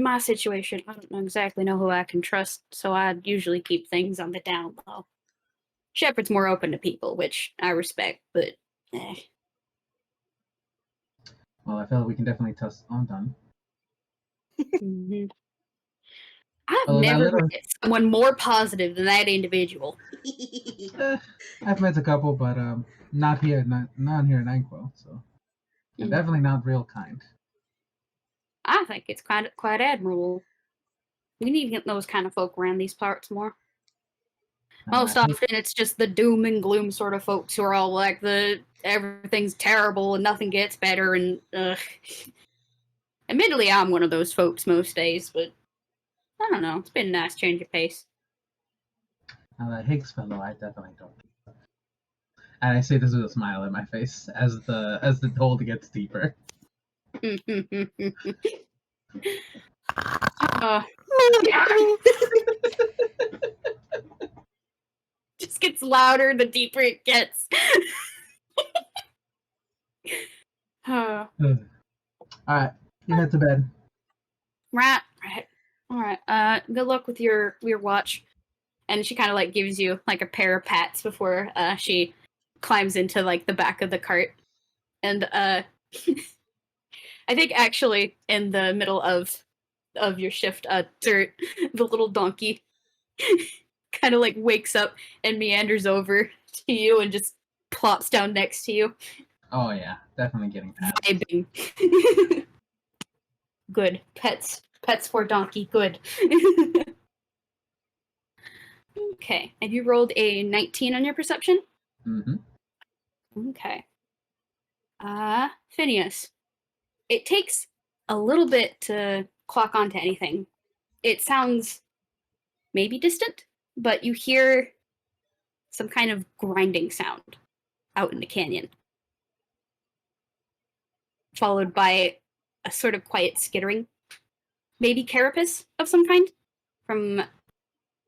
my situation, I don't exactly know who I can trust, so I usually keep things on the down low. Shepard's more open to people, which I respect, but Well, I feel like we can definitely trust Ondan. I've never met someone more positive than that individual. I've met a couple, but not here in Anquil, so they're definitely not real kind. I think it's quite admirable. We need to get those kind of folk around these parts more. Most often, it's just the doom and gloom sort of folks who are all like everything's terrible and nothing gets better. And admittedly, I'm one of those folks most days, but I don't know. It's been a nice change of pace. Now that Higgs fellow, I definitely don't. And I say this with a smile on my face as the hole gets deeper. Just gets louder the deeper it gets. All right, you head to bed. Right. All right. Good luck with your watch. And she kind of like gives you like a pair of pats before she climbs into like the back of the cart. And I think actually in the middle of your shift, Dirt, the little donkey, kind of like wakes up and meanders over to you and just plops down next to you. Oh yeah, definitely getting pats. Vibing. Good. Pets for donkey. Good. Okay. Have you rolled a 19 on your perception? Mm-hmm. Okay. Phineas. It takes a little bit to clock onto anything. It sounds maybe distant, but you hear some kind of grinding sound out in the canyon, followed by a sort of quiet skittering. Maybe carapace of some kind from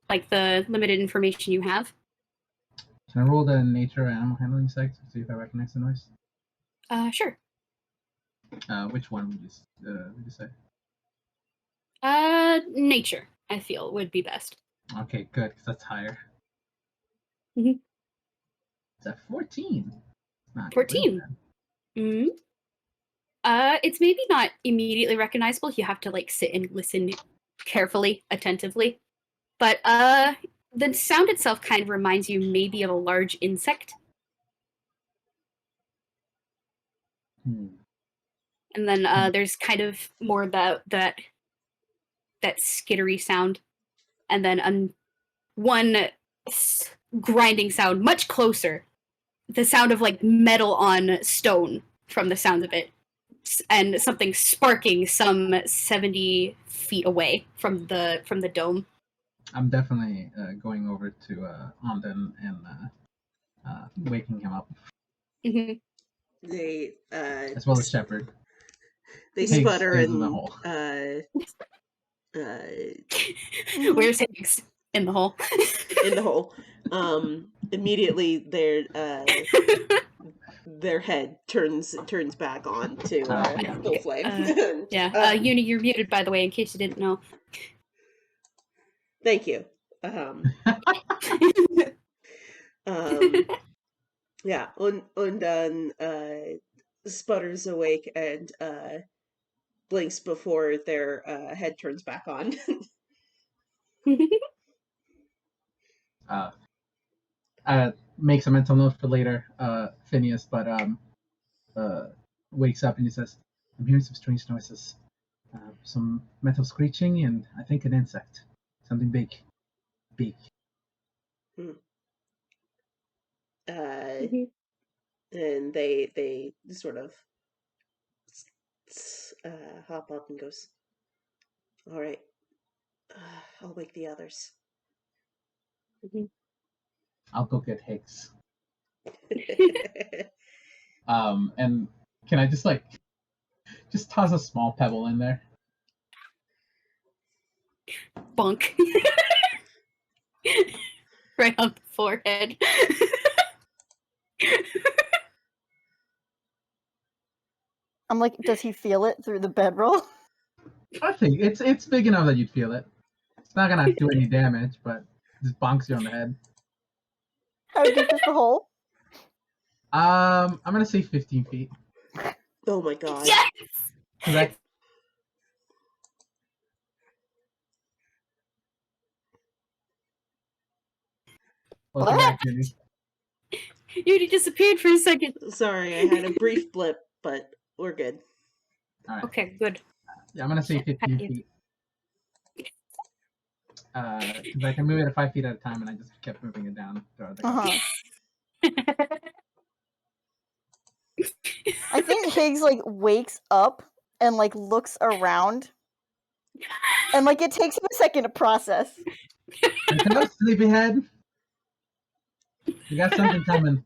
like the limited information you have. Can I roll the nature or animal handling psych to see if I recognize the noise? Sure. Which one would you say? Nature, I feel, would be best. Okay, good, because that's higher. Mhm. It's at 14. Not 14. Mm-hmm. It's maybe not immediately recognizable. You have to like sit and listen carefully, attentively. But the sound itself kind of reminds you maybe of a large insect. And then there's kind of more that skittery sound, and then one grinding sound much closer. The sound of like metal on stone from the sound of it, and something sparking some 70 feet away from the dome. I'm definitely going over to Ondan and waking him up. Mm-hmm. They as well as Shepard. They Higgs sputter stays in and the hole. Where's Higgins? In the hole. In the hole. Immediately their head turns back on to full flame. Uni, you're muted, by the way, in case you didn't know. Thank you. Yeah, Ondan sputters awake and blinks before their head turns back on. Makes a mental note for later, Phineas, but wakes up and he says, I'm hearing some strange noises. Some metal screeching and I think an insect. Something big. Big. And they sort of hop up and goes, all right, I'll wake the others. I'll go get Higgs. And can I just toss a small pebble in there? Bunk. Right on the forehead. I'm like, does he feel it through the bedroll? I think it's big enough that you'd feel it. It's not gonna do any damage, but just bonks you on the head. How deep is the hole? I'm gonna say 15 feet. Oh my god. Yes! Correct. Welcome back, Uni. Uni disappeared for a second. Sorry, I had a brief blip, but we're good. All right. Okay, good. Yeah, I'm gonna say 15 feet. Because I can move it at 5 feet at a time, and I just kept moving it down. I think Higgs wakes up and looks around, and it takes him a second to process. Hello, sleepyhead. You got something coming.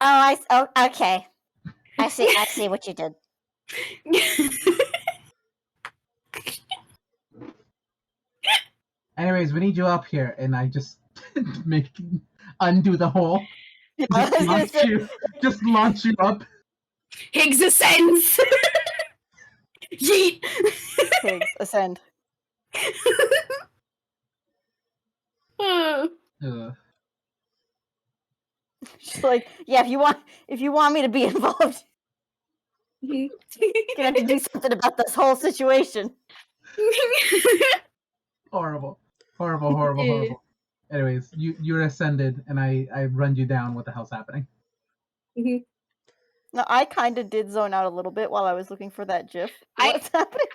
Oh, okay. I see what you did. Anyways, we need you up here, and I just undo the hole. Just launch you up. Higgs ascends. Yeet. Higgs ascend. She's like, yeah, if you want me to be involved, you're gonna have to do something about this whole situation. Horrible. Anyways, you're ascended, and I run you down. What the hell's happening? No, I kind of did zone out a little bit while I was looking for that GIF. What's happening?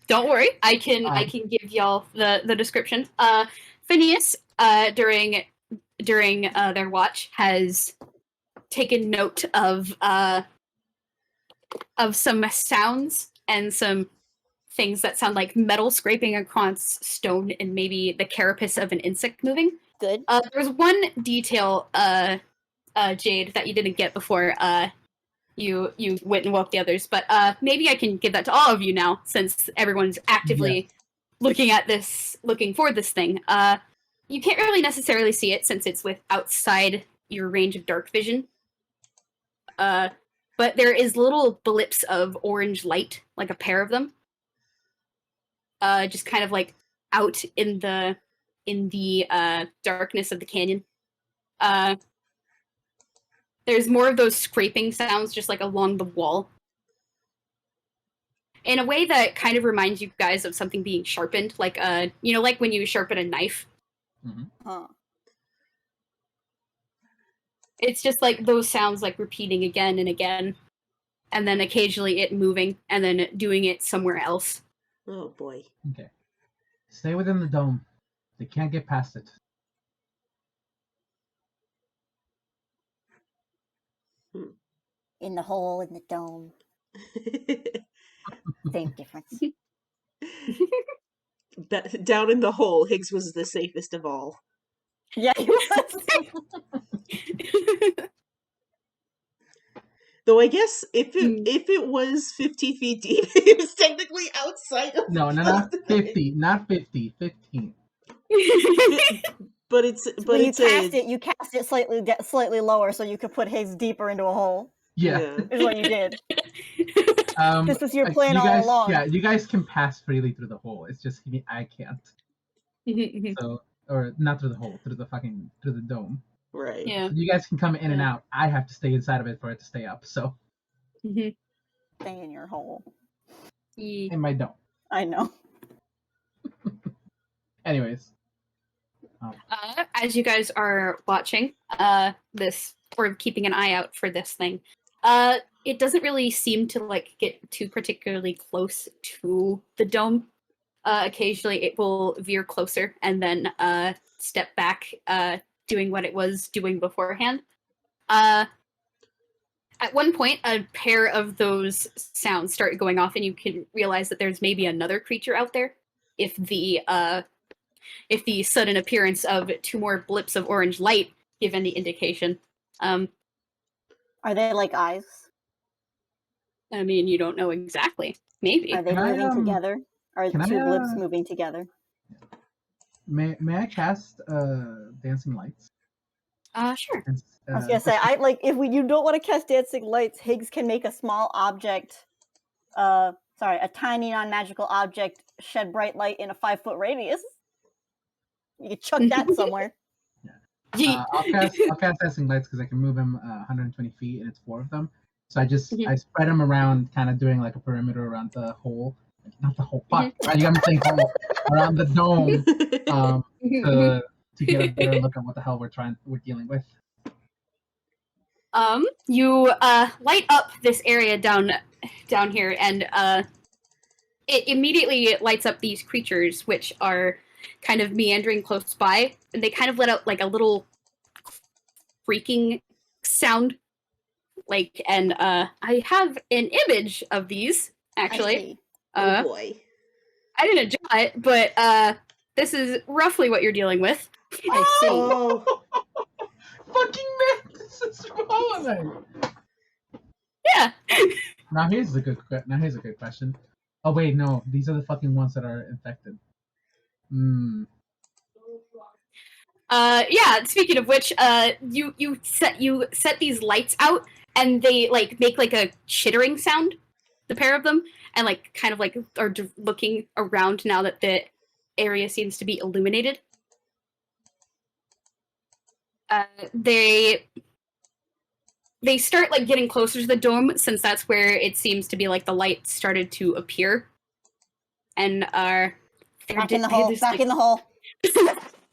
Don't worry, I can give y'all the description. Phineas, during during their watch has taken note of some sounds and some things that sound like metal scraping across stone and maybe the carapace of an insect moving. Good. There's one detail, Jade, that you didn't get before you went and woke the others, but maybe I can give that to all of you now, since everyone's actively looking for this thing. You can't really necessarily see it since it's outside your range of dark vision. But there is little blips of orange light, like a pair of them. Just kind of like out in the darkness of the canyon. There's more of those scraping sounds just like along the wall. In a way that kind of reminds you guys of something being sharpened, like like when you sharpen a knife. Mm-hmm. Huh. It's just like those sounds like repeating again and again, and then occasionally it moving and then doing it somewhere else. Oh boy. Okay. Stay within the dome. They can't get past it. In the hole, in the dome. Same difference. Down in the hole, Higgs was the safest of all. Yeah, he was. Though I guess if it was 50 feet deep, it was technically outside of. No, not 50, not 50, 15. But you cast it slightly lower so you could put Higgs deeper into a hole. Yeah. Is what you did. This was your plan you guys, all along. Yeah, you guys can pass freely through the hole. It's just I can't. So, or not through the hole, through the dome. Right. Yeah. So you guys can come in and out. I have to stay inside of it for it to stay up. So. Stay in your hole. In my dome. I know. Anyways. As you guys are watching this, or keeping an eye out for this thing, it doesn't really seem to like get too particularly close to the dome. Occasionally it will veer closer and then step back, doing what it was doing beforehand. At one point, a pair of those sounds start going off, and you can realize that there's maybe another creature out there. If the sudden appearance of two more blips of orange light give any indication. Are they like eyes? I mean, you don't know exactly. Maybe. Are they moving together? Are the two blips moving together? May I cast dancing lights? Sure. I was gonna say, you don't want to cast dancing lights, Higgs can make a small object, a tiny non-magical object shed bright light in a 5-foot radius. You can chuck that somewhere. Yeah. I'll cast dancing lights because I can move him 120 feet, and it's 4 of them. So I spread them around, kind of doing like a perimeter around the hole. Not the whole fuck. Right, you got me saying hole around the dome. To get a better look at what the hell we're dealing with. You light up this area down here, and it immediately lights up these creatures, which are kind of meandering close by, and they kind of let out like a little creaking sound. And I have an image of these actually. Oh boy! I didn't draw it, but this is roughly what you're dealing with. I see. Oh. Fucking man, this is wrong. Yeah. Now here's a good question. Oh wait, no, these are the fucking ones that are infected. Yeah. Speaking of which, you set these lights out, and they like make like a chittering sound. The pair of them, and like kind of like are looking around now that the area seems to be illuminated. They start like getting closer to the dome, since that's where it seems to be like the light started to appear, and are back in the hole. Back in the hole.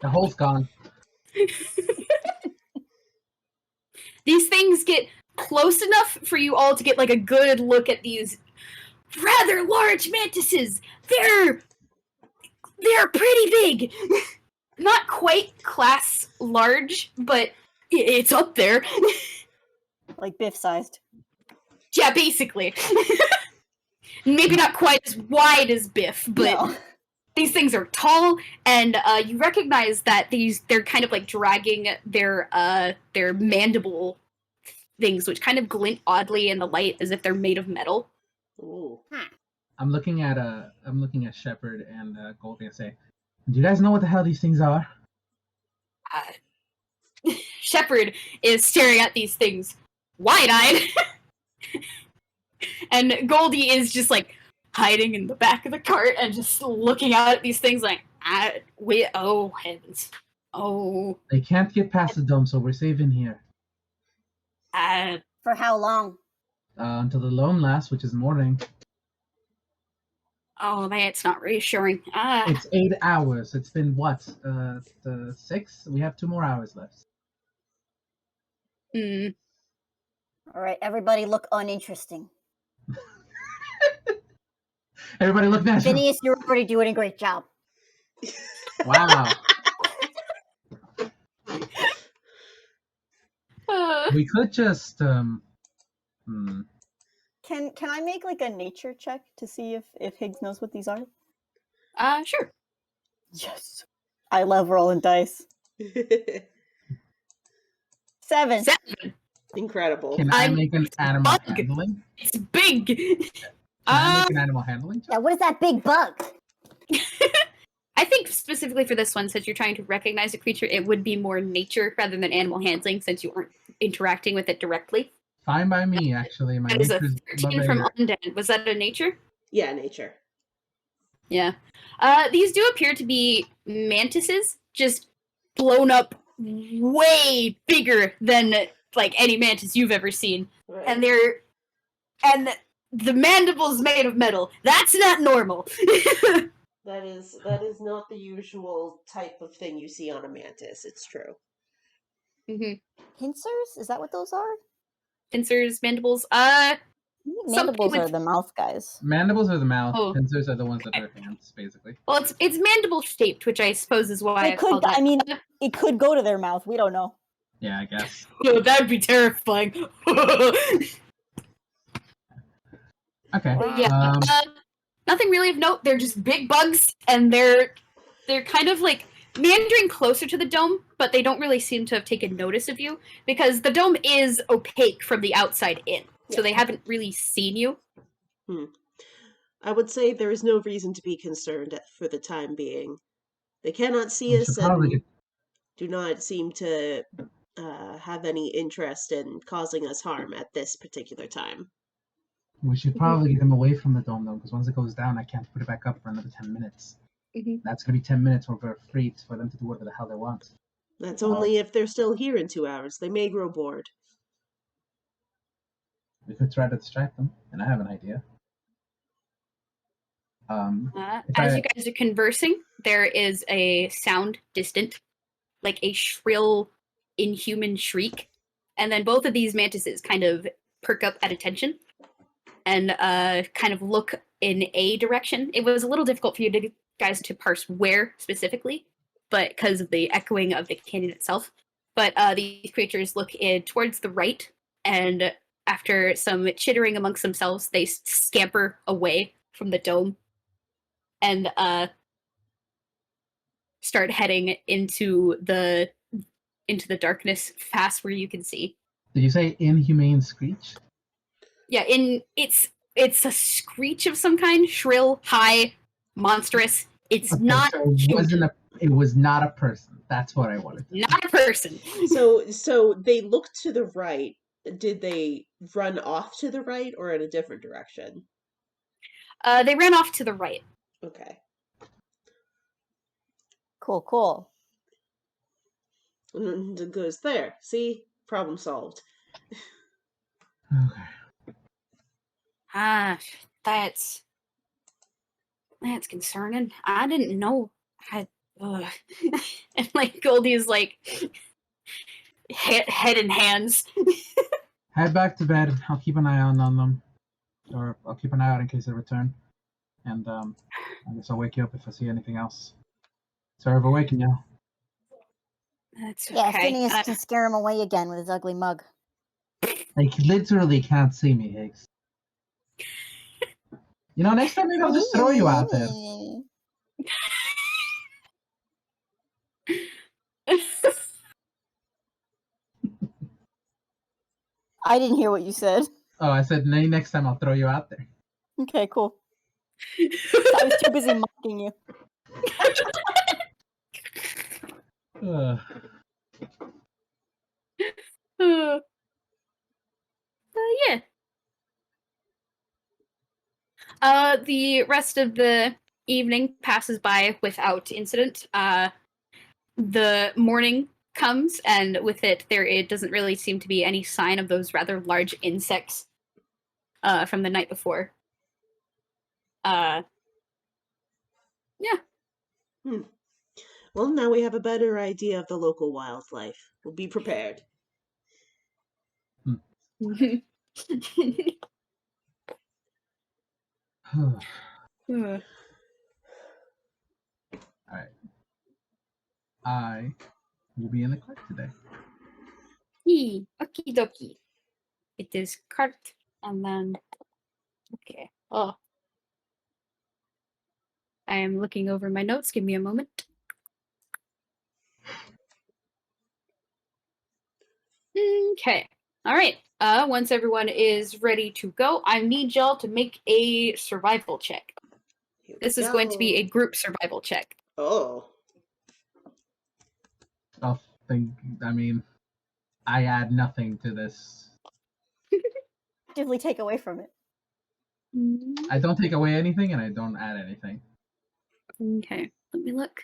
The hole's gone. These things get close enough for you all to get like a good look at these rather large mantises. They're pretty big. not quite class large, but it's up there. Like Biff-sized. Yeah, basically. Maybe not quite as wide as Biff, but No. these things are tall, and you recognize that they're kind of like dragging their mandible things, which kind of glint oddly in the light as if they're made of metal. Ooh. I'm looking at Shepard and Goldie and say, "Do you guys know what the hell these things are?" Shepard is staring at these things wide-eyed, and Goldie is just like hiding in the back of the cart and just looking out at these things like, oh heavens, oh. They can't get past the dome, so we're safe in here. For how long? Until the loan lasts, which is morning. Oh, that's not reassuring. It's 8 hours. It's been what? 6? We have 2 more hours left. All right, everybody look uninteresting. Everybody look natural. Phineas, you're already doing a great job. Wow. We could just Can I make like a nature check to see if Higgs knows what these are? Sure. Yes. I love rolling dice. 7. Incredible. Can I make an animal handling? It's big. Can I make an animal handling check? Yeah, what is that big bug? I think specifically for this one, since you're trying to recognize a creature, it would be more nature rather than animal handling, since you aren't interacting with it directly. Fine by me, actually. My That is a nature's 13 from Ondan. Was that a nature? Yeah, nature. Yeah. These do appear to be mantises, just blown up way bigger than like any mantis you've ever seen. Right. And the mandible's made of metal. That's not normal. That is not the usual type of thing you see on a mantis. It's true. Pincers? Is that what those are? Pincers, mandibles. Mandibles are the mouth guys. Mandibles are the mouth. Oh. Pincers are the ones that are hands, basically. Well, it's mandible shaped, which I suppose is why It could. I mean, it could go to their mouth. We don't know. Yeah, I guess. No, that would be terrifying. Okay. Yeah. Nothing really of note. They're just big bugs, and they're kind of like meandering closer to the dome, but they don't really seem to have taken notice of you because the dome is opaque from the outside in, so they haven't really seen you. I would say there is no reason to be concerned for the time being. They cannot see us and do not seem to have any interest in causing us harm at this particular time. We should probably get them away from the dome, though, because once it goes down, I can't put it back up for another 10 minutes. That's going to be 10 minutes where we're free for them to do whatever the hell they want. That's only if they're still here in 2 hours. They may grow bored. We could try to distract them, and I have an idea. As you guys are conversing, there is a sound distant, like a shrill, inhuman shriek, and then both of these mantises kind of perk up at attention and kind of look in a direction. It was a little difficult for you guys to parse where specifically, but because of the echoing of the canyon itself. But these creatures look towards the right, and after some chittering amongst themselves, they scamper away from the dome and start heading into the darkness past where you can see. Did you say inhumane screech? Yeah, it's a screech of some kind, shrill, high, monstrous. It's not. So it was not a person. That's what I wanted. Not a person. So they looked to the right. Did they run off to the right or in a different direction? They ran off to the right. Okay. Cool. And it goes there. See? Problem solved. Okay. That's concerning. I didn't know. And like Goldie is like head in hands. Head back to bed. I'll keep an eye on them, or I'll keep an eye out in case they return. And I guess I'll wake you up if I see anything else. Sorry for waking you. That's Yeah, okay. Phineas can scare him away again with his ugly mug. Like, literally can't see me, Higgs. You know, next time maybe I'll just throw you out there. I didn't hear what you said. Oh, I said next time I'll throw you out there. Okay, cool. I was too busy mocking you. Yeah. The rest of the evening passes by without incident. The morning comes, and with it, it doesn't really seem to be any sign of those rather large insects from the night before. Yeah. Well, now we have a better idea of the local wildlife. We'll be prepared. Alright. I will be in the cart today. Okie dokie. It is cart, and then... Okay. Oh. I am looking over my notes. Give me a moment. Okay. All right. Once everyone is ready to go, I need y'all to make a survival check. This is going to be a group survival check. Oh. I mean, I add nothing to this. Actively take away from it. I don't take away anything, and I don't add anything. Okay. Let me look.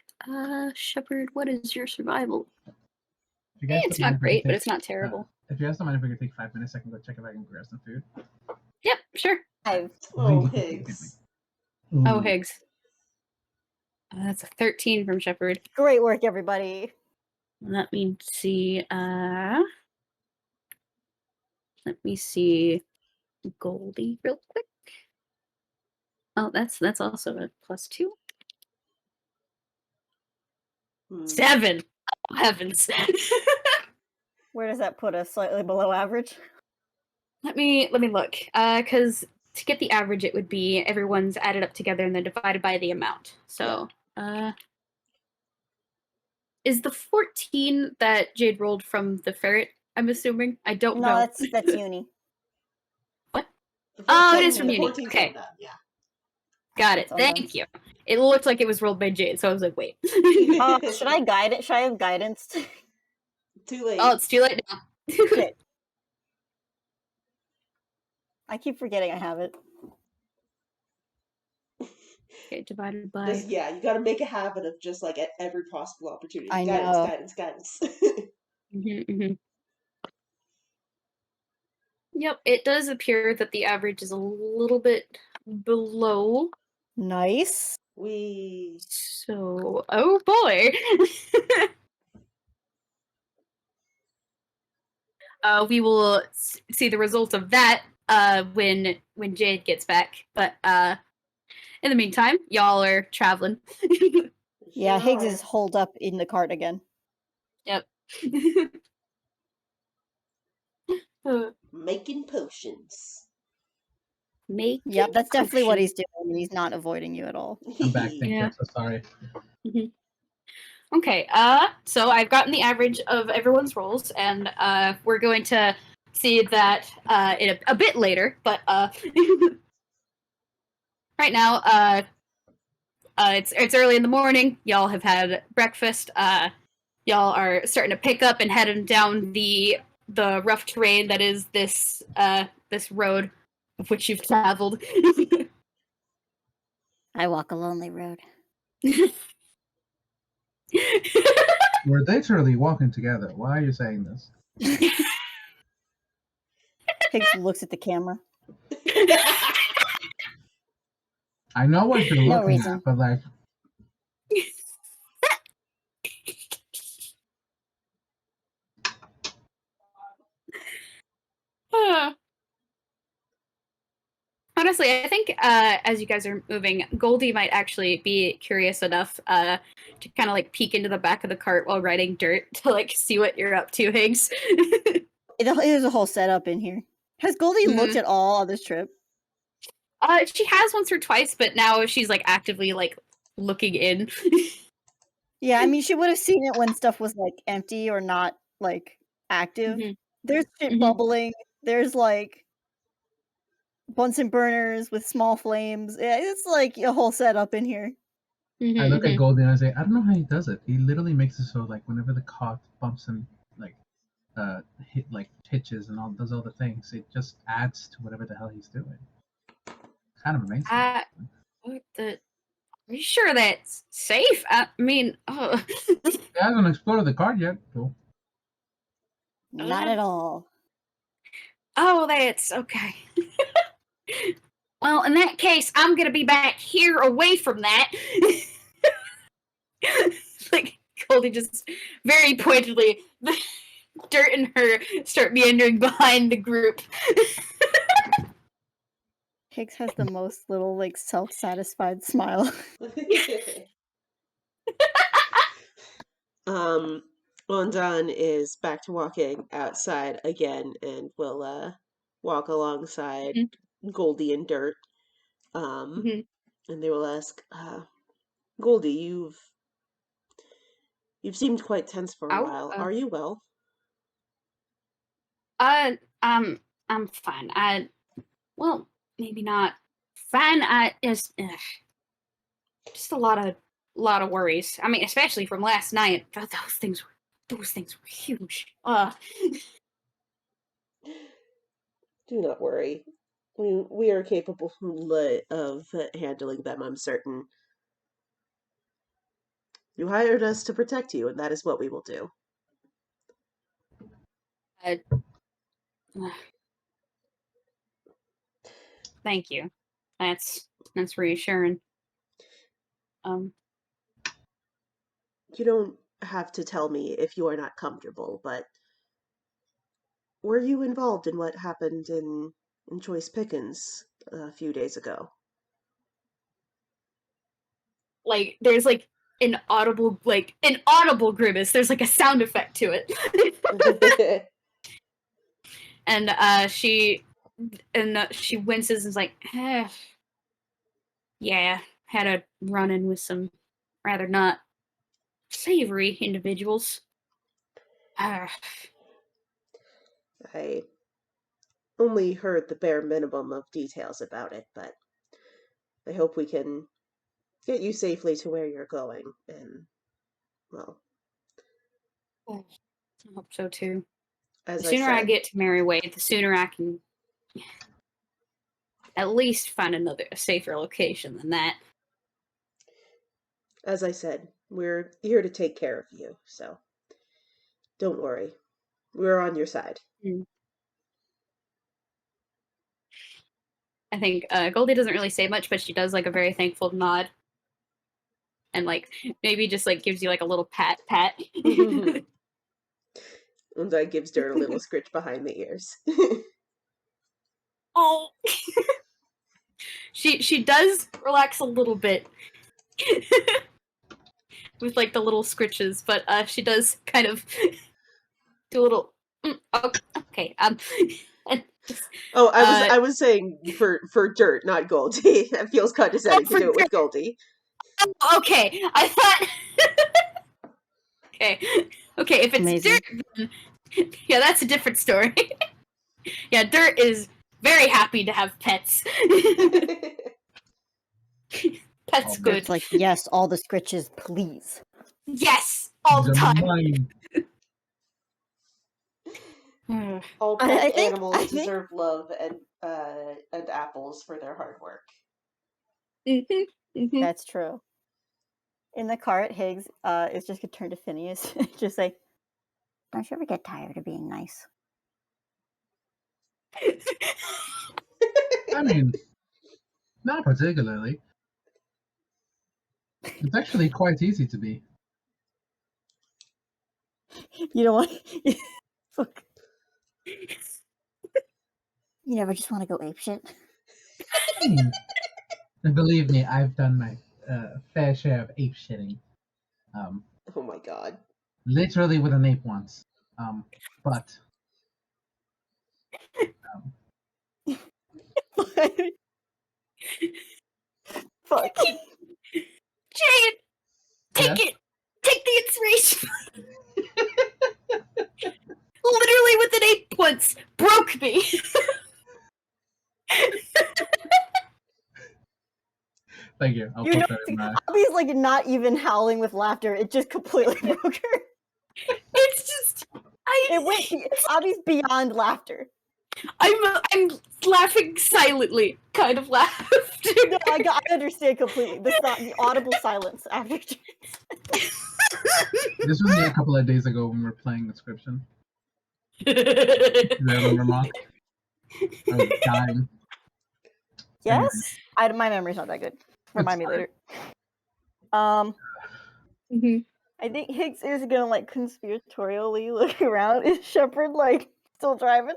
Shepard, what is your survival? If you guys It's don't mind not if we great, could but take- it's not terrible. If you guys don't mind if we could take 5 minutes, I can go check if I can grab some food. Yep, sure. Oh, Higgs. Oh, Higgs. That's a 13 from Shepard. Great work, everybody. Let me see. Let me see Goldie real quick. Oh, that's also a +2. 7. Oh, heavens. Where does that put us? Slightly below average? Let me look. Because to get the average, it would be everyone's added up together and then divided by the amount. So, is the 14 that Jade rolled from the ferret? I'm assuming. I don't know. No, that's Uni. What? Oh, it is from the Uni. 14's Okay. Ondan, yeah. Got it. That's Thank you. It looked like it was rolled by Jade, so I was like, wait. Should I guide it? Should I have guidance? Too late. Oh, it's too late now. Shit. I keep forgetting I have it. Okay, divided by... You gotta make a habit of just like at every possible opportunity. I Guidance. Yep, it does appear that the average is a little bit below. Nice. So, oh boy. We will see the result of that when Jade gets back. But in the meantime, y'all are traveling. Yeah, Higgs is holed up in the cart again. Yep. Making potions. Yep, that's definitely what he's doing. He's not avoiding you at all. I'm back. Thank you. Yeah. I'm so sorry. Okay, so I've gotten the average of everyone's rolls, and we're going to see that in a bit later, but right now, it's early in the morning. Y'all have had breakfast. Y'all are starting to pick up and heading down the rough terrain that is this road of which you've traveled. I walk a lonely road. We're literally walking together. Why are you saying this? Higgs looks at the camera. I know what you're No looking reason. at, but like... On a honestly, I think as you guys are moving, Goldie might actually be curious enough to kind of like peek into the back of the cart while riding dirt to like see what you're up to, Higgs. There's a whole setup in here. Has Goldie looked at all on this trip? She has once or twice, but now she's like actively like looking in. Yeah, I mean, she would have seen it when stuff was like empty or not like active. Mhm. There's shit Mhm. bubbling. There's like Bunsen burners with small flames. Yeah, it's like a whole setup in here. I look at Goldie and I say, I don't know how he does it. He literally makes it so like whenever the cart bumps and like hitches and all does all the things, it just adds to whatever the hell he's doing. Kind of amazing. What the? Are you sure that's safe? I mean, I haven't explored the cart yet, so. Not at all. Oh, that's okay. Well, in that case, I'm gonna be back here away from that. Like, Goldie just very pointedly, the dirt and her start meandering behind the group. Higgs has the most little like self-satisfied smile. Ondan is back to walking outside again and will walk alongside Goldie and Dirt. And they will ask, Goldie, you've seemed quite tense for a while. Are you well? I'm fine. Well, maybe not fine. Just a lot of worries. I mean, especially from last night. Those things were huge. Do not worry. We are capable of handling them, I'm certain. You hired us to protect you, and that is what we will do. Thank you. That's reassuring. You don't have to tell me if you are not comfortable, but were you involved in what happened in Choice Pickens a few days ago? Like, there's like an audible grimace. There's like a sound effect to it. And she winces and is like, yeah, had a run-in with some rather not savory individuals. I only heard the bare minimum of details about it, but I hope we can get you safely to where you're going, and, well... I hope so, too. The sooner I get to Merryway, the sooner I can at least find a safer location than that. As I said, we're here to take care of you, so don't worry. We're on your side. I think Goldie doesn't really say much, but she does like a very thankful nod. And like maybe just like gives you like a little pat. And that gives Dirt a little scritch behind the ears. Oh. She does relax a little bit. With like the little scritches, but she does kind of do a little okay. I was saying for Dirt, not Goldie. That feels condescending to do it with Goldie. Okay, I thought. Okay. If it's Amazing. Dirt, yeah, that's a different story. Yeah, Dirt is very happy to have pets. Pets good. It's like, yes, all the scritches, please. Yes, all the time. All pet animals deserve love and apples for their hard work. That's true. In the cart, Higgs is just gonna turn to Phineas and just say, "Don't you ever get tired of being nice?" I mean, not particularly. It's actually quite easy to be. You know what? Fuck. You never just want to go apeshit? And believe me, I've done my fair share of ape shitting. Oh my god. Literally with an ape once. But Fuck. Jade, take it. Take the inspiration. Literally with an ape once broke me. Thank you. I'll You put know, that in my... Abby's like not even howling with laughter. It just completely broke her. It's just Abby's beyond laughter. I'm laughing silently, kind of laughter. No, I understand completely. The audible silence after. This was me a couple of days ago when we were playing Inscription. Do you remember, Mock? I was dying. Yes? My memory's not that good. Remind me later. I think Higgs is gonna like conspiratorially look around. Is Shepard like still driving?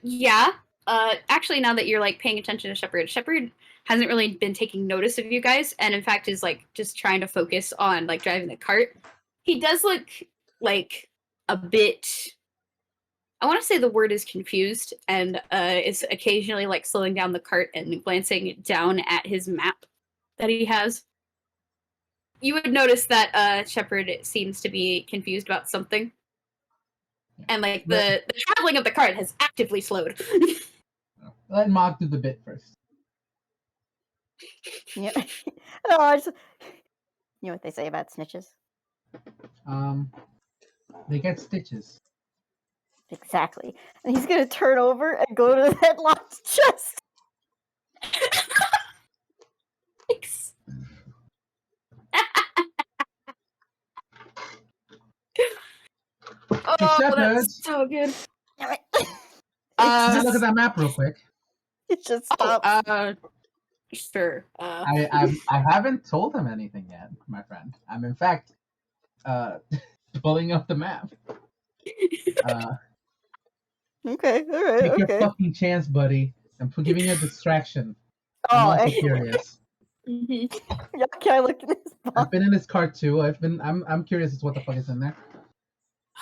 Yeah. Actually, now that you're like paying attention to Shepard hasn't really been taking notice of you guys, and in fact is like just trying to focus on like driving the cart. He does look like a bit. I want to say the word is confused, and is occasionally like slowing down the cart and glancing down at his map that he has. You would notice that Shepard seems to be confused about something. And like the traveling of the cart has actively slowed. Let Mock do the bit first. Yeah. No, I just... You know what they say about snitches? They get stitches. Exactly. And he's gonna turn over and go to that locked chest. Thanks. Oh, that's so good. Look at that map real quick. It just stops. Sure. I haven't told him anything yet, my friend. I'm in fact pulling up the map. Okay, alright, Take okay. your fucking chance, buddy. I'm giving you a distraction. Oh, I'm also excellent. curious. Yeah, can I look at this box? I've been in this cart too. I'm curious as to what the fuck is in there.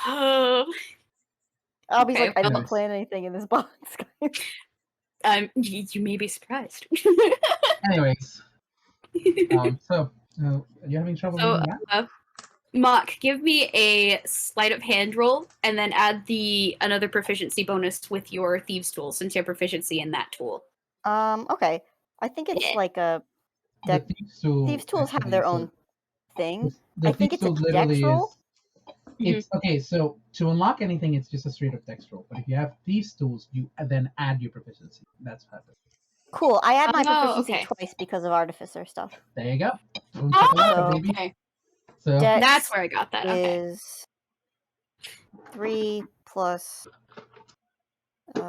Oh. Albie's Okay, like, I well- didn't plan anything in this box. You may be surprised. Anyways, so are you having trouble So, reading that? Mock, give me a sleight of hand roll, and then add another proficiency bonus with your thieves tool, since you have proficiency in that tool. Okay. I think it's like a The deck. thieves tools have their own thing. The I think thieves it's a tool literally dex roll. It's okay. So to unlock anything, it's just a straight up dex roll. But if you have thieves tools, you then add your proficiency. That's what happens. Cool. I add my Oh, proficiency okay. twice because of artificer stuff. There you go. Boom, Oh, shakalaka, baby. okay. So Dex That's where I got that. Okay. is 3 plus 2.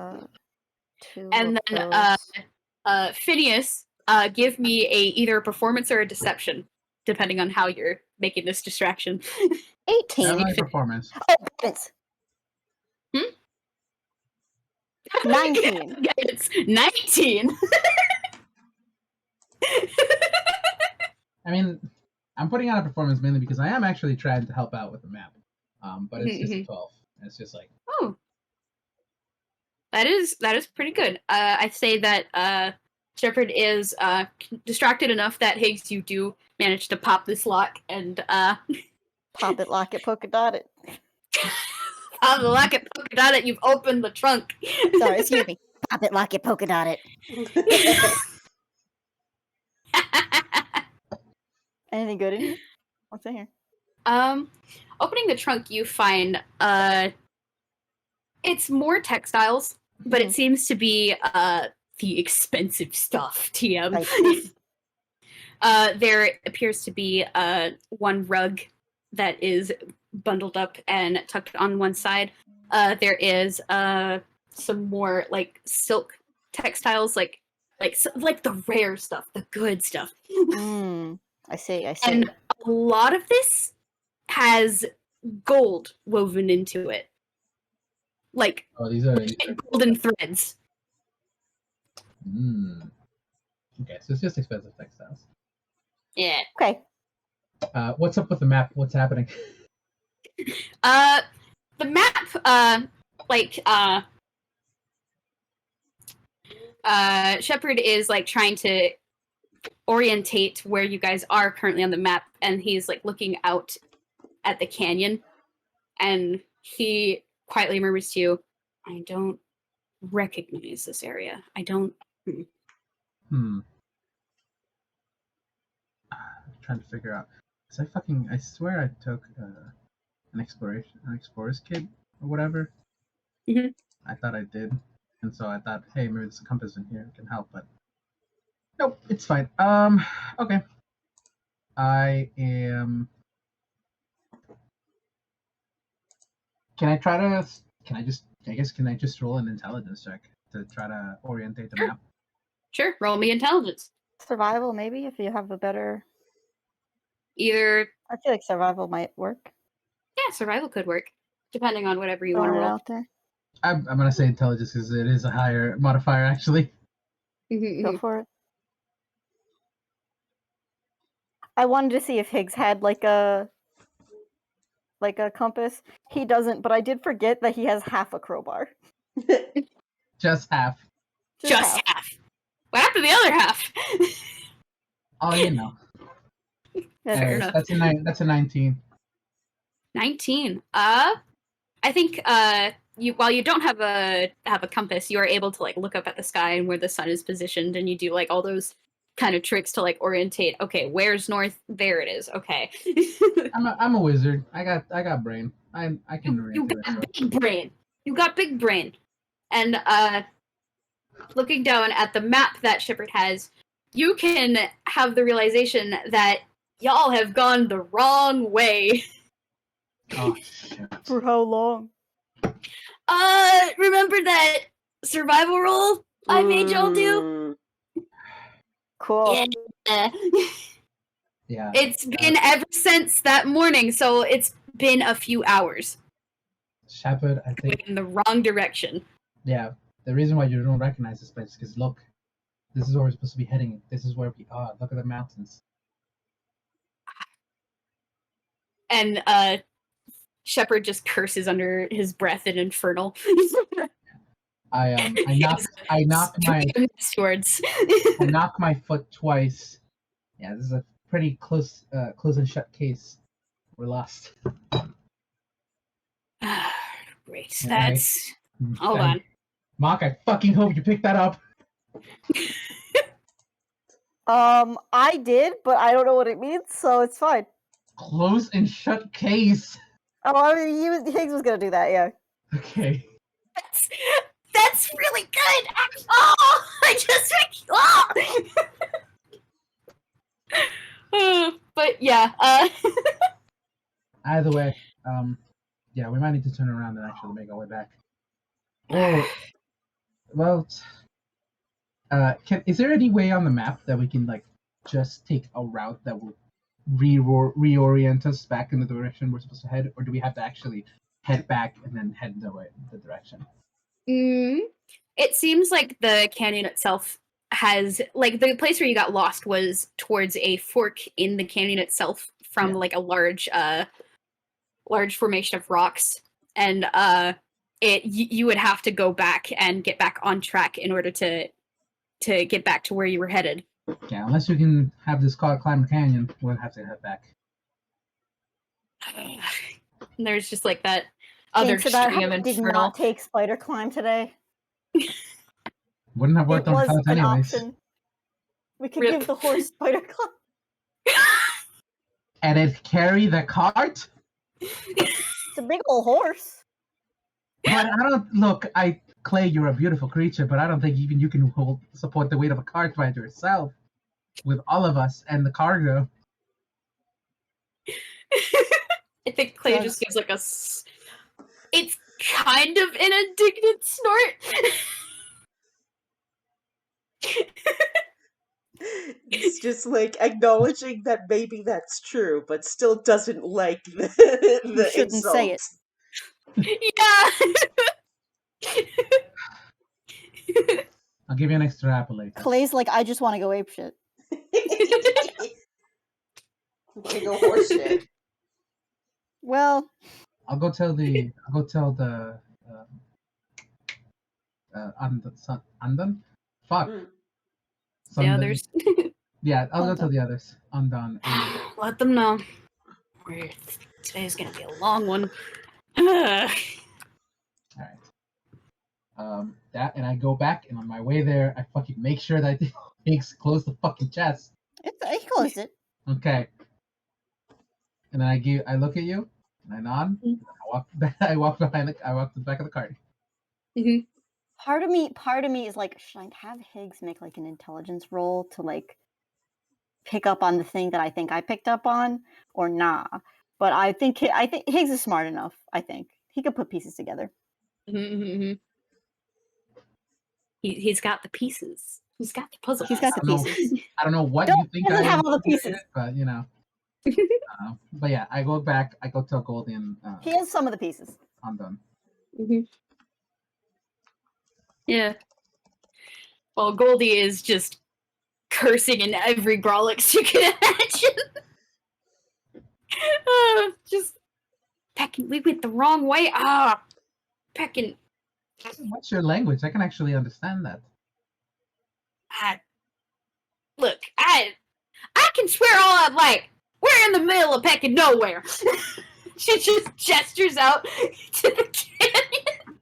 And of then those. Phineas, give me either a performance or a deception, depending on how you're making this distraction. 18. that's my performance. Oh, guidance. 19. It's 19. I mean, I'm putting on a performance mainly because I am actually trying to help out with the map. But it's just a 12. And it's just like, Oh, that is pretty good. I'd say that Shepard is distracted enough that Higgs, you do manage to pop this lock and Pop it, lock it, polka dot it. pop the lock it, polka dot it. You've opened the trunk. Sorry, excuse me. Pop it, lock it, polka dot it. Anything good in here? What's in here? Opening the trunk, you find it's more textiles, but it seems to be the expensive stuff. TM. There appears to be one rug that is bundled up and tucked on one side. There is some more like silk textiles, like the rare stuff, the good stuff. I see. And a lot of this has gold woven into it, like oh, these are golden threads. Okay, so it's just expensive textiles. Yeah. Okay. What's up with the map? What's happening? The map, Shepard is like trying to orientate where you guys are currently on the map, and he's like looking out at the canyon, and he quietly murmurs to you, "I don't recognize this area. I don't." I'm trying to figure out. Cause I swear I took an explorer's kit or whatever. Mhm. I thought I did, and so I thought, hey, maybe there's a compass in here can help, but nope, it's fine. Okay. I am. Can I try to? Can I just? I guess can I just roll an intelligence check to try to orientate the Sure. map? Sure, roll me intelligence. Survival, maybe, if you have a better... Either, I feel like survival might work. yeah, survival could work, depending on whatever you want Throwing to it roll. out there. I'm gonna say intelligence because it is a higher modifier actually. Go for it. I wanted to see if Higgs had like a compass. He doesn't, but I did forget that he has half a crowbar. Just half. Just half. What happened to the other half? Oh, you know. That's Fair Anyways, enough. that's a 19. 19. I think while you don't have a compass, you are able to like look up at the sky and where the sun is positioned, and you do like all those kind of tricks to like orientate. Okay, where's north? There it is. Okay. I'm a wizard. I got brain. I can you orientate got myself. big brain. You got big brain. And looking down at the map that Shepard has, you can have the realization that y'all have gone the wrong way. Oh shit. For how long? Remember that survival roll I made y'all do? Cool. Yeah. Yeah. It's been ever since that morning, so it's been a few hours. Shepard, I think. In the wrong direction. Yeah. The reason why you don't recognize this place is because look, this is where we're supposed to be heading. This is where we are. Look at the mountains. And Shepard just curses under his breath in Infernal. I knock my foot twice. Yeah, this is a pretty close and shut case. We're lost. Great. Yeah, That's hold on. Mock, I fucking hope you picked that up. I did, but I don't know what it means, so it's fine. Close and shut case. Oh, I mean, Higgs was gonna do that, yeah. Okay. That's really good. Oh, I just but yeah. Either way, yeah, we might need to turn around and actually make our way back. Oh, well, is there any way on the map that we can like just take a route that will reorient us back in the direction we're supposed to head, or do we have to actually head back and then head the direction? It seems like the canyon itself has like the place where you got lost was towards a fork in the canyon itself from like a large formation of rocks, and you would have to go back and get back on track in order to get back to where you were headed. Yeah, unless you can have this car climb the canyon, we'll have to head back. And there's just like that other Thanks about string of how I did infernal. not take spider climb today. Wouldn't have worked It on was pellets an anyways. option. We could Rip. give the horse spider climb. And it carry the cart? It's a big old horse. But I don't look. Clay, you're a beautiful creature, but I don't think even you can support the weight of a cart by yourself. With all of us and the cargo. I think Clay just gives like it's kind of an indignant snort. It's just like acknowledging that maybe that's true, but still doesn't like the You shouldn't insult. say it. Yeah. I'll give you an extrapolate. Clay's like, I just want to go apeshit. Want to go horseshit. Well, I'll go tell the Ondan. Fuck. The others. Yeah, I'll go Ondan. tell the others. Ondan. Let them know. Today's gonna be a long one. Ugh. Alright. That, and I go back, and on my way there, I fucking make sure that Higgs close the fucking chest. he closed it. Okay. And then I look at you, and I nod. Mhm. And I walk back. I walk to the back of the cart. Mhm. Part of me is like, should I have Higgs make like an intelligence roll to like pick up on the thing that I think I picked up on, or nah? But I think Higgs is smart enough. I think he could put pieces together. Mhm. He's got the pieces. He's got the puzzle. He's got the I don't know. pieces. I don't know what Don't- you think doesn't I have all the pieces. but you know. But yeah, I go back. I go tell Goldie and He has some of the pieces. I'm done. Mhm. Yeah. Well, Goldie is just cursing in every Grolix you can imagine. Just pecking. We went the wrong way. Pecking. What's your language? I can actually understand that. Look, I can swear all I like. We're in the middle of pecking nowhere. She just gestures out to the canyon.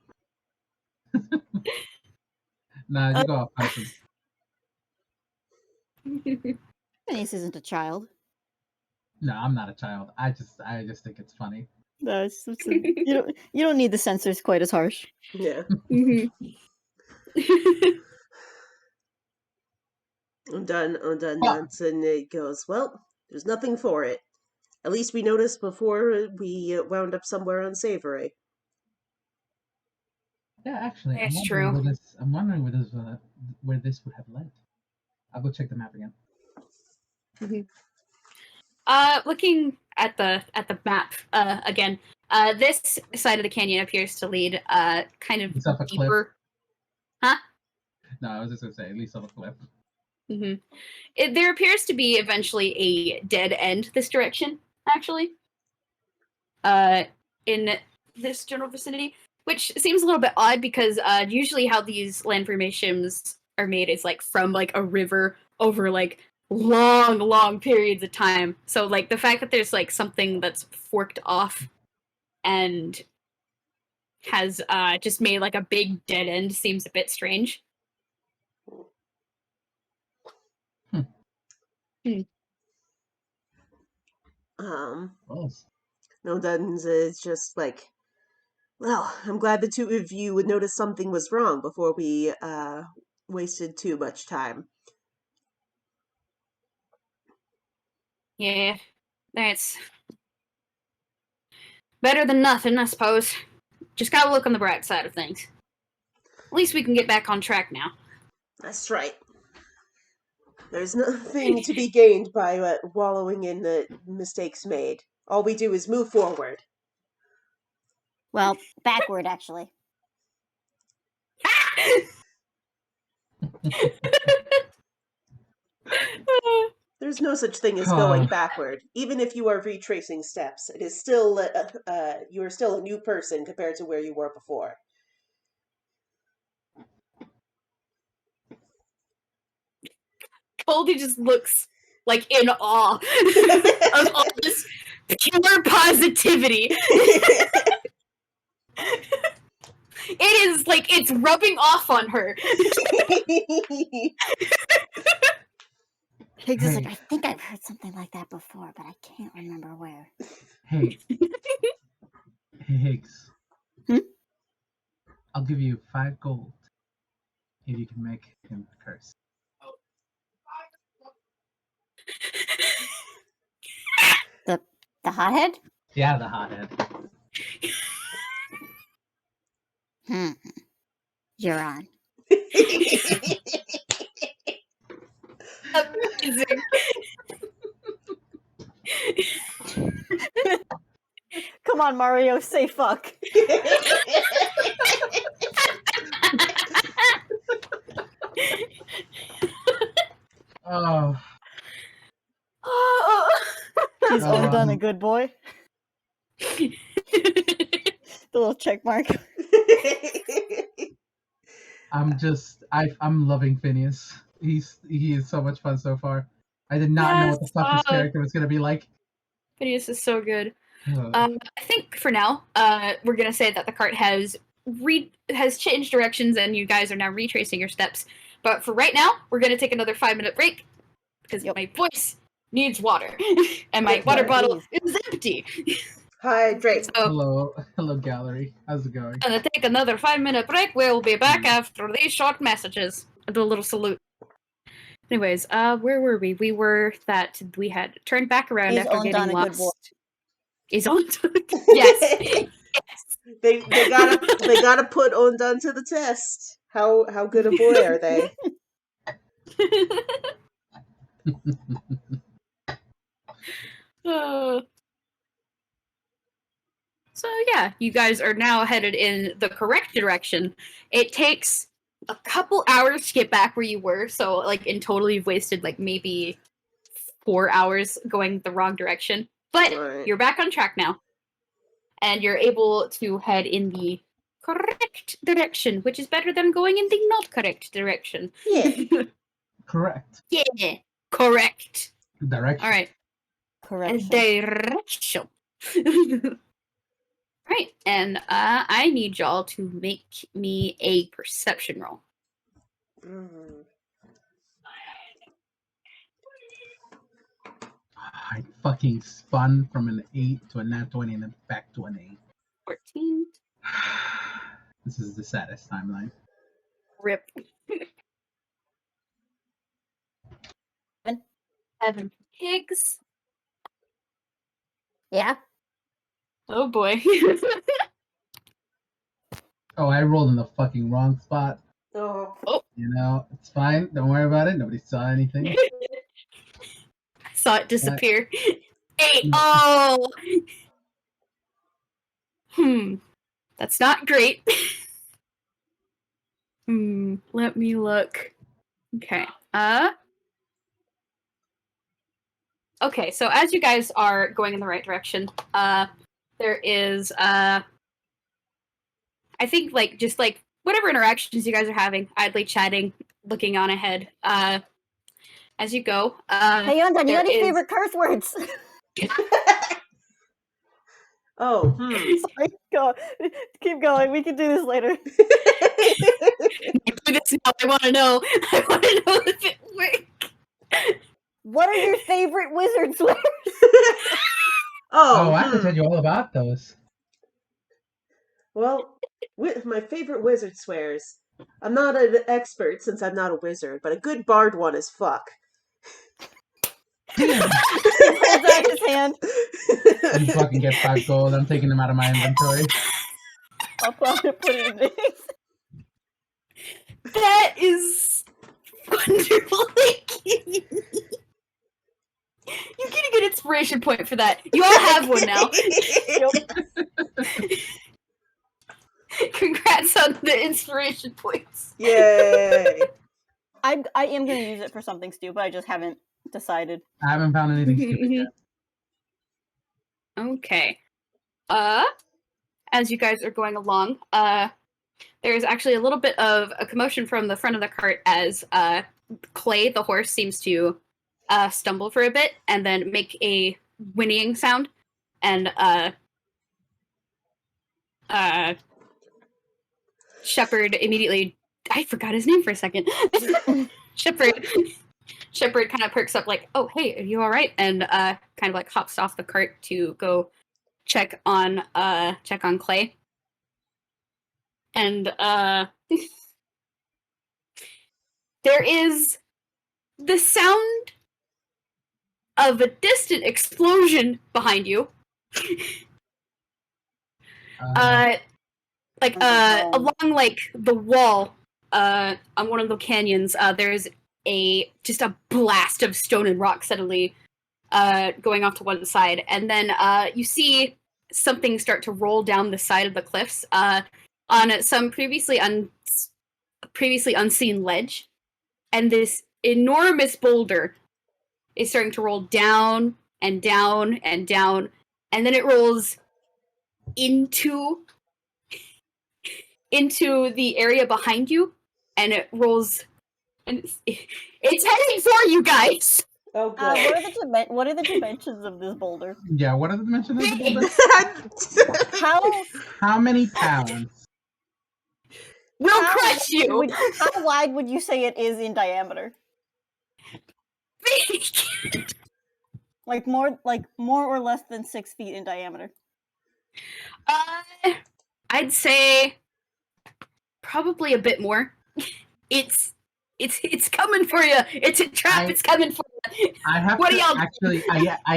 Nah, you go off person. Phineas isn't a child. No, I'm not a child. I just think it's funny. No, you don't need the censors quite as harsh. Yeah. Mhm. Ondan nods and it goes, well, there's nothing for it. At least we noticed before we wound up somewhere unsavory. Yeah, actually, That's true. I'm wondering where this would have led. I'll go check the map again. Looking at the map again, this side of the canyon appears to lead kind of It's up a cliff. deeper. Huh? No, I was just gonna say, at least on a cliff. There appears to be eventually a dead end this direction, actually. In this general vicinity, which seems a little bit odd because usually how these land formations are made is like from like a river over like long periods of time. So like the fact that there's like something that's forked off and has just made like a big dead end seems a bit strange. Ondan's is just like, well, I'm glad the two of you would notice something was wrong before we wasted too much time. Yeah, that's better than nothing, I suppose. Just gotta look on the bright side of things. At least we can get back on track now. That's right. There's nothing to be gained by wallowing in the mistakes made. All we do is move forward. Well, backward, actually. There's no such thing as going backward. Even if you are retracing steps, it is still you are still a new person compared to where you were before. Goldie just looks like in awe of all this pure positivity. It is like it's rubbing off on her. Higgs is like, I think I've heard something like that before, but I can't remember where. Hey. Hey, Higgs. I'll give you 5 gold if you can make him curse. The hothead? Yeah, the hothead. You're on. Amazing. Come on, Mario, say fuck. Oh, Oh. Is Oh, Ondan a good boy? The little check mark. I'm loving Phineas. He is so much fun so far. I did not know what the Yes, fuck his character was gonna be like. Phineas is so good. Ugh. I think for now, we're gonna say that the cart has changed directions, and you guys are now retracing your steps. But for right now, we're gonna take another 5-minute break because my voice needs water, and my water bottle is empty. Hydrate. So Hello, gallery. How's it going? gonna take another 5-minute break. We'll be back after these short messages. I'll do a little salute. Anyways, where were we? We were that we had turned back around Is after Ondan getting a good boy? lost. Is Ondan? Yes. They gotta put Ondan to the test. How good a boy are they? So yeah, you guys are now headed in the correct direction. It takes a couple hours to get back where you were, so like in total you've wasted like maybe 4 hours going the wrong direction. But Right. you're back on track now. And you're able to head in the correct direction, which is better than going in the not correct direction. Yeah. Correct. Yeah. Correct. Direction. All right. Correction. Direction. Right, and I need y'all to make me a perception roll. Mhm. I fucking spun from an 8 to a nat 20 and then back to an 8. 14. This is the saddest timeline. Rip. 7. Higgs. Yeah. Oh boy. Oh, I rolled in the fucking wrong spot. Oh. You know, it's fine. Don't worry about it. Nobody saw anything. I saw it disappear. 8. Oh. That's not great. Let me look. Okay. Okay, so as you guys are going in the right direction, there is I think like just like whatever interactions you guys are having, idly chatting, looking on ahead. As you go, Hey, Ondan, you there got any is- favorite curse words? Oh. Sorry, go. Keep going. We can do this later. do this now. I want to know. I want to know if it works. What are your favorite wizard swears? Oh, I can tell you all about those. Well, my favorite wizard swears. I'm not an expert since I'm not a wizard, but a good bard one is fuck. He holds out his hand. You fucking get 5 gold. I'm taking them out of my inventory. I'll probably put it in this. That is wonderful. You're getting an inspiration point for that. You all have one now. Congrats on the inspiration points. Yay! I am going to use it for something stupid. I just haven't decided. I haven't found anything stupid yet. Okay. As you guys are going along, there's actually a little bit of a commotion from the front of the cart as Clay, the horse, seems to stumble for a bit and then make a whinnying sound. And Shepherd immediately... I forgot his name for a second. Shepherd kind of perks up like, oh, hey, are you all right? And kind of like hops off the cart to go check on Clay. And there is the sound of a distant explosion behind you. Along like the wall on one of the canyons, there's just a blast of stone and rock suddenly going off to one side, and then you see something start to roll down the side of the cliffs on some previously unseen ledge, and this enormous boulder is starting to roll down and down and down, and then it rolls into the area behind you, and it rolls, and it's heading for you guys. Oh, good. What are the dimensions of this boulder? Yeah, what are the dimensions of the boulder? How many pounds? We'll crush you. How wide would you say it is in diameter? Like more or less than 6 feet in diameter. I'd say probably a bit more. It's coming for you. It's a trap. It's coming for you. I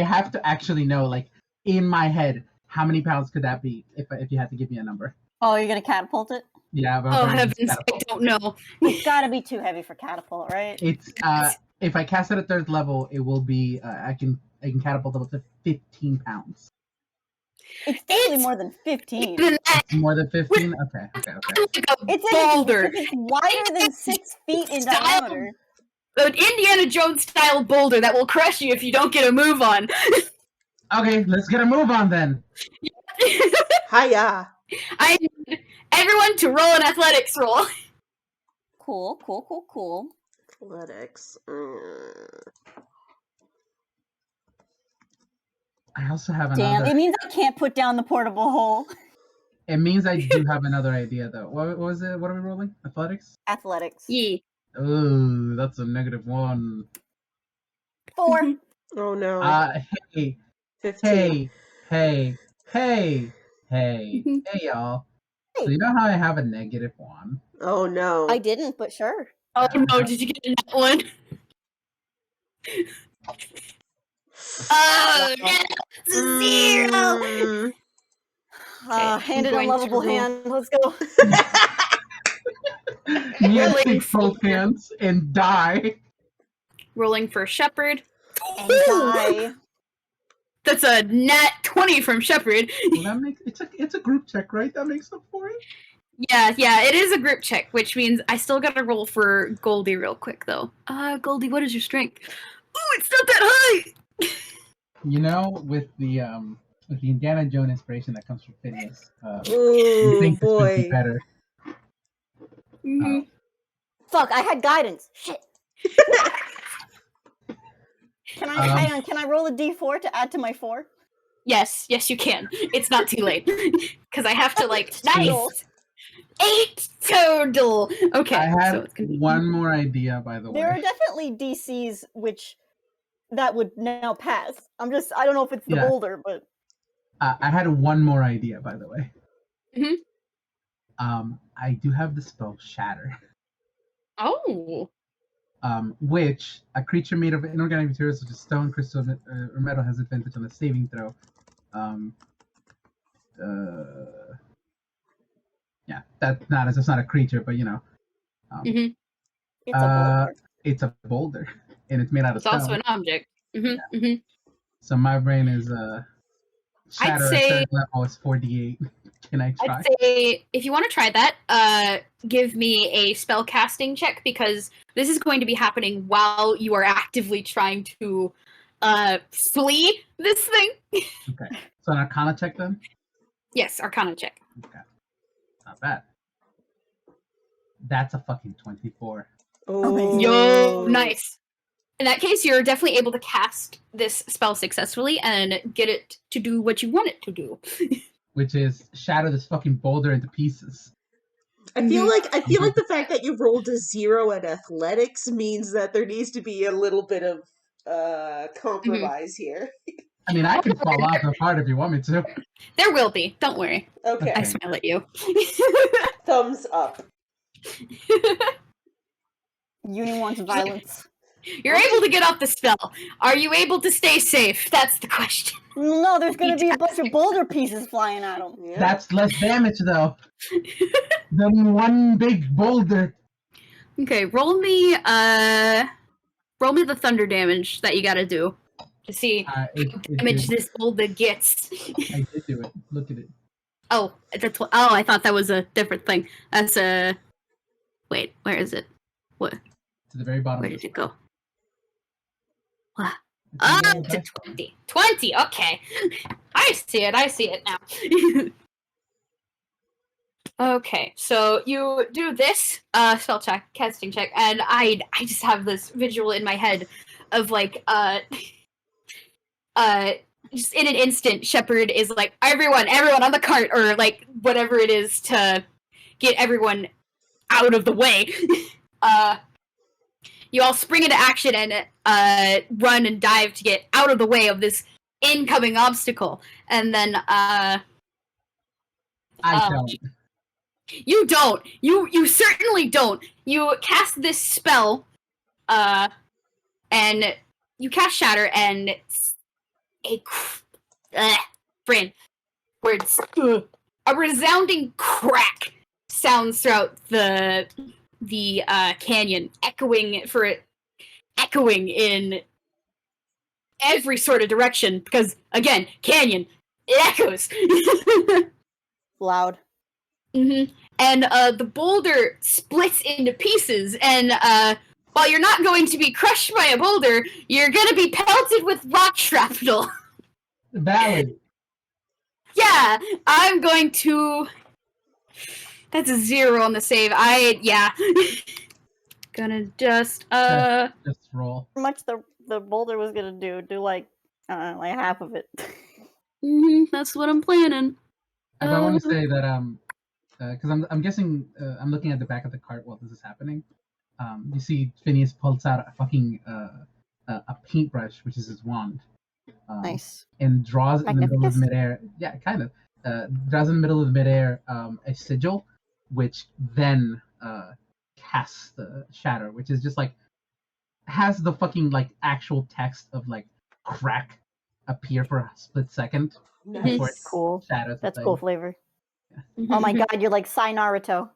have to actually know, like, in my head, how many pounds could that be if you had to give me a number? Oh, you're gonna catapult it? Yeah. But oh heavens, I don't know. It's gotta be too heavy for catapult, right? It's if I cast it at 3rd level, it will be I can catapult up to 15 pounds. It's definitely more than 15. It's more than 15? Okay. It's a boulder. It's wider than 6 feet in diameter. An Indiana Jones style boulder that will crush you if you don't get a move on. Okay, let's get a move on then. Hiya. I need everyone to roll an athletics roll. Cool. Athletics. I also have Damn, it means I can't put down the portable hole. It means I do have another idea, though. What was it? What are we rolling? Athletics? Athletics. Yeah. Ooh, that's a -1. 4. Oh no. Hey. 15. Hey, y'all. Hey. So you know how I have a -1? Oh no. I didn't, but sure. Oh no, did you get a net one? Oh no, it's a 0! Hand in a lovable hand. Let's go. You take both hands and die. Rolling for Shepherd. And die. That's a nat 20 from Shepherd. Well, that makes it's a group check, right? That makes up for it. Yeah, it is a group check, which means I still gotta roll for Goldie real quick though. Goldie, what is your strength? Oh, it's not that high. You know, with the Indiana Jones inspiration that comes from Phineas, Ooh, you think this would be boy. better. Mm-hmm. Fuck, I had guidance. Shit. Can I roll a d4 to add to my 4? Yes, you can. It's not too late. Because I have to, nice! 8 total! Okay. I have so it's gonna be one more idea, by the way. There are definitely DCs that would now pass. I don't know if it's the boulder, but... I had one more idea, by the way. Mm-hmm. I do have the spell Shatter. Oh! Which a creature made of inorganic materials such as stone, crystal, or metal has advantage on the saving throw. Yeah, that's not a creature, but you know. It's a boulder. It's a boulder, and it's made out of stone. It's also an object. So my brain is Shatter. I'd say third level is 4d8. Can I try? I'd say if you want to try that, give me a spell casting check because this is going to be happening while you are actively trying to flee this thing. Okay. So an Arcana check then? Yes, Arcana check. Okay. Not bad. That's a fucking 24. Oh. Yo, nice. In that case, you're definitely able to cast this spell successfully and get it to do what you want it to do. Which is shatter this fucking boulder into pieces. I feel like the fact that you rolled a 0 at athletics means that there needs to be a little bit of compromise here. I mean, I can fall off the part if you want me to. There will be. Don't worry. Okay. I smile at you. Thumbs up. Uni wants violence. You're able to get off the spell. Are you able to stay safe? That's the question. No, there's gonna be a bunch of boulder pieces flying at him. Yeah. That's less damage, though, than one big boulder. Okay, roll me the thunder damage that you gotta do to see how damage this boulder gets. I did do it. Look at it. Oh, that's what. Oh, I thought that was a different thing. That's a. Wait, where is it? What? To the very bottom. Where of did the it go? What? It's in the To best 20. 20, okay. I see it now. Okay, so you do this spell check, casting check, and I just have this visual in my head of like just in an instant, Shepard is like, everyone on the cart, or like whatever it is to get everyone out of the way. You all spring into action and run and dive to get out of the way of this incoming obstacle, and then I don't. You don't. You certainly don't. You cast this spell, and you cast Shatter, and it's a resounding crack sounds throughout the canyon, echoing in every sort of direction. Because again, canyon, it echoes. Loud. Mm-hmm. And the boulder splits into pieces, and while you're not going to be crushed by a boulder, you're going to be pelted with rock shrapnel. Valid. Yeah, I'm going to... That's a 0 on the save. Gonna just Just roll. How much the boulder was gonna do like like half of it. That's what I'm planning. I want to say that because I'm guessing I'm looking at the back of the cart while this is happening. You see Phineas pulls out a fucking a paintbrush, which is his wand. Nice. And draws in the middle of Magnificus? midair. Yeah, kind of. Draws in the middle of midair a sigil, which then casts the shatter, which is just like has the fucking like actual text of like crack appear for a split second before it Cool. shatters. That's the cool thing. flavor. Oh my god, you're like Sai Naruto.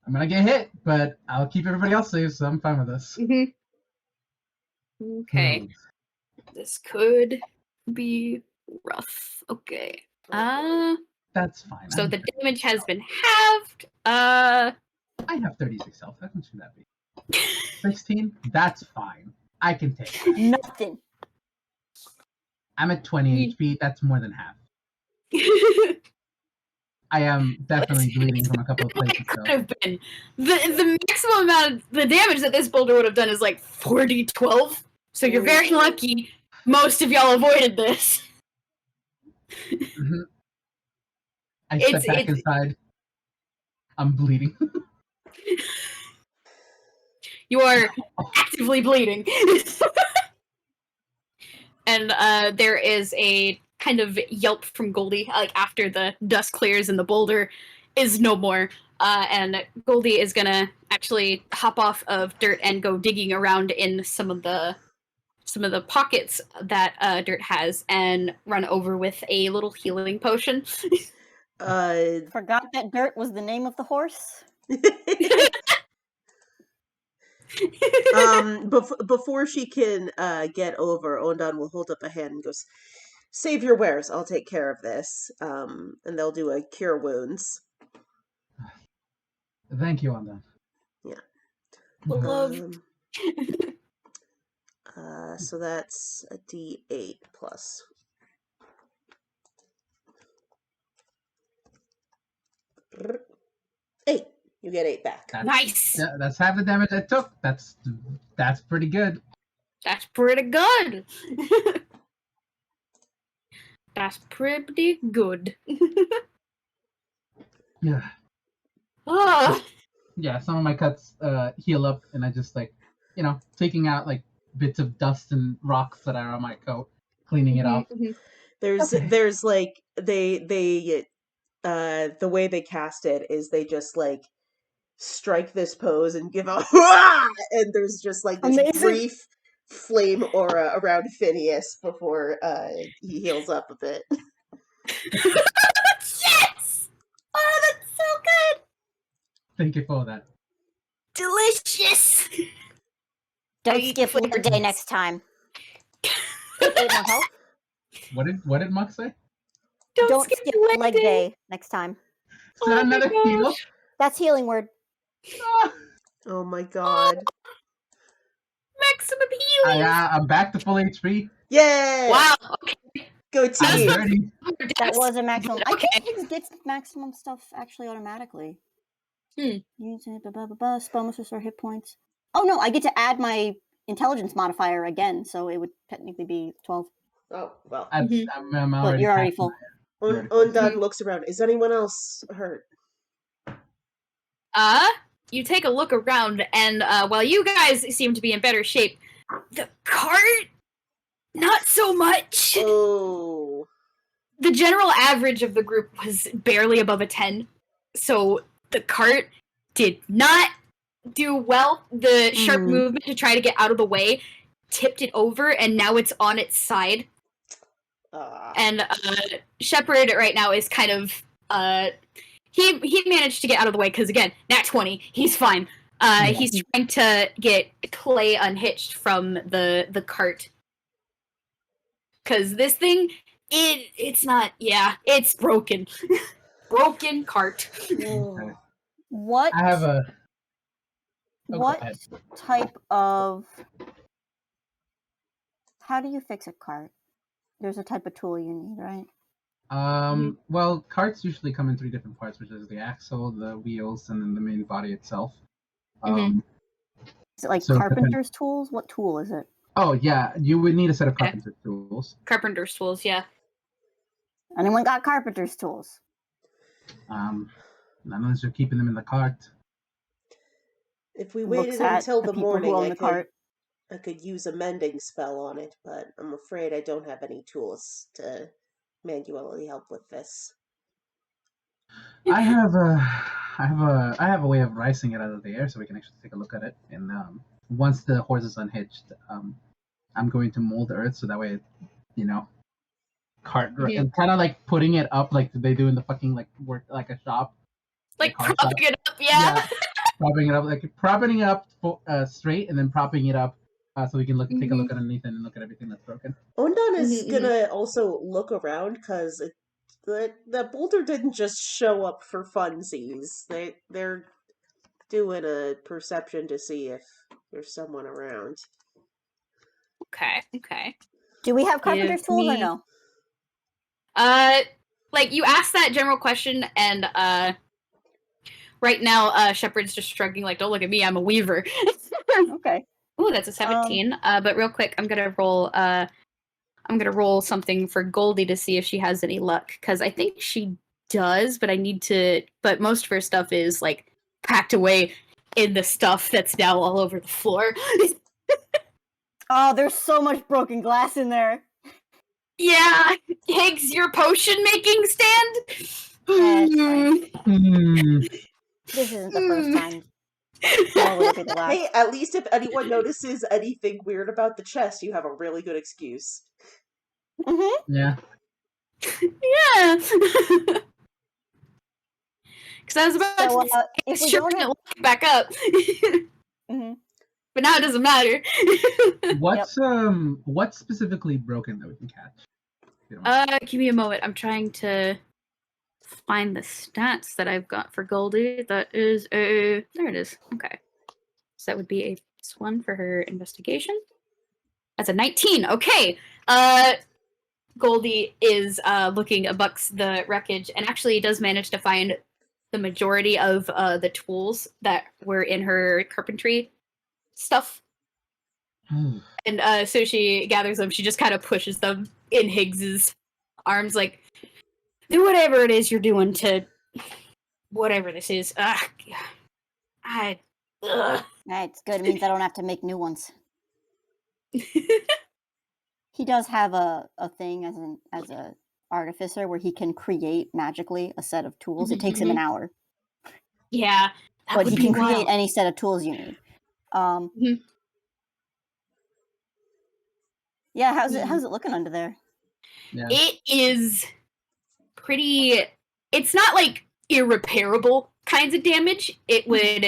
I'm gonna get hit, but I'll keep everybody else safe, so I'm fine with this. Okay. This could be rough. Okay. That's fine. So the damage has been halved. I have 36 health. How much should that be? 16? That's fine. I can take it. Nothing. I'm at 20 HP. That's more than half. I am definitely bleeding from a couple of places. It could have been. The maximum amount of the damage that this boulder would have done is like 4d12. So you're very lucky most of y'all avoided this. Mm-hmm. I step back inside. I'm bleeding. You are actively bleeding. And there is a kind of yelp from Goldie, like after the dust clears and the boulder is no more. And Goldie is gonna actually hop off of Dirt and go digging around in some of the pockets that Dirt has, and run over with a little healing potion. Forgot that Dirt was the name of the horse. Before she can get over, Ondan will hold up a hand and goes, "Save your wares. I'll take care of this." And they'll do a cure wounds. Thank you, Ondan. Yeah. Love. So that's a D8 plus. 8. You get 8 back. Nice. Yeah, that's half the damage I took. That's pretty good. That's pretty good. That's pretty good. Yeah. Oh. Yeah, some of my cuts heal up, and I just like, taking out like bits of dust and rocks that are on my coat, cleaning it off. There's like they the way they cast it is they just like strike this pose and give a and there's just like this brief flame aura around Phineas before he heals up a bit. Yes! Oh, that's so good! Thank you for that. Delicious! Don't skip Labor Day next time. 8 more health. What did Muck say? Don't skip leg day next time. Is that another heal? That's healing word. Oh my god. Maximum healing. I'm back to full HP. Yeah! Wow. Okay. Go I'm team! dirty. That was a maximum. I Okay. think Higgs gets maximum stuff actually automatically. Hmm. Spell must restore hit points. Oh no, I get to add my intelligence modifier again, so it would technically be 12. Oh, well. I'm But already you're already past full. Ondan looks around. Is anyone else hurt? You take a look around, and while you guys seem to be in better shape, the cart, not so much. Oh. The general average of the group was barely above a 10, so the cart did not do well. The sharp movement to try to get out of the way tipped it over, and now it's on its side. And Shepard right now is kind of he managed to get out of the way because again, nat 20, he's fine. He's trying to get Clay unhitched from the cart because this thing it's not it's broken. Broken cart. Okay. What? I have a. What type of? How do you fix a cart? There's a type of tool you need, right? Well, carts usually come in 3 different parts, which is the axle, the wheels, and then the main body itself. Is it like carpenter's tools? What tool is it? Oh yeah, you would need a set of carpenter's tools. Carpenter's tools, yeah. Anyone got carpenter's tools? None unless you're keeping them in the cart. If we waited until the morning, I could use a mending spell on it, but I'm afraid I don't have any tools to manually help with this. I have a way of rising it out of the air, so we can actually take a look at it. And once the horse is unhitched, I'm going to mold the earth so that way, cart and kind of like putting it up like they do in the fucking like work like a shop, like propping it up, yeah. Propping it up, like propping it up straight, and then propping it up so we can take a look underneath and look at everything that's broken. Ondan is gonna also look around because the boulder didn't just show up for funsies. They're doing a perception to see if there's someone around. Okay. Do we have carpenter's tools or no? Like you asked that general question, and right now Shepard's just shrugging, like, don't look at me, I'm a weaver. Okay. Ooh, that's a 17. But real quick, I'm gonna roll something for Goldie to see if she has any luck, because I think she does, but but most of her stuff is like packed away in the stuff that's now all over the floor. Oh, there's so much broken glass in there. Yeah, Higgs, your potion making stand. This isn't the first time. Hey, at least if anyone notices anything weird about the chest, you have a really good excuse. Yeah. Yeah. Because I was about to if we stripping it back up. But now it doesn't matter. What's specifically broken that we can catch? Give me a moment. I'm trying to find the stats that I've got for Goldie. That is there it is. Okay. So that would be a +1 for her investigation. That's a 19. Okay. Goldie is looking amongst the wreckage and actually does manage to find the majority of the tools that were in her carpentry stuff. And so she gathers them. She just kind of pushes them in Higgs's arms, like, do whatever it is you're doing to whatever this is. It's good. It means I don't have to make new ones. He does have a thing as a artificer where he can create magically a set of tools. It takes him an hour. Yeah, but he can create any set of tools you need. Yeah, how's it looking under there? Yeah. It is pretty. It's not like irreparable kinds of damage. It would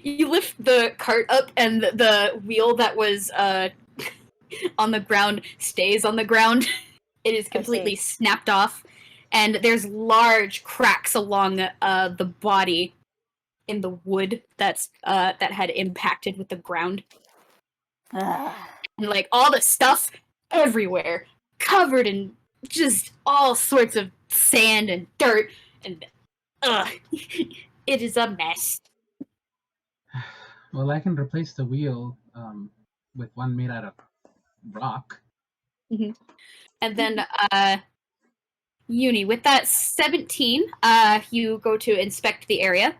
you lift the cart up and the wheel that was on the ground stays on the ground. It is completely snapped off, and there's large cracks along the body in the wood that had impacted with the ground. And like all the stuff everywhere, covered in just all sorts of sand and dirt, and it is a mess. Well, I can replace the wheel with one made out of rock. And then Uni, with that 17, you go to inspect the area.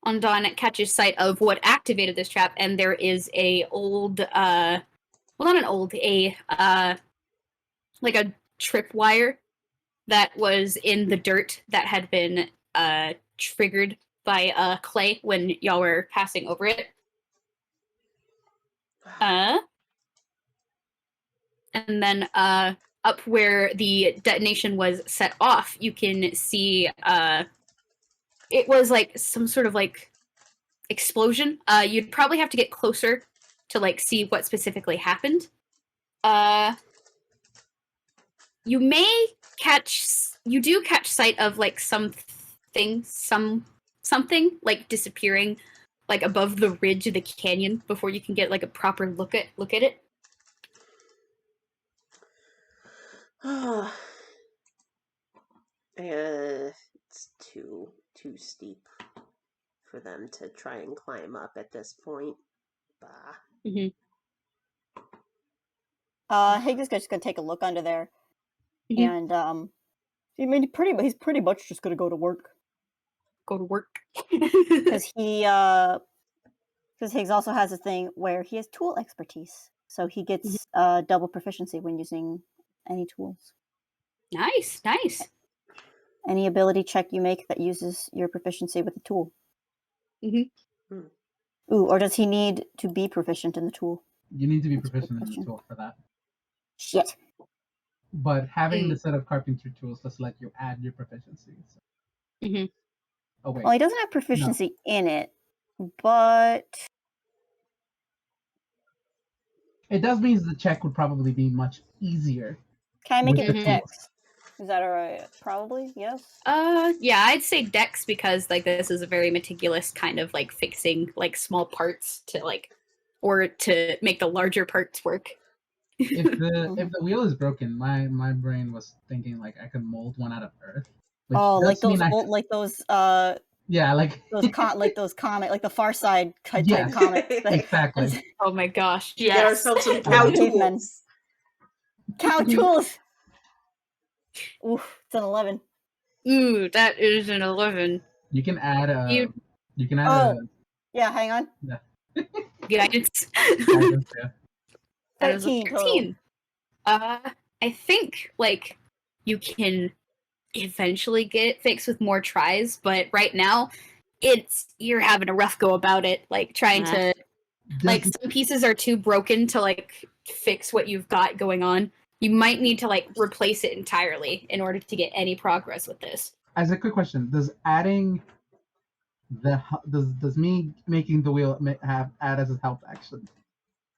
Ondan catches sight of what activated this trap, and there is a old, well, not an old, like a tripwire that was in the dirt that had been triggered by clay when y'all were passing over it. And then up where the detonation was set off, you can see it was like some sort of like explosion. You'd probably have to get closer to like see what specifically happened. You do catch sight of like something like disappearing like above the ridge of the canyon before you can get like a proper look at it. It's too steep for them to try and climb up at this point. Bah. Higgins is just gonna take a look under there, and he's pretty much just gonna go to work. Because Higgs also has a thing where he has tool expertise, so he gets double proficiency when using any tools. Nice. Any ability check you make that uses your proficiency with the tool. Ooh, or does he need to be proficient in the tool? You need to be proficient in the tool for that. Shit. But having the set of carpentry tools does let you add your proficiency. So. Oh wait. Well, he doesn't have proficiency in it, but it does mean the check would probably be much easier. Can I make it dex? Is that alright? Probably, yes. Yeah, I'd say dex because like this is a very meticulous kind of like fixing like small parts to like or to make the larger parts work. If the wheel is broken, my brain was thinking like I could mold one out of earth. Like those yeah, like those comic, like the Far Side type comics. Exactly. Oh my gosh! Yes. Get ourselves some cow tools. Cow tools. Oof, it's an 11. Ooh, that is an 11. You can add a. Yeah, hang on. Yeah. Guidance. Yeah. 13. I think like you can eventually get it fixed with more tries, but right now you're having a rough go about it, like trying to like some pieces are too broken to like fix what you've got going on. You might need to like replace it entirely in order to get any progress with this. As a quick question, does adding does me making the wheel add as a help action?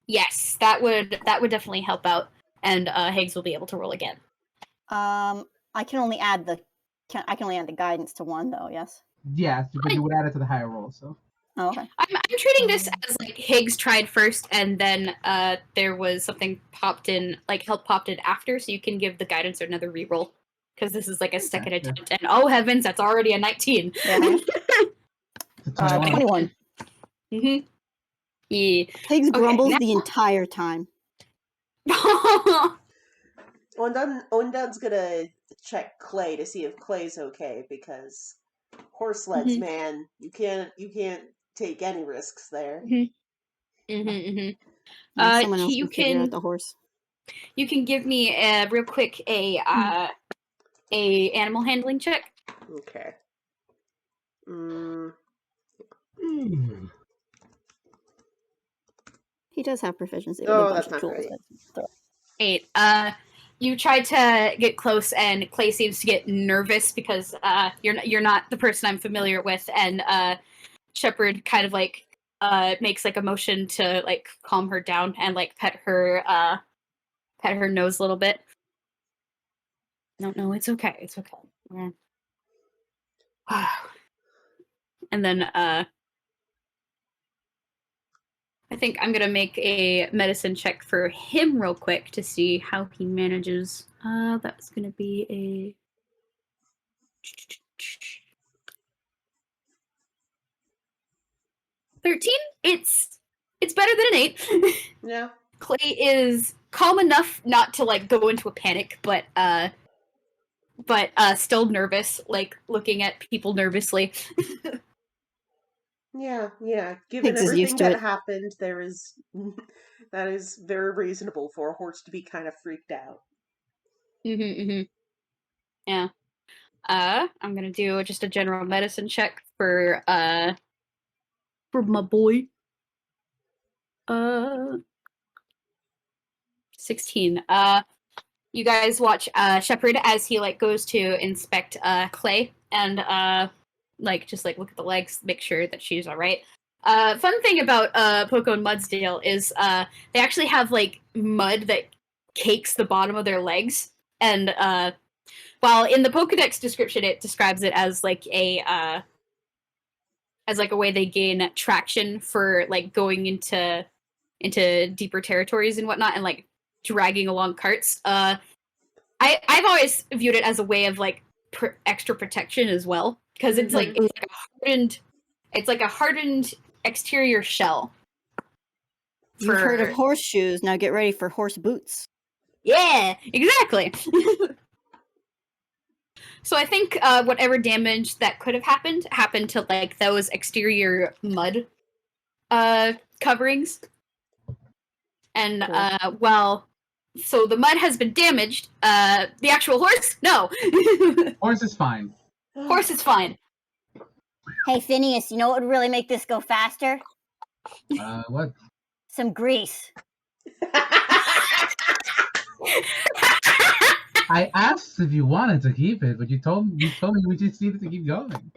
Yes, that would definitely help out, and Higgs will be able to roll again. I can only add the guidance to 1 though. Yes. Yeah, but you would add it to the higher roll. So. Oh, okay. I'm treating this as like Higgs tried first, and then there was something popped in after, so you can give the guidance another reroll because this is like a second attempt. And oh heavens, that's already a 19. Yeah. 21. Yeah. Higgs grumbles the entire time. Ondan's gonna check Clay to see if Clay's okay because horse sleds, man, you can't take any risks there. Someone else you can figure out the horse. You can give me real quick a animal handling check. Okay. He does have proficiency. Oh, that's not right. 8. You try to get close, and Clay seems to get nervous because you're not the person I'm familiar with, and Shepard kind of like makes like a motion to like calm her down and like pet her nose a little bit. No, it's okay. It's okay. And then I think I'm gonna make a medicine check for him real quick to see how he manages. That's gonna be a 13. It's better than an 8. Yeah. Clay is calm enough not to like go into a panic, but still nervous, like looking at people nervously. Yeah. Given Higgs is everything used to that it. happened, that is very reasonable for a horse to be kind of freaked out. Yeah. I'm gonna do just a general medicine check for my boy. 16. You guys watch Shepard as he like goes to inspect Clay and like just like look at the legs, make sure that she's all right. Fun thing about Poco and Mudsdale is they actually have like mud that cakes the bottom of their legs, and while in the Pokedex description it describes it as like a way they gain traction for like going into deeper territories and whatnot, and like dragging along carts. I've always viewed it as a way of like extra protection as well, because it's like it's like a hardened exterior shell. You've heard of horseshoes, now get ready for horse boots. Yeah, exactly. So I think whatever damage that could have happened to like those exterior mud coverings. And cool. So the mud has been damaged. The actual horse, no. Horse is fine. Horse is fine. Hey Phineas, you know what would really make this go faster? What? Some grease. I asked if you wanted to keep it, but you told me we just needed to keep going.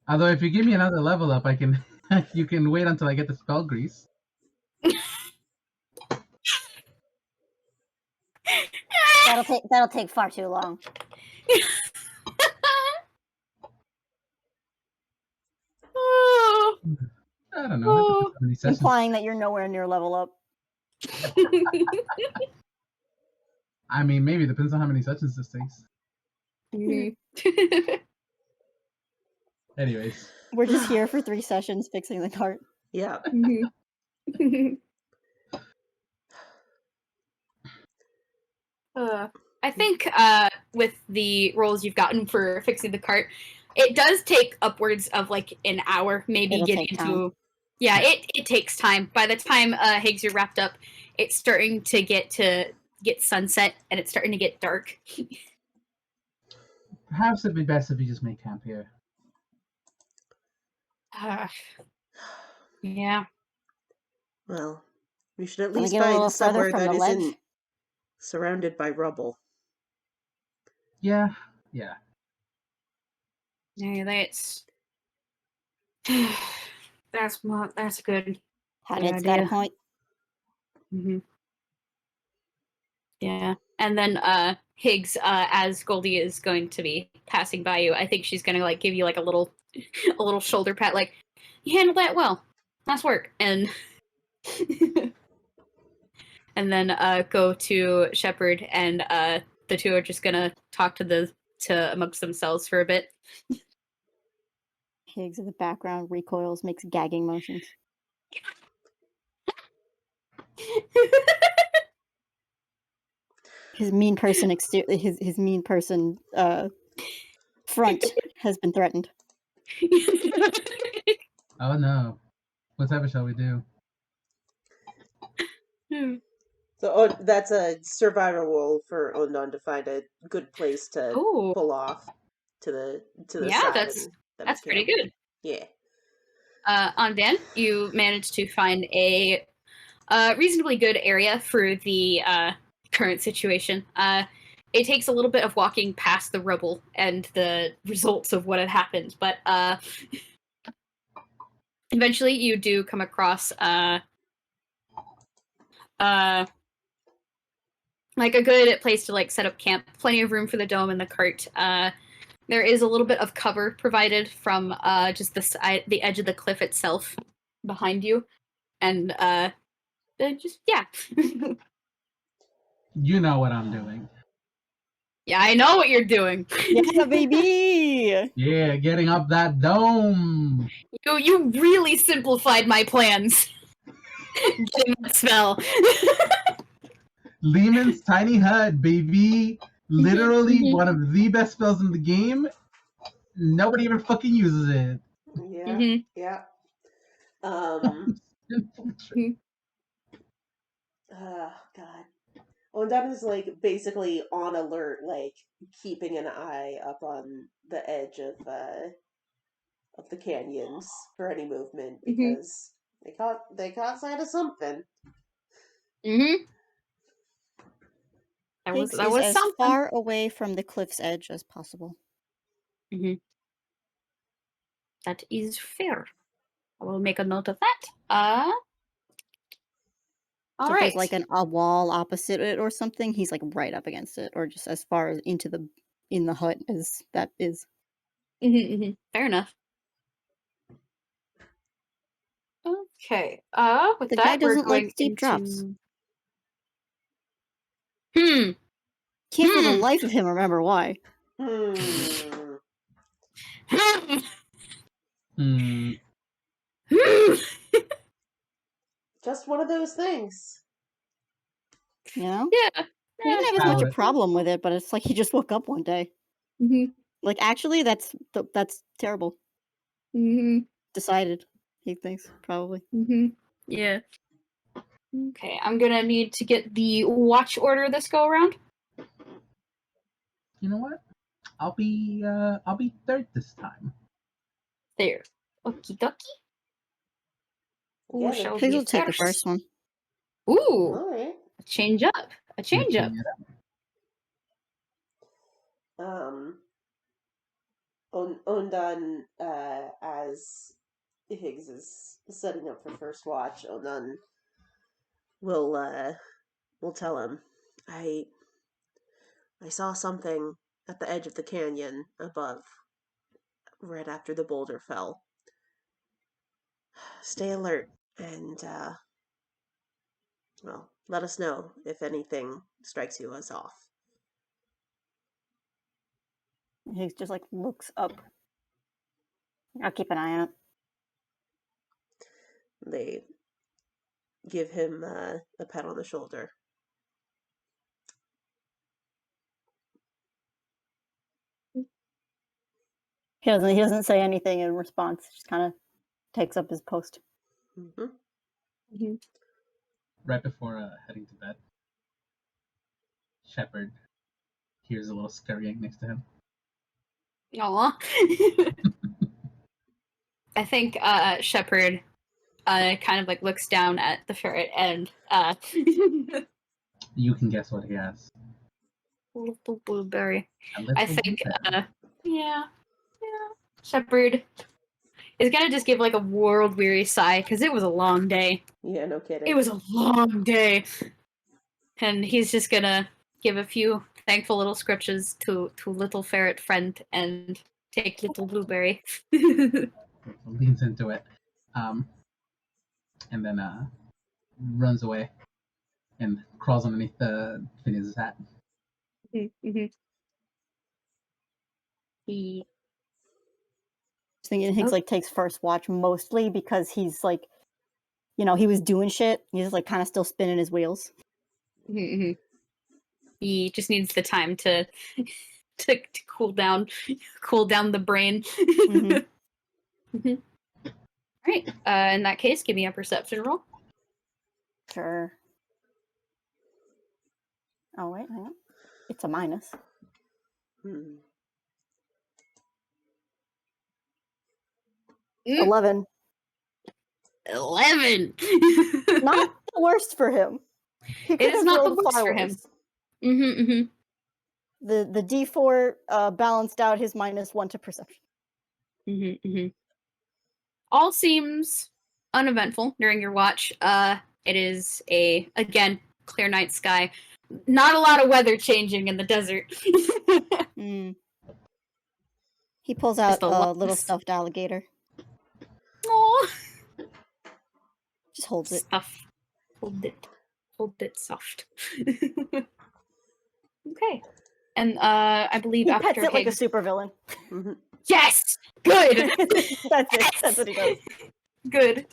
Although if you give me another level up, I can you can wait until I get the spell grease. That'll take far too long. I don't know. Implying that you're nowhere near level up. I mean, maybe it depends on how many sessions this takes. Anyways, we're just here for 3 sessions fixing the cart. Yeah. I think with the rolls you've gotten for fixing the cart, it does take upwards of like an hour, maybe getting into. Time. Yeah, it takes time. By the time Higgs, you're wrapped up, it's starting to get sunset, and it's starting to get dark. Perhaps it'd be best if we just make camp here. Yeah. Well, we should at least find somewhere that isn't surrounded by rubble. Yeah. Yeah, that's good. Hadit's got a point. Mm-hmm. Yeah, and then Higgs, as Goldie is going to be passing by you, I think she's gonna like give you like a little shoulder pat, like, you handled that well, nice work, and and then go to Shepard, and the two are just gonna talk to amongst themselves for a bit. Higgs in the background recoils, makes gagging motions. His mean person his mean person front has been threatened. Oh no. Whatever shall we do? So that's a survival roll for Ondan to find a good place to pull off to the side. That's pretty good. Yeah. Ondan, you managed to find a reasonably good area for the current situation. It takes a little bit of walking past the rubble and the results of what had happened, but eventually you do come across like a good place to like set up camp. Plenty of room for the dome and the cart. There is a little bit of cover provided from just the edge of the cliff itself behind you, and just yeah. You know what I'm doing. Yeah, I know what you're doing. Yeah, baby. Yeah, getting up that dome. You really simplified my plans. Getting that spell. Lehman's Tiny Hut, baby. Literally Mhm. one of the best spells in the game. Nobody even fucking uses it. Yeah, Mhm. yeah. God. Ondan is like basically on alert, like keeping an eye up on the edge of the canyons for any movement because they caught sight of something. Mhm. That Higgs was is as something. far away from the cliff's edge as possible. Mhm. That is fair. I will make a note of that. All So if right. there's like a wall opposite it or something, he's like right up against it, or just as far as in the hut as that is. Fair enough. Okay. With The that, guy we're doesn't going like steep into. drops. Hmm. Can't for the life of him remember why. Hmm. Hmm. Just one of those things. You know? Yeah. He didn't have as much a problem with it, but it's like he just woke up one day. Like, actually, that's terrible. Decided, he thinks, probably. Yeah. Okay, I'm gonna need to get the watch order this go around. You know what? I'll be third this time. There. Okie dokie. Who Yeah, shall Higgs be will take the first one. Ooh, all right. a change up. A change up. Ondan, as Higgs is setting up for first watch, Ondan will tell him, I saw something at the edge of the canyon above, right after the boulder fell. Stay alert and well, let us know if anything strikes you as off. Higgs just like looks up. I'll keep an eye out. They give him a pat on the shoulder. He doesn't say anything in response. Just kind of takes up his post. Right before heading to bed, Shepard hears a little scurrying next to him. Aw. I think Shepard kind of like looks down at the ferret and You can guess what he has. little blueberry. A little I think blueberry. yeah. Shepard is gonna just give like a world weary sigh because it was a long day. Yeah, no kidding. It was a long day, and he's just gonna give a few thankful little scritches to little ferret friend and take little blueberry. Leans into it, and then runs away and crawls underneath the Phineas' hat. He Thinking Higgs like takes first watch mostly because he's like, you know, he was doing shit. He's like kind of still spinning his wheels. He just needs the time to cool down the brain. All right. In that case, give me a perception roll. Sure. Oh wait, hang on. It's a minus. 11. 11. Not the worst for him. He could It is have not the rolled worst far for him. worse. The D4 balanced out his -1 to perception. All seems uneventful during your watch. It is again, clear night sky. Not a lot of weather changing in the desert. Mm. He pulls out the a little lungs. stuffed alligator. Aww. Just holds it. Stuff. Hold it soft. Okay. And I believe He after pets it like a Higgs... supervillain. Yes! Good! That's it. That's what he does. Good.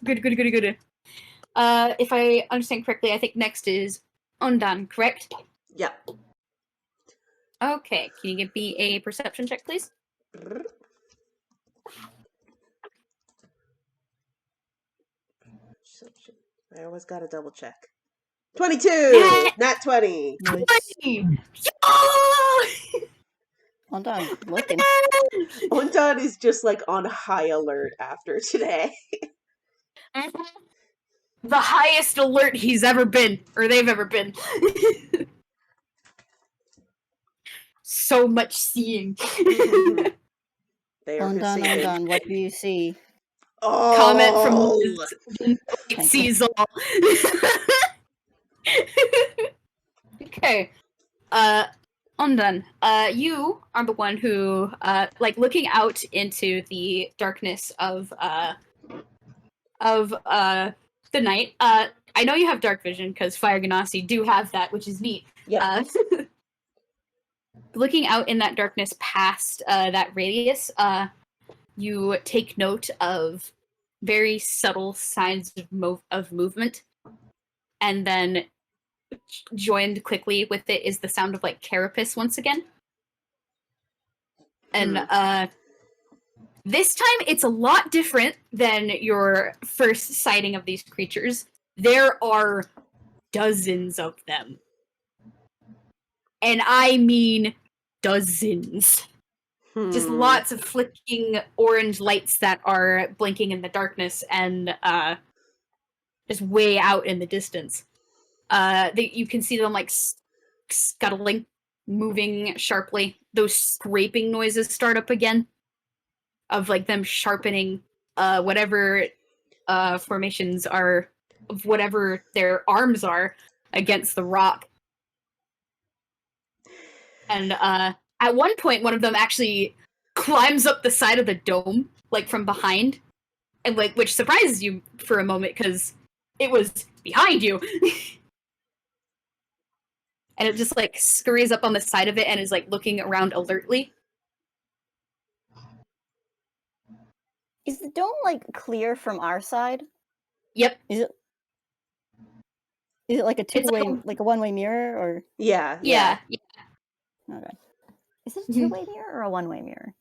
If I understand correctly, I think next is Ondan, correct? Yep. Okay, can you give me a perception check, please? I always gotta double check. 22! Yeah. Not 20! Nice. Oh! Ondan, looking. Ondan is just like on high alert after today. The highest alert he's ever been, or they've ever been. So much seeing. They are Ondan, proceeding. Ondan, what do you see? Oh! Comment from Liz. It Thank sees all. Okay. Ondan, you are the one who, like, looking out into the darkness of the night. I know you have dark vision because Fire Ganassi do have that, which is neat. Yep. Looking out in that darkness past that radius, you take note of very subtle signs of movement, and then joined quickly with it is the sound of like carapace once again. And this time it's a lot different than your first sighting of these creatures. There are dozens of them. And I mean dozens. Just lots of flicking orange lights that are blinking in the darkness and just way out in the distance. You can see them like scuttling, moving sharply. Those scraping noises start up again of like them sharpening whatever formations are of whatever their arms are against the rock. And at one point, one of them actually climbs up the side of the dome, like from behind, and like which surprises you for a moment because it was behind you. And it just like scurries up on the side of it and is like looking around alertly. Is the dome like clear from our side? Yep. Is it like a two-way, like a one-way mirror, or? Yeah. Okay. Is it a two-way mirror or a one-way mirror?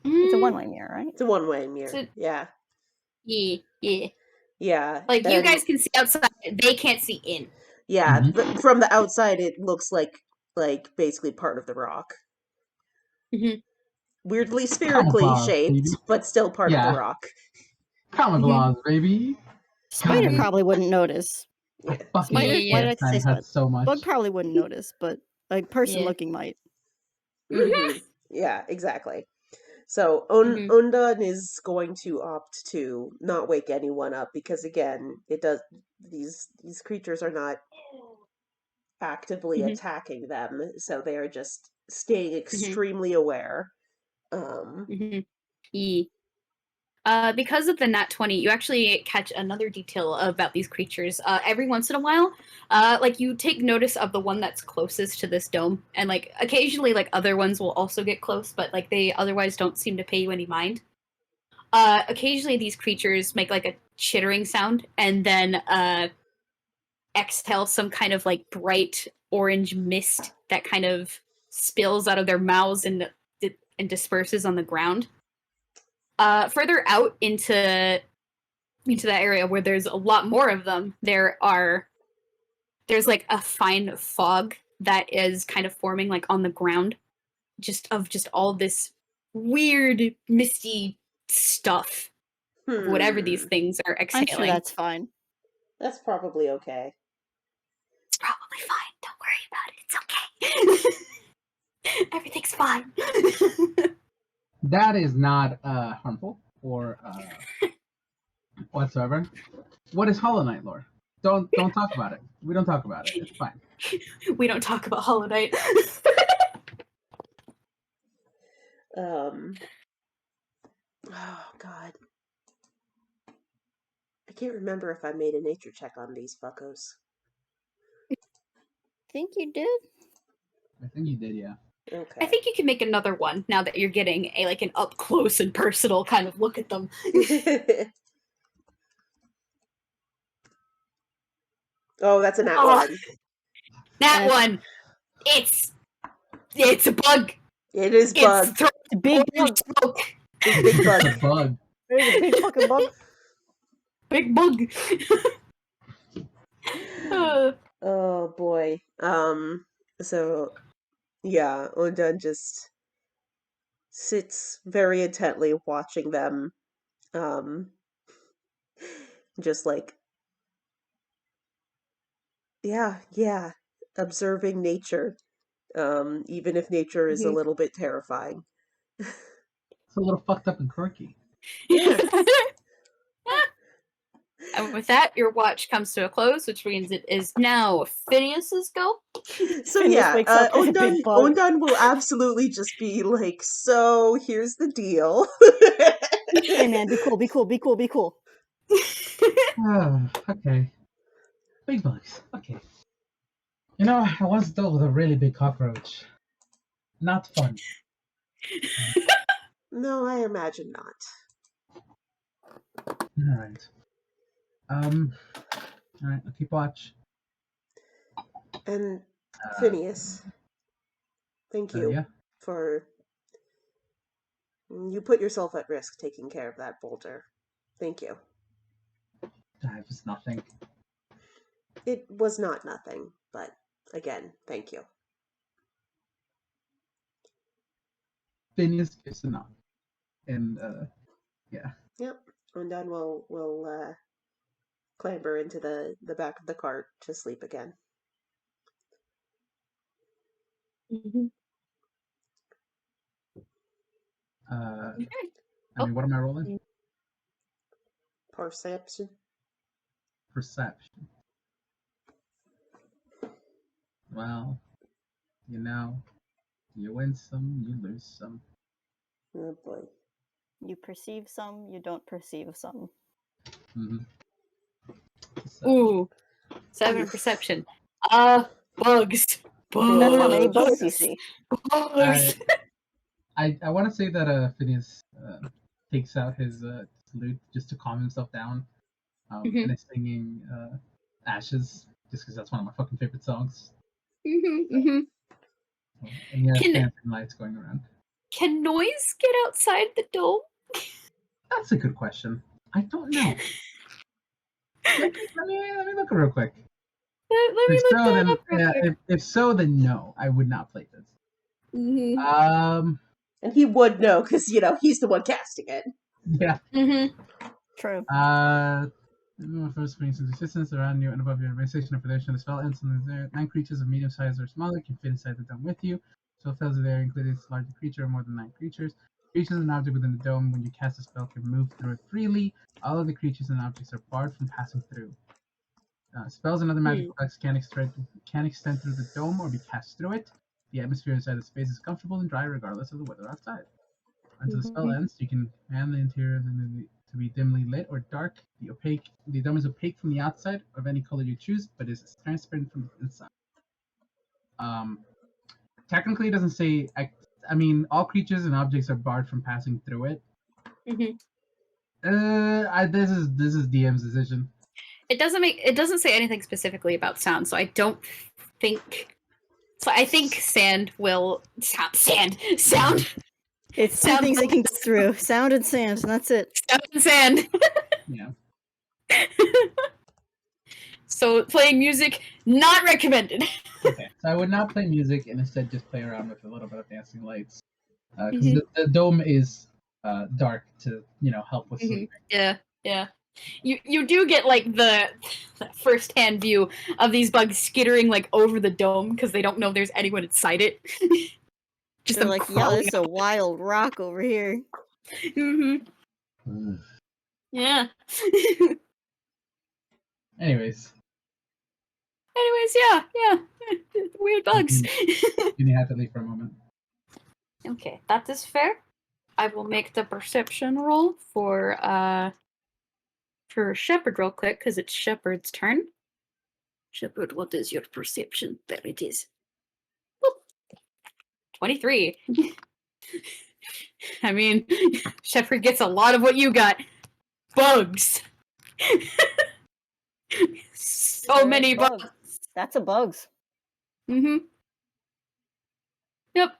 It's a one-way mirror, right? It's a one-way mirror. Yeah. Yeah. Like you guys can see outside, they can't see in. Yeah, from the outside, it looks like basically part of the rock. Mm-hmm. Weirdly spherically shaped, but still part of the rock. Camouflage, baby. Spider probably wouldn't notice. I fucking Spider? Why did I say spider? so much. Bug probably wouldn't notice, but like person looking might. Mm-hmm. Yeah, exactly. So Ondan is going to opt to not wake anyone up because again, it does these creatures are not actively attacking them, so they are just staying extremely aware. Because of the nat 20, you actually catch another detail about these creatures. Every once in a while, like you take notice of the one that's closest to this dome, and like occasionally, like other ones will also get close, but like they otherwise don't seem to pay you any mind. Occasionally, these creatures make like a chittering sound, and then exhale some kind of like bright orange mist that kind of spills out of their mouths and disperses on the ground. Further out into that area where there's a lot more of them, there's like a fine fog that is kind of forming like on the ground, just all this weird misty stuff. Whatever these things are exhaling. I'm sure that's fine. That's probably okay. It's probably fine. Don't worry about it. It's okay. Everything's fine. That is not harmful or whatsoever. What is Hollow Knight lore? Don't talk about it. We don't talk about it. It's fine. We don't talk about Hollow Knight. Oh God. I can't remember if I made a nature check on these fuckos. Think you did? I think you did, yeah. Okay. I think you can make another one now that you're getting an up close and personal kind of look at them. Oh, that's a nat Oh. one. That one, it's a bug. It is bug. It's a big bug. Smoke. Big bug. It's a bug. There's a big fucking bug. Big bug. Oh boy. So yeah, Ondan just sits very intently watching them. Just like yeah, observing nature. Even if nature is a little bit terrifying. It's a little fucked up and quirky. And with that, your watch comes to a close, which means it is now Phineas's go. So Phineas yeah, wakes up with a big bug. Ondan will absolutely just be like, so here's the deal. Hey man, be cool, be cool, be cool, be cool. Oh, okay. Big bugs. Okay. You know, I once dealt with a really big cockroach. Not fun. No, I imagine not. Alright. Alright, I'll keep watch. And Phineas, thank you Yeah. for... You put yourself at risk taking care of that boulder. Thank you. It was nothing. It was not nothing, but again, thank you. Phineas gives a nod. And, yeah. Yep. Ondan will clamber into the back of the cart to sleep again. I mean, what am I rolling? Perception. Perception. Well, you know, you win some, you lose some. Oh boy. You perceive some, you don't perceive some. Mm-hmm. Ooh, 7 perception. Bugs. That's how many Bugs. bugs you see. Bugs. I want to say that Phineas takes out his lute just to calm himself down, and is singing "Ashes" just because that's one of my fucking favorite songs. And he has dancing lights going around. Can noise get outside the dome? That's a good question. I don't know. let me look real quick. Let me If look so, that then up real quick. if so, then no, I would not play this. And he would know because he's the one casting it. Yeah. True. First brings into existence around you and above your organization or predation. The spell ends and there 9 creatures of medium size or smaller can fit inside the dome with you. So spells are there, including a larger creature or more than 9 creatures. Creatures and objects within the dome, when you cast a spell, can move through it freely. All of the creatures and objects are barred from passing through. Spells and other magical effects can extend through the dome or be cast through it. The atmosphere inside the space is comfortable and dry regardless of the weather outside. Until the spell ends, you can command the interior to be dimly lit or dark. The dome is opaque from the outside of any color you choose, but is transparent from the inside. Technically, it doesn't say. I mean, all creatures and objects are barred from passing through it. This is DM's decision. It doesn't say anything specifically about sound, so I don't think. So I think sound. It's two things they can go through: sound and sand, and that's it. Sound and sand. Yeah. So playing music, not recommended. Okay, so I would not play music and instead just play around with a little bit of dancing lights, because the dome is dark to help with sleeping. Yeah. You do get the first-hand view of these bugs skittering over the dome because they don't know there's anyone inside it. Just They're like, yeah, this is a wild rock over here. Yeah. Anyways, Anyways, yeah. Weird bugs. You have to leave for a moment. Okay, that is fair. I will make the perception roll for Shepherd real quick, because it's Shepherd's turn. Shepherd, what is your perception? There it is. Whoop. 23. I mean, Shepherd gets a lot of what you got. Bugs. So many bugs. That's a bugs. Mm-hmm. Yep.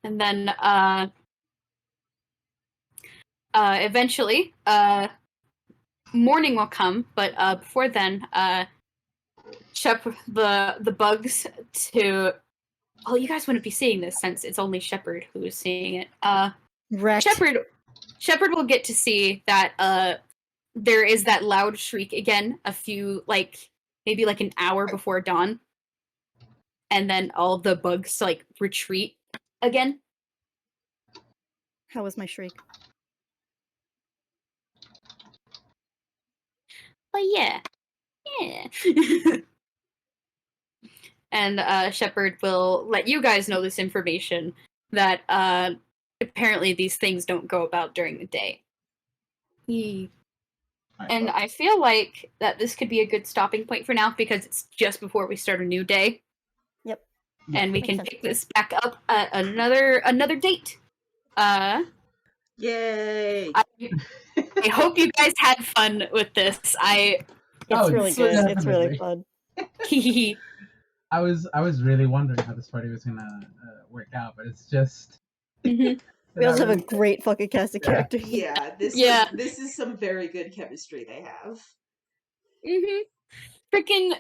And then eventually morning will come, but before then the bugs to you guys wouldn't be seeing this since it's only Shepherd who is seeing it. Shepherd will get to see that there is that loud shriek again maybe an hour before dawn. And then all the bugs retreat again. How was my shriek? Oh yeah. And Shepherd will let you guys know this information that apparently these things don't go about during the day. And I feel like that this could be a good stopping point for now because it's just before we start a new day. Yep. And we can pick this back up at another date. Yay! I hope you guys had fun with this. It's really good. Definitely. It's really fun. I was really wondering how this party was gonna work out, but it's just. Mm-hmm. We also have a great fucking cast of characters. Yeah, this is some very good chemistry they have. Mm-hmm. Freaking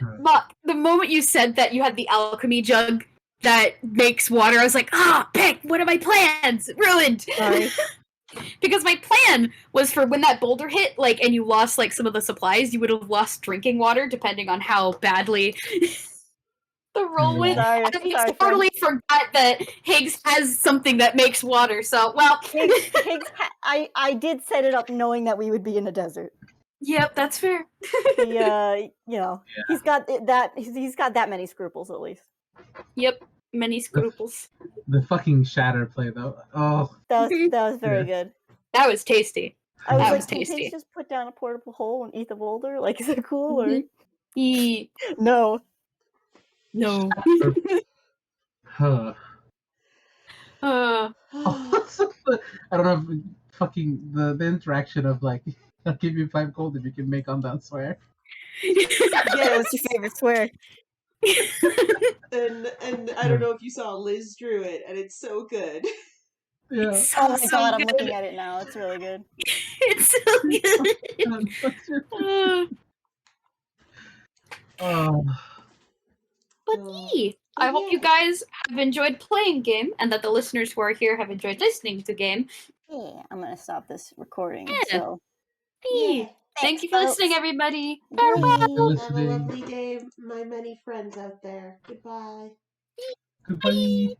the moment you said that you had the alchemy jug that makes water, I was like, Pick, what are my plans? Ruined. Sorry. Because my plan was for when that boulder hit, and you lost some of the supplies, you would have lost drinking water, depending on how badly the roll went. Sorry, I totally forgot that Higgs has something that makes water. So, well, Higgs I did set it up knowing that we would be in a desert. Yep, that's fair. He's got that many scruples at least. Yep, many scruples. The fucking shatter play though. Oh, that was very good. That was tasty. I was that like, was can tasty. Higgs just put down a portable hole and eat the boulder? Is it cool or no? No. Huh. I don't know if fucking the interaction of I'll give you 5 gold if you can make Ondan swear. Yeah, what's your favorite swear? And I don't know if you saw Liz drew it, and it's so good. Yeah. It's Oh my so god, I'm good. looking at it now. It's really good. It's so good. But I hope you guys have enjoyed playing game, and that the listeners who are here have enjoyed listening to game. Yeah, I'm gonna stop this recording. Yeah. So, Thank you for listening, everybody. Farewell. Have a lovely day, my many friends out there. Goodbye. Goodbye.